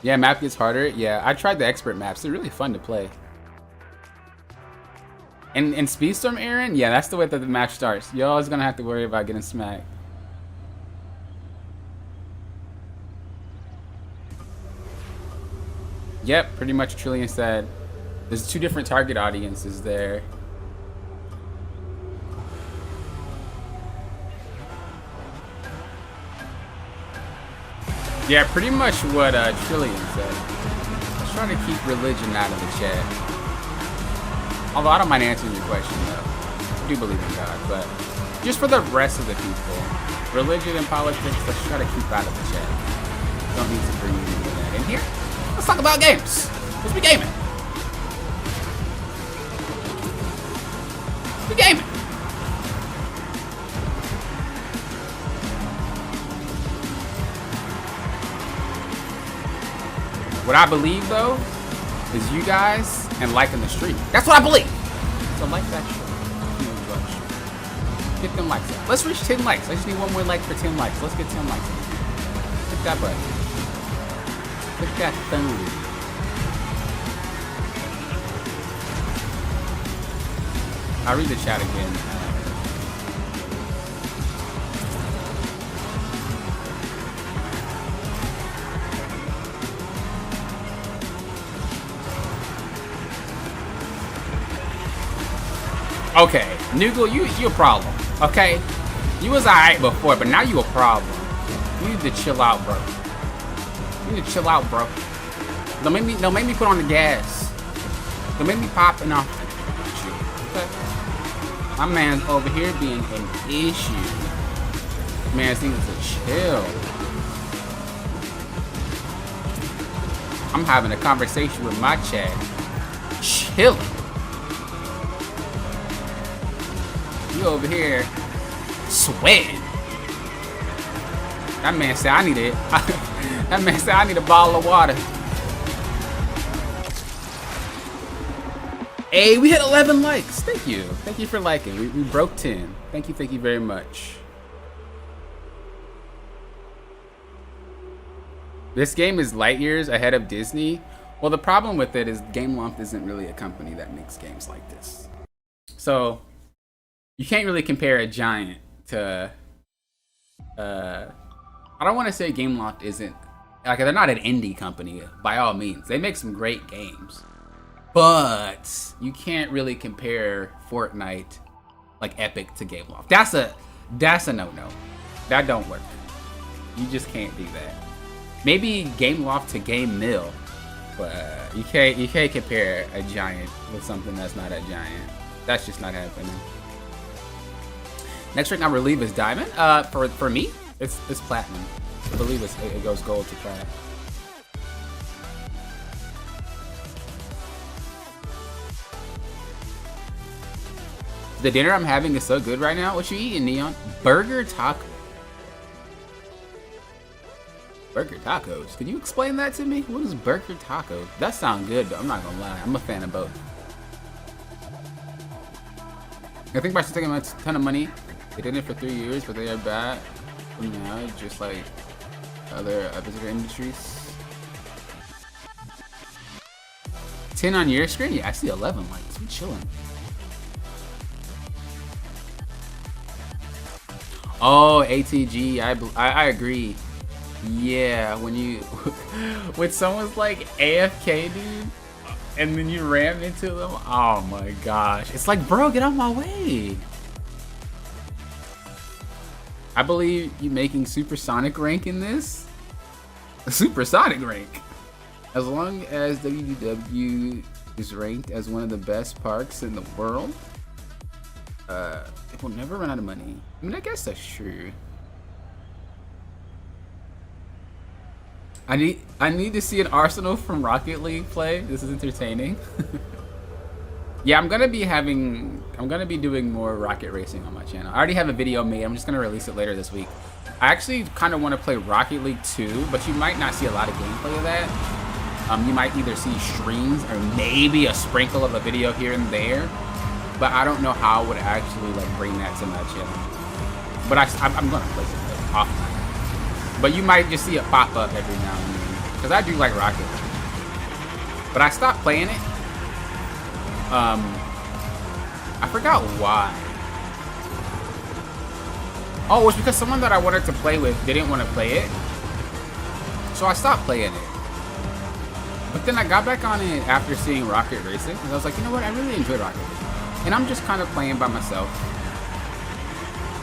Yeah, map gets harder. Yeah, I tried the expert maps. They're really fun to play. And in Speedstorm, Aaron, yeah, that's the way that the match starts. You're always gonna have to worry about getting smacked. Yep, pretty much Trillion said. There's 2 different target audiences there. Yeah, pretty much what Trillian said. Let's try to keep religion out of the chat. Although I don't mind answering your question though. I do believe in God, but just for the rest of the people, religion and politics, let's try to keep out of the chat. Don't need to bring any of that in here. Let's talk about games. Let's be gaming. Be gaming. What I believe though is you guys and liking the stream. That's what I believe. So like that shit. Get them likes up. Let's reach 10 likes. I just need one more like for 10 likes. Let's get 10 likes. Hit that button. Hit that thumb. I'll read the chat again. Okay, Noogle, you a problem. Okay, you was alright before, but now you a problem. You need to chill out, bro. You need to chill out, bro. Don't make me put on the gas. Don't make me pop and off. Okay. My man's over here being an issue. Man needs to chill. I'm having a conversation with my chat. Chilling. You over here sweating. That man said I need it. That man said I need a bottle of water. Hey, we hit 11 likes. Thank you. Thank you for liking. We broke 10. Thank you very much. This game is light years ahead of Disney. Well, the problem with it is Gameloft isn't really a company that makes games like this. So you can't really compare a giant to I don't want to say Gameloft isn't like, they're not an indie company by all means. They make some great games, but you can't really compare Fortnite like Epic to Gameloft. That's a no-no. That don't work. You just can't do that. Maybe Gameloft to Game Mill, but you can't compare a giant with something that's not a giant. That's just not happening. Next rank I believe is diamond. For me, it's platinum. I believe it goes gold to plat. The dinner I'm having is so good right now. What you eating, Neon? Burger taco. Burger tacos. Can you explain that to me? What is burger tacos? That sounds good, though. I'm not gonna lie. I'm a fan of both. I think by taking a ton of money. They did it for 3 years, but they are bad now, just like other visitor industries. 10 on your screen? Yeah, I see 11 likes. We chilling. Oh, ATG. I agree. Yeah, when someone's like AFK, dude, and then you ram into them. Oh my gosh, it's like, bro, get out of my way. I believe you making supersonic rank in this. A supersonic rank. As long as WDW is ranked as one of the best parks in the world, it will never run out of money. I mean, I guess that's true. I need to see an Arsenal from Rocket League play. This is entertaining. Yeah, I'm gonna be doing more rocket racing on my channel. I already have a video made. I'm just gonna release it later this week. I actually kind of want to play Rocket League 2, but you might not see a lot of gameplay of that. You might either see streams or maybe a sprinkle of a video here and there, but I don't know how I would actually like bring that to my channel. But I'm gonna play it often. But you might just see it pop up every now and then, because I do like Rocket League. But I stopped playing it. I forgot why. Oh, it was because someone that I wanted to play with didn't want to play it. So I stopped playing it. But then I got back on it after seeing Rocket Racing, because I was like, you know what, I really enjoy Rocket League. And I'm just kind of playing by myself.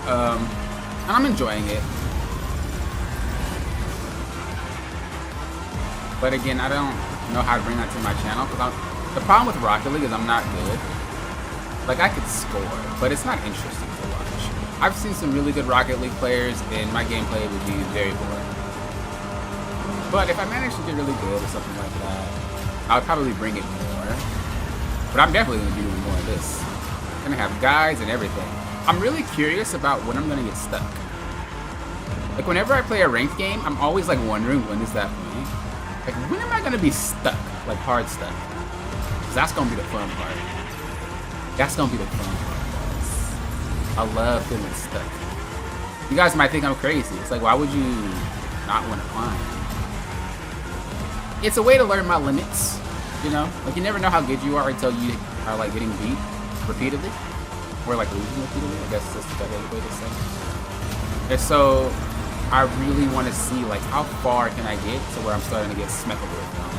And I'm enjoying it. But again, I don't know how to bring that to my channel because the problem with Rocket League is I'm not good. Like, I could score, but it's not interesting to watch. I've seen some really good Rocket League players, and my gameplay would be very boring. But if I manage to get really good or something like that, I would probably bring it more. But I'm definitely going to be doing more of this. I'm going to have guides and everything. I'm really curious about when I'm going to get stuck. Like, whenever I play a ranked game, I'm always, like, wondering when is that point. Like, when am I going to be stuck? Like, hard stuck. Because that's going to be the fun part. That's going to be the fun part, guys. I love feeling stuck. You guys might think I'm crazy. It's like, why would you not want to climb? It's a way to learn my limits, you know? Like, you never know how good you are until you are, like, getting beat repeatedly. Or, like, losing repeatedly. I guess that's the better way to say. And so, I really want to see, like, how far can I get to where I'm starting to get smeckable with them.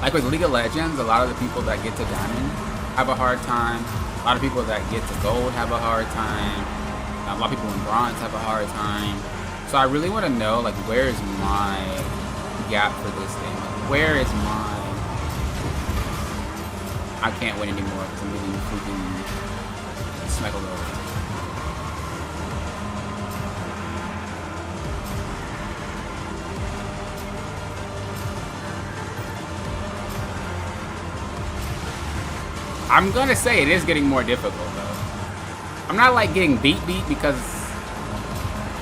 Like with League of Legends, a lot of the people that get to Diamond have a hard time. A lot of people that get to Gold have a hard time. A lot of people in Bronze have a hard time. So I really want to know, like, where is my gap for this game? Like, where is my... I can't win anymore because I'm getting freaking smeckled over. I'm gonna say it is getting more difficult though. I'm not like getting beat because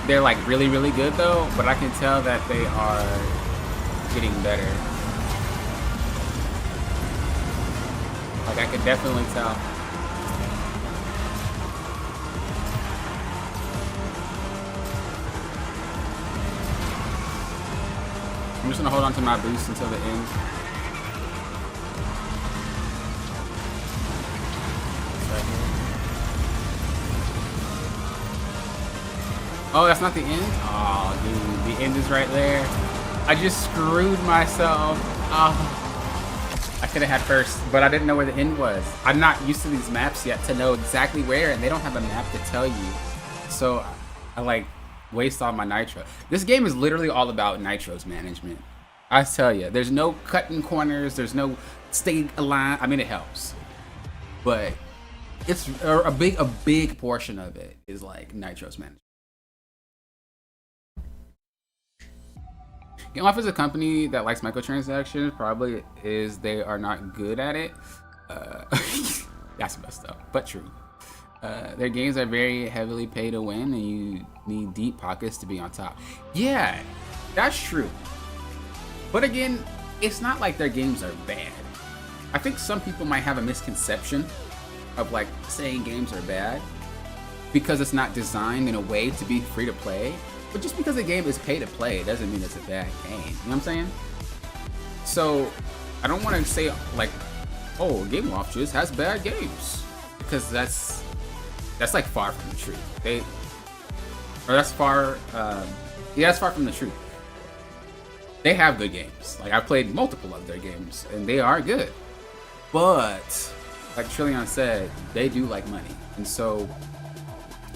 they're like really, really good though, but I can tell that they are getting better. Like I can definitely tell. I'm just gonna hold on to my boost until the end. Oh, that's not the end? Oh, dude, the end is right there. I just screwed myself. Oh, I could have had first, but I didn't know where the end was. I'm not used to these maps yet to know exactly where, and they don't have a map to tell you. So I like waste all my nitro. This game is literally all about nitros management. I tell you, there's no cutting corners. There's no staying aligned. I mean, it helps, but it's a big portion of it is like nitros management. Game Off is a company that likes microtransactions. Probably is they are not good at it. That's messed up, but true. Their games are very heavily pay to win, and you need deep pockets to be on top. Yeah, that's true. But again, it's not like their games are bad. I think some people might have a misconception of like saying games are bad because it's not designed in a way to be free to play. But just because a game is pay to play doesn't mean it's a bad game. You know what I'm saying? So I don't want to say like, oh, Game Off just has bad games, because that's like far from the truth. That's far from the truth. They have good games. Like I've played multiple of their games and they are good. But like Trillion said, they do like money. And so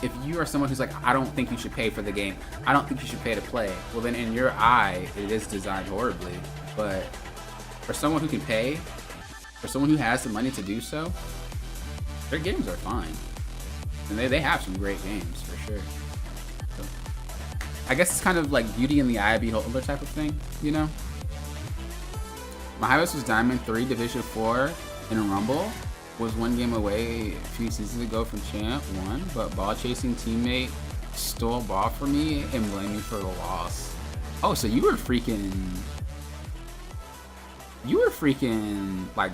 if you are someone who's like, I don't think you should pay for the game, I don't think you should pay to play, well then in your eye, it is designed horribly. But for someone who can pay, for someone who has the money to do so, their games are fine. And they have some great games, for sure. So, I guess it's kind of like beauty in the eye of the beholder type of thing, you know? My highest was Diamond 3, Division 4, in a Rumble. Was one game away a few seasons ago from Champ 1, but ball chasing teammate stole ball from me and blamed me for the loss. Oh, so you were freaking like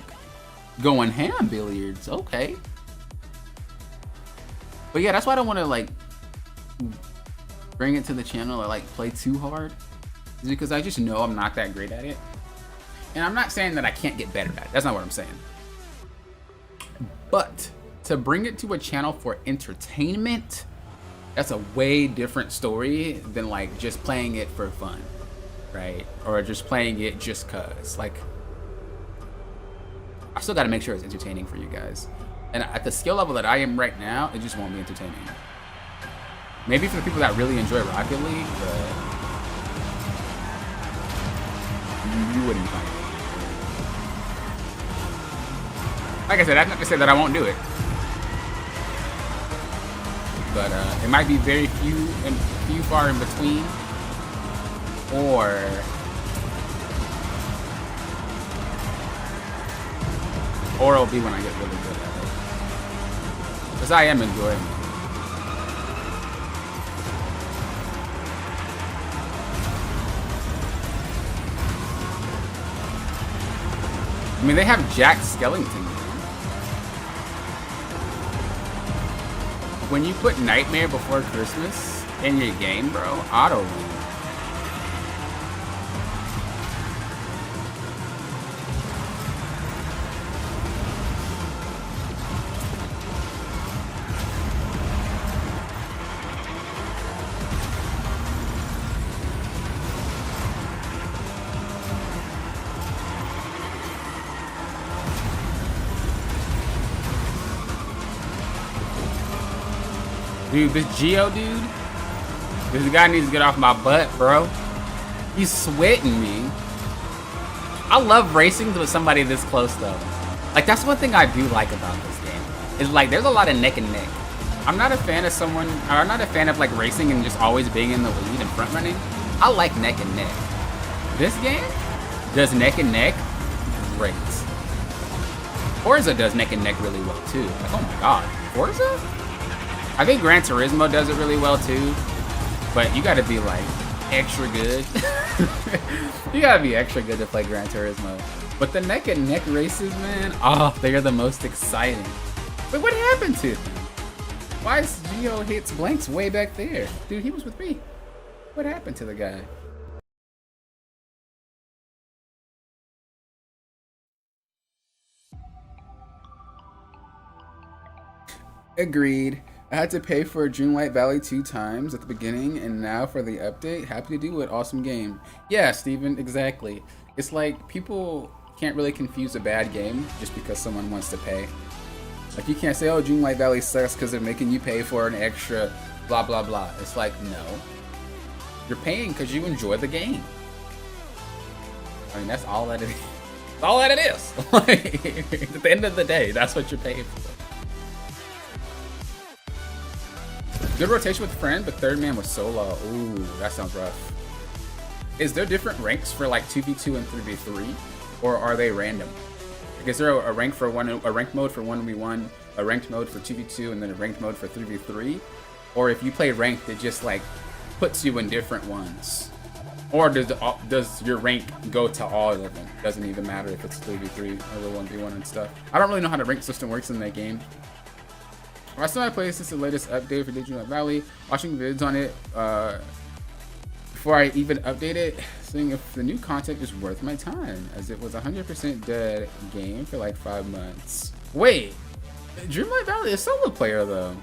going ham billiards. Okay. But yeah, that's why I don't want to like bring it to the channel or like play too hard, is because I just know I'm not that great at it. And I'm not saying that I can't get better at it. That's not what I'm saying. But to bring it to a channel for entertainment, that's a way different story than like just playing it for fun, right? Or just playing it just cause. Like, I still gotta make sure it's entertaining for you guys. And at the skill level that I am right now, it just won't be entertaining. Maybe for the people that really enjoy Rocket League, but you wouldn't find it. Like I said, that's not to say that I won't do it. But it might be very few far in between. Or it'll be when I get really good at it. Because I am enjoying it. I mean, they have Jack Skellington. When you put Nightmare Before Christmas in your game, bro, auto win. Dude, this Geo dude, this guy needs to get off my butt, bro. He's sweating me. I love racing with somebody this close, though. Like, that's one thing I do like about this game. Is like, there's a lot of neck and neck. I'm not a fan of I'm not a fan of like racing and just always being in the lead and front running. I like neck and neck. This game does neck and neck great. Forza does neck and neck really well, too. Like, oh my god. Forza? I think Gran Turismo does it really well too, but you gotta be like extra good. You gotta be extra good to play Gran Turismo. But the neck and neck races, man, oh, they're the most exciting. But what happened to him? Why is Geo hits blanks way back there? Dude, he was with me. What happened to the guy? Agreed. I had to pay for Dreamlight Valley 2 times at the beginning, and now for the update. Happy to do it. Awesome game. Yeah, Steven, exactly. It's like people can't really confuse a bad game just because someone wants to pay. Like, you can't say, oh, Dreamlight Valley sucks because they're making you pay for an extra blah, blah, blah. It's like, no. You're paying because you enjoy the game. I mean, that's all that it is. That's all that it is. Like, at the end of the day, that's what you're paying for. Good rotation with friend, but third man was solo. Ooh, that sounds rough. Is there different ranks for like 2v2 and 3v3? Or are they random? Like, is there a rank for a ranked mode for 1v1, a ranked mode for 2v2, and then a ranked mode for 3v3? Or if you play ranked, it just like puts you in different ones? Or does your rank go to all of them? Doesn't even matter if it's 3v3 or the 1v1 and stuff. I don't really know how the rank system works in that game. I still have played since the latest update for Dreamlight Valley, watching vids on it before I even update it, seeing if the new content is worth my time, as it was a 100% dead game for like 5 months. Wait, Dreamlight Valley is solo player though.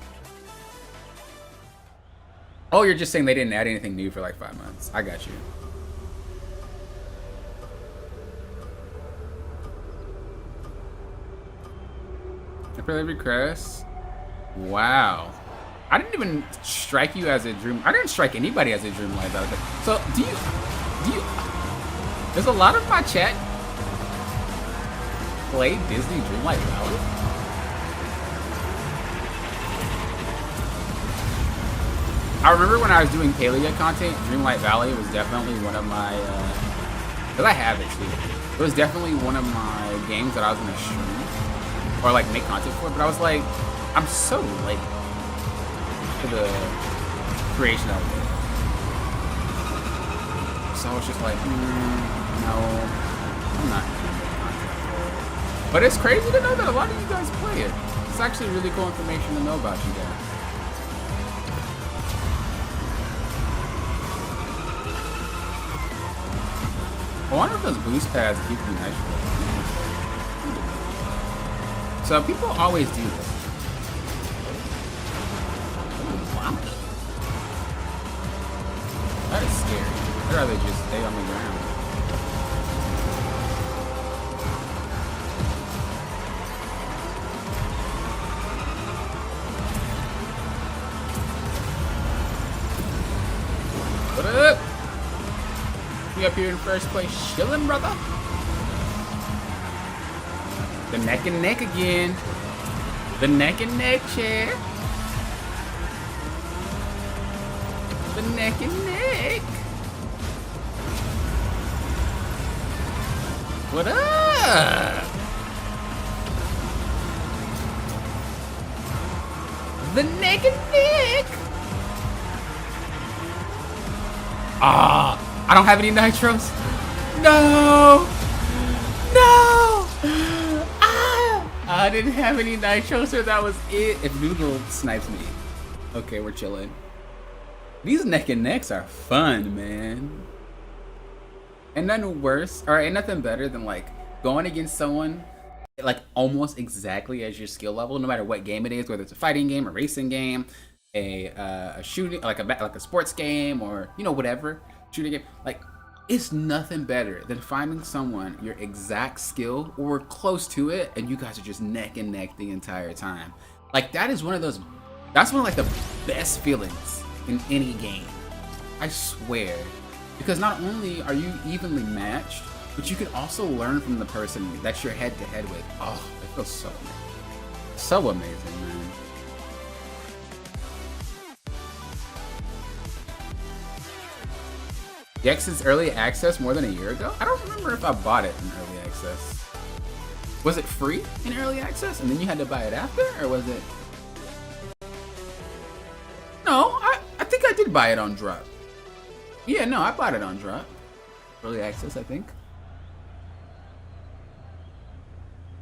Oh, you're just saying they didn't add anything new for like 5 months. I got you. I play every crest. Wow. I didn't even strike you as a dream. I didn't strike anybody as a Dreamlight Valley. So do you there's a lot of my chat play Disney Dreamlight Valley? I remember when I was doing Paleo content, Dreamlight Valley was definitely one of my because I have it too. It was definitely one of my games that I was gonna stream or like make content for, but I was like, I'm so late to the creation of it. So I was just like, no, I'm not gonna make content for it. But it's crazy to know that a lot of you guys play it. It's actually really cool information to know about you guys. I wonder if those boost pads keep you nice. So people always do this. That is scary. I'd rather just stay on the ground. What up? You you up here in first place, chilling, brother. The neck and neck again. The neck and neck chair. The neck and neck. What up? The neck and neck. Ah, I don't have any nitros. No. No. Ah, I didn't have any nitros, so that was it. If Google snipes me, okay, we're chilling. These neck and necks are fun, man. And nothing worse, or ain't nothing better than like going against someone like almost exactly as your skill level, no matter what game it is, whether it's a fighting game, a racing game, a shooting, like a sports game, or you know whatever shooting game. Like, it's nothing better than finding someone your exact skill or close to it, and you guys are just neck and neck the entire time. Like that is one of those. That's one of like the best feelings in any game. I swear, because not only are you evenly matched, but you can also learn from the person that you're head to head with. Oh, it feels so amazing. So amazing, man. Gex is early access more than a year ago? I don't remember if I bought it in early access. Was it free in early access and then you had to buy it after? Or was it? No, I think I did buy it on drop. Yeah, no, I bought it on drop. Early access, I think.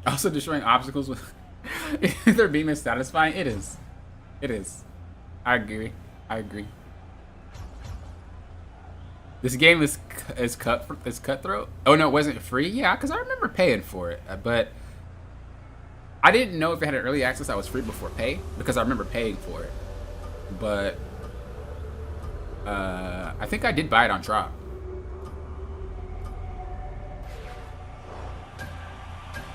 Also, destroying obstacles with their beam is satisfying. It is. It is. I agree. I agree. This game is cutthroat. Oh no, it wasn't free. Yeah, because I remember paying for it, but I didn't know if it had an early access. I was free before pay because I remember paying for it. But I think I did buy it on drop.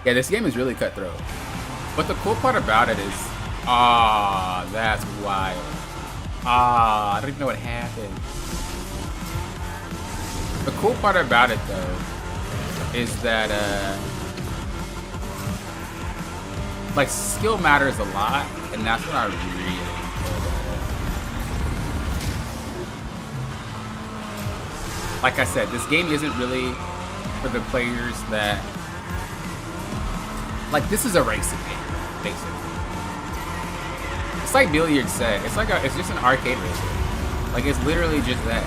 Yeah, this game is really cutthroat. But the cool part about it is, that's wild. I don't even know what happened. The cool part about it though is that like skill matters a lot, and that's what I really enjoy about it. Like I said, this game isn't really for the players that. Like, this is a racing game, basically. It's like Billiard said. It's just an arcade racer. Like, it's literally just that.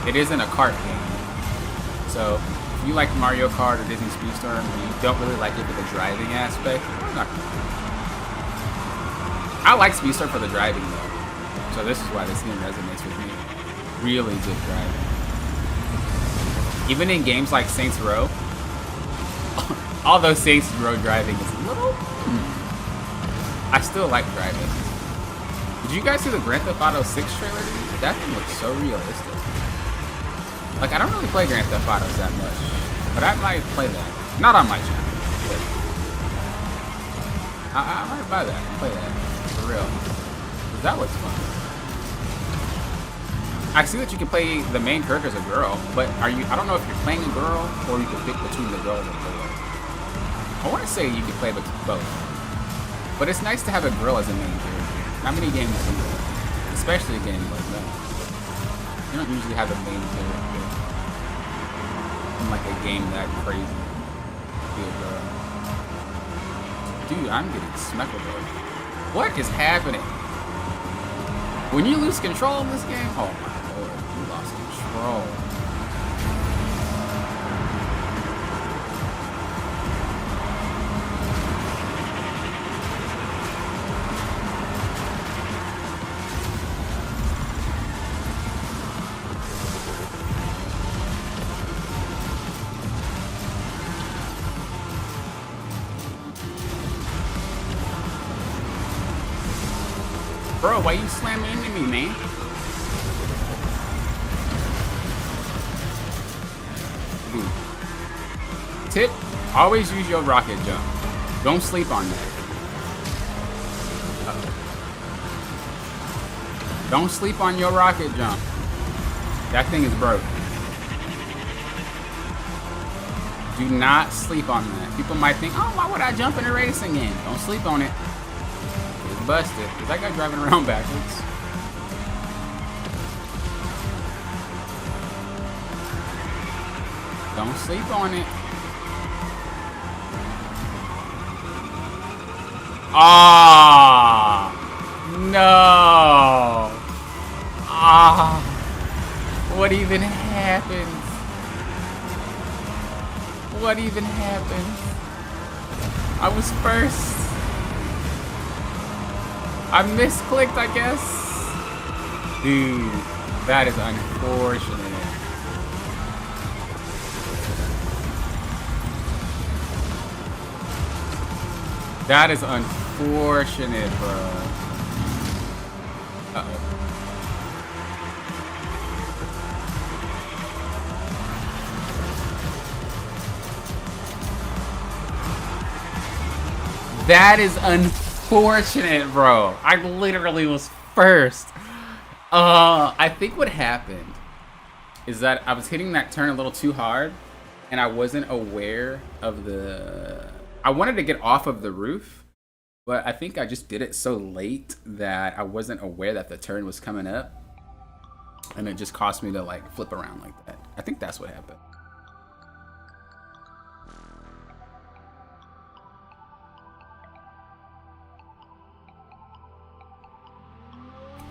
It isn't a kart game. So, if you like Mario Kart or Disney Speedstorm, and you don't really like it for the driving aspect, I'm not gonna. I like Speedstorm for the driving, though. So this is why this game resonates with me. Really good driving. Even in games like Saints Row, although Saints Row driving is a little, I still like driving. Did you guys see the Grand Theft Auto 6 trailer? That thing looks so realistic. Like, I don't really play Grand Theft Autos that much, but I might play that. Not on my channel. But I might buy that and play that for real. Cause that looks fun. I see that you can play the main character as a girl, but I don't know if you're playing a girl or you can pick between the girl and the boy. I want to say you can play both, but it's nice to have a girl as a main character. Not many games do that, especially a game like that. You don't usually have a main character in like a game that crazy. Be a girl. Dude, I'm getting smeckled though. What is happening? When you lose control in this game, oh my lord, you lost control. Bro, why you slamming into me, man? Ooh. Tip, always use your rocket jump. Don't sleep on that. Uh-oh. Don't sleep on your rocket jump. That thing is broke. Do not sleep on that. People might think, oh, why would I jump in a racing game? Don't sleep on it. It's busted. Is that guy driving around backwards? Don't sleep on it. Ah, no. Ah, what even happened? What even happened? I was first. I misclicked, I guess. Dude, that is unfortunate. That is unfortunate, bro. Uh-oh. That is unfortunate, bro. I literally was first. I think what happened is that I was hitting that turn a little too hard, and I wasn't aware of the... I wanted to get off of the roof, but I think I just did it so late that I wasn't aware that the turn was coming up, and it just caused me to like flip around like that. I think that's what happened.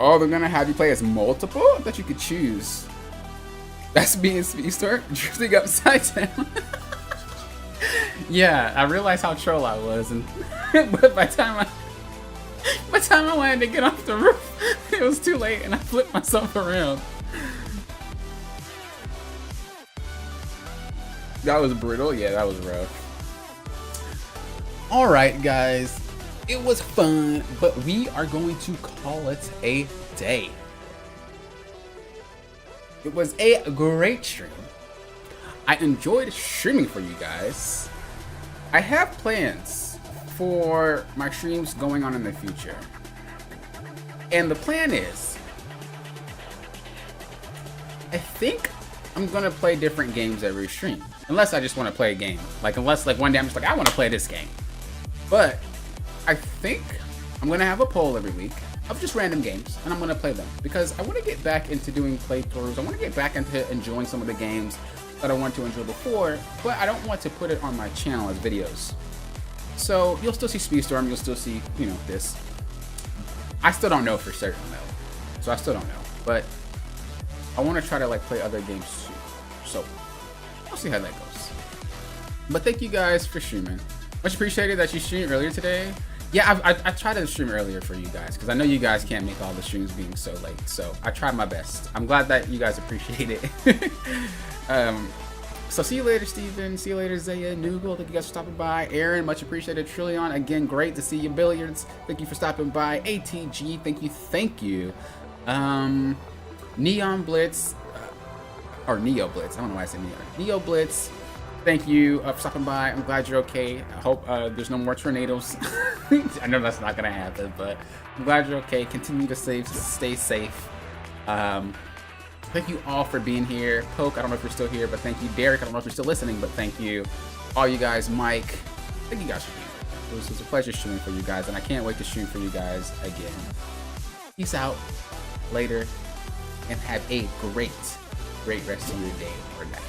Oh, they're gonna have you play as multiple? I thought you could choose. That's being Speedstorm, drifting upside down. Yeah, I realized how troll I was, and but by the time I wanted to get off the roof, it was too late, and I flipped myself around. That was brutal. Yeah, that was rough. All right, guys, it was fun, but we are going to call it a day. It was a great stream. I enjoyed streaming for you guys. I have plans for my streams going on in the future. And the plan is, I think I'm gonna play different games every stream. Unless I just wanna play a game. Unless one day I'm just like, I wanna play this game. But I think I'm gonna have a poll every week of just random games, and I'm gonna play them. Because I wanna get back into doing playthroughs. I wanna get back into enjoying some of the games that I wanted to enjoy before, but I don't want to put it on my channel as videos. So you'll still see Speedstorm, you'll still see, you know, this. I still don't know for certain though. So I still don't know. But I want to try to play other games too. So we'll see how that goes. But thank you guys for streaming. Much appreciated that you streamed earlier today. Yeah, I tried to stream earlier for you guys because I know you guys can't make all the streams being so late. So I tried my best. I'm glad that you guys appreciate it. So see you later, Steven. See you later, Zaya, Noogle. Thank you guys for stopping by. Aaron, much appreciated. Trillion, again, great to see you. Billiards, thank you for stopping by. ATG, thank you. Neon Blitz, or Neo Blitz. I don't know why I said Neon. Neo Blitz, thank you for stopping by. I'm glad you're okay. I hope there's no more tornadoes. I know that's not gonna happen, but I'm glad you're okay. Continue to stay safe. Thank you all for being here. Poke, I don't know if you're still here, but thank you. Derek, I don't know if you're still listening, but thank you. All you guys, Mike, thank you guys for being here. It was a pleasure streaming for you guys, and I can't wait to stream for you guys again. Peace out later, and have a great rest of your day or night.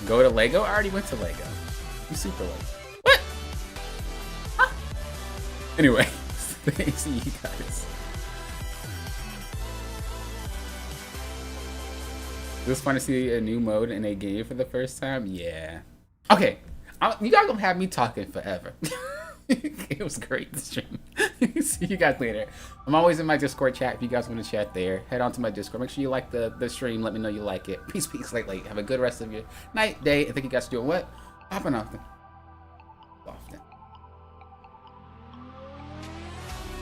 Go to Lego? I already went to Lego. You super late. What? Huh? Anyway, see you guys. It was fun to see a new mode in a game for the first time. Yeah. Okay. You guys gonna have me talking forever. It was great to stream. See you guys later. I'm always in my Discord chat if you guys want to chat there. Head on to my Discord. Make sure you like the stream. Let me know you like it. Peace, late. Have a good rest of your night, day. I think you guys are doing what? Popping off.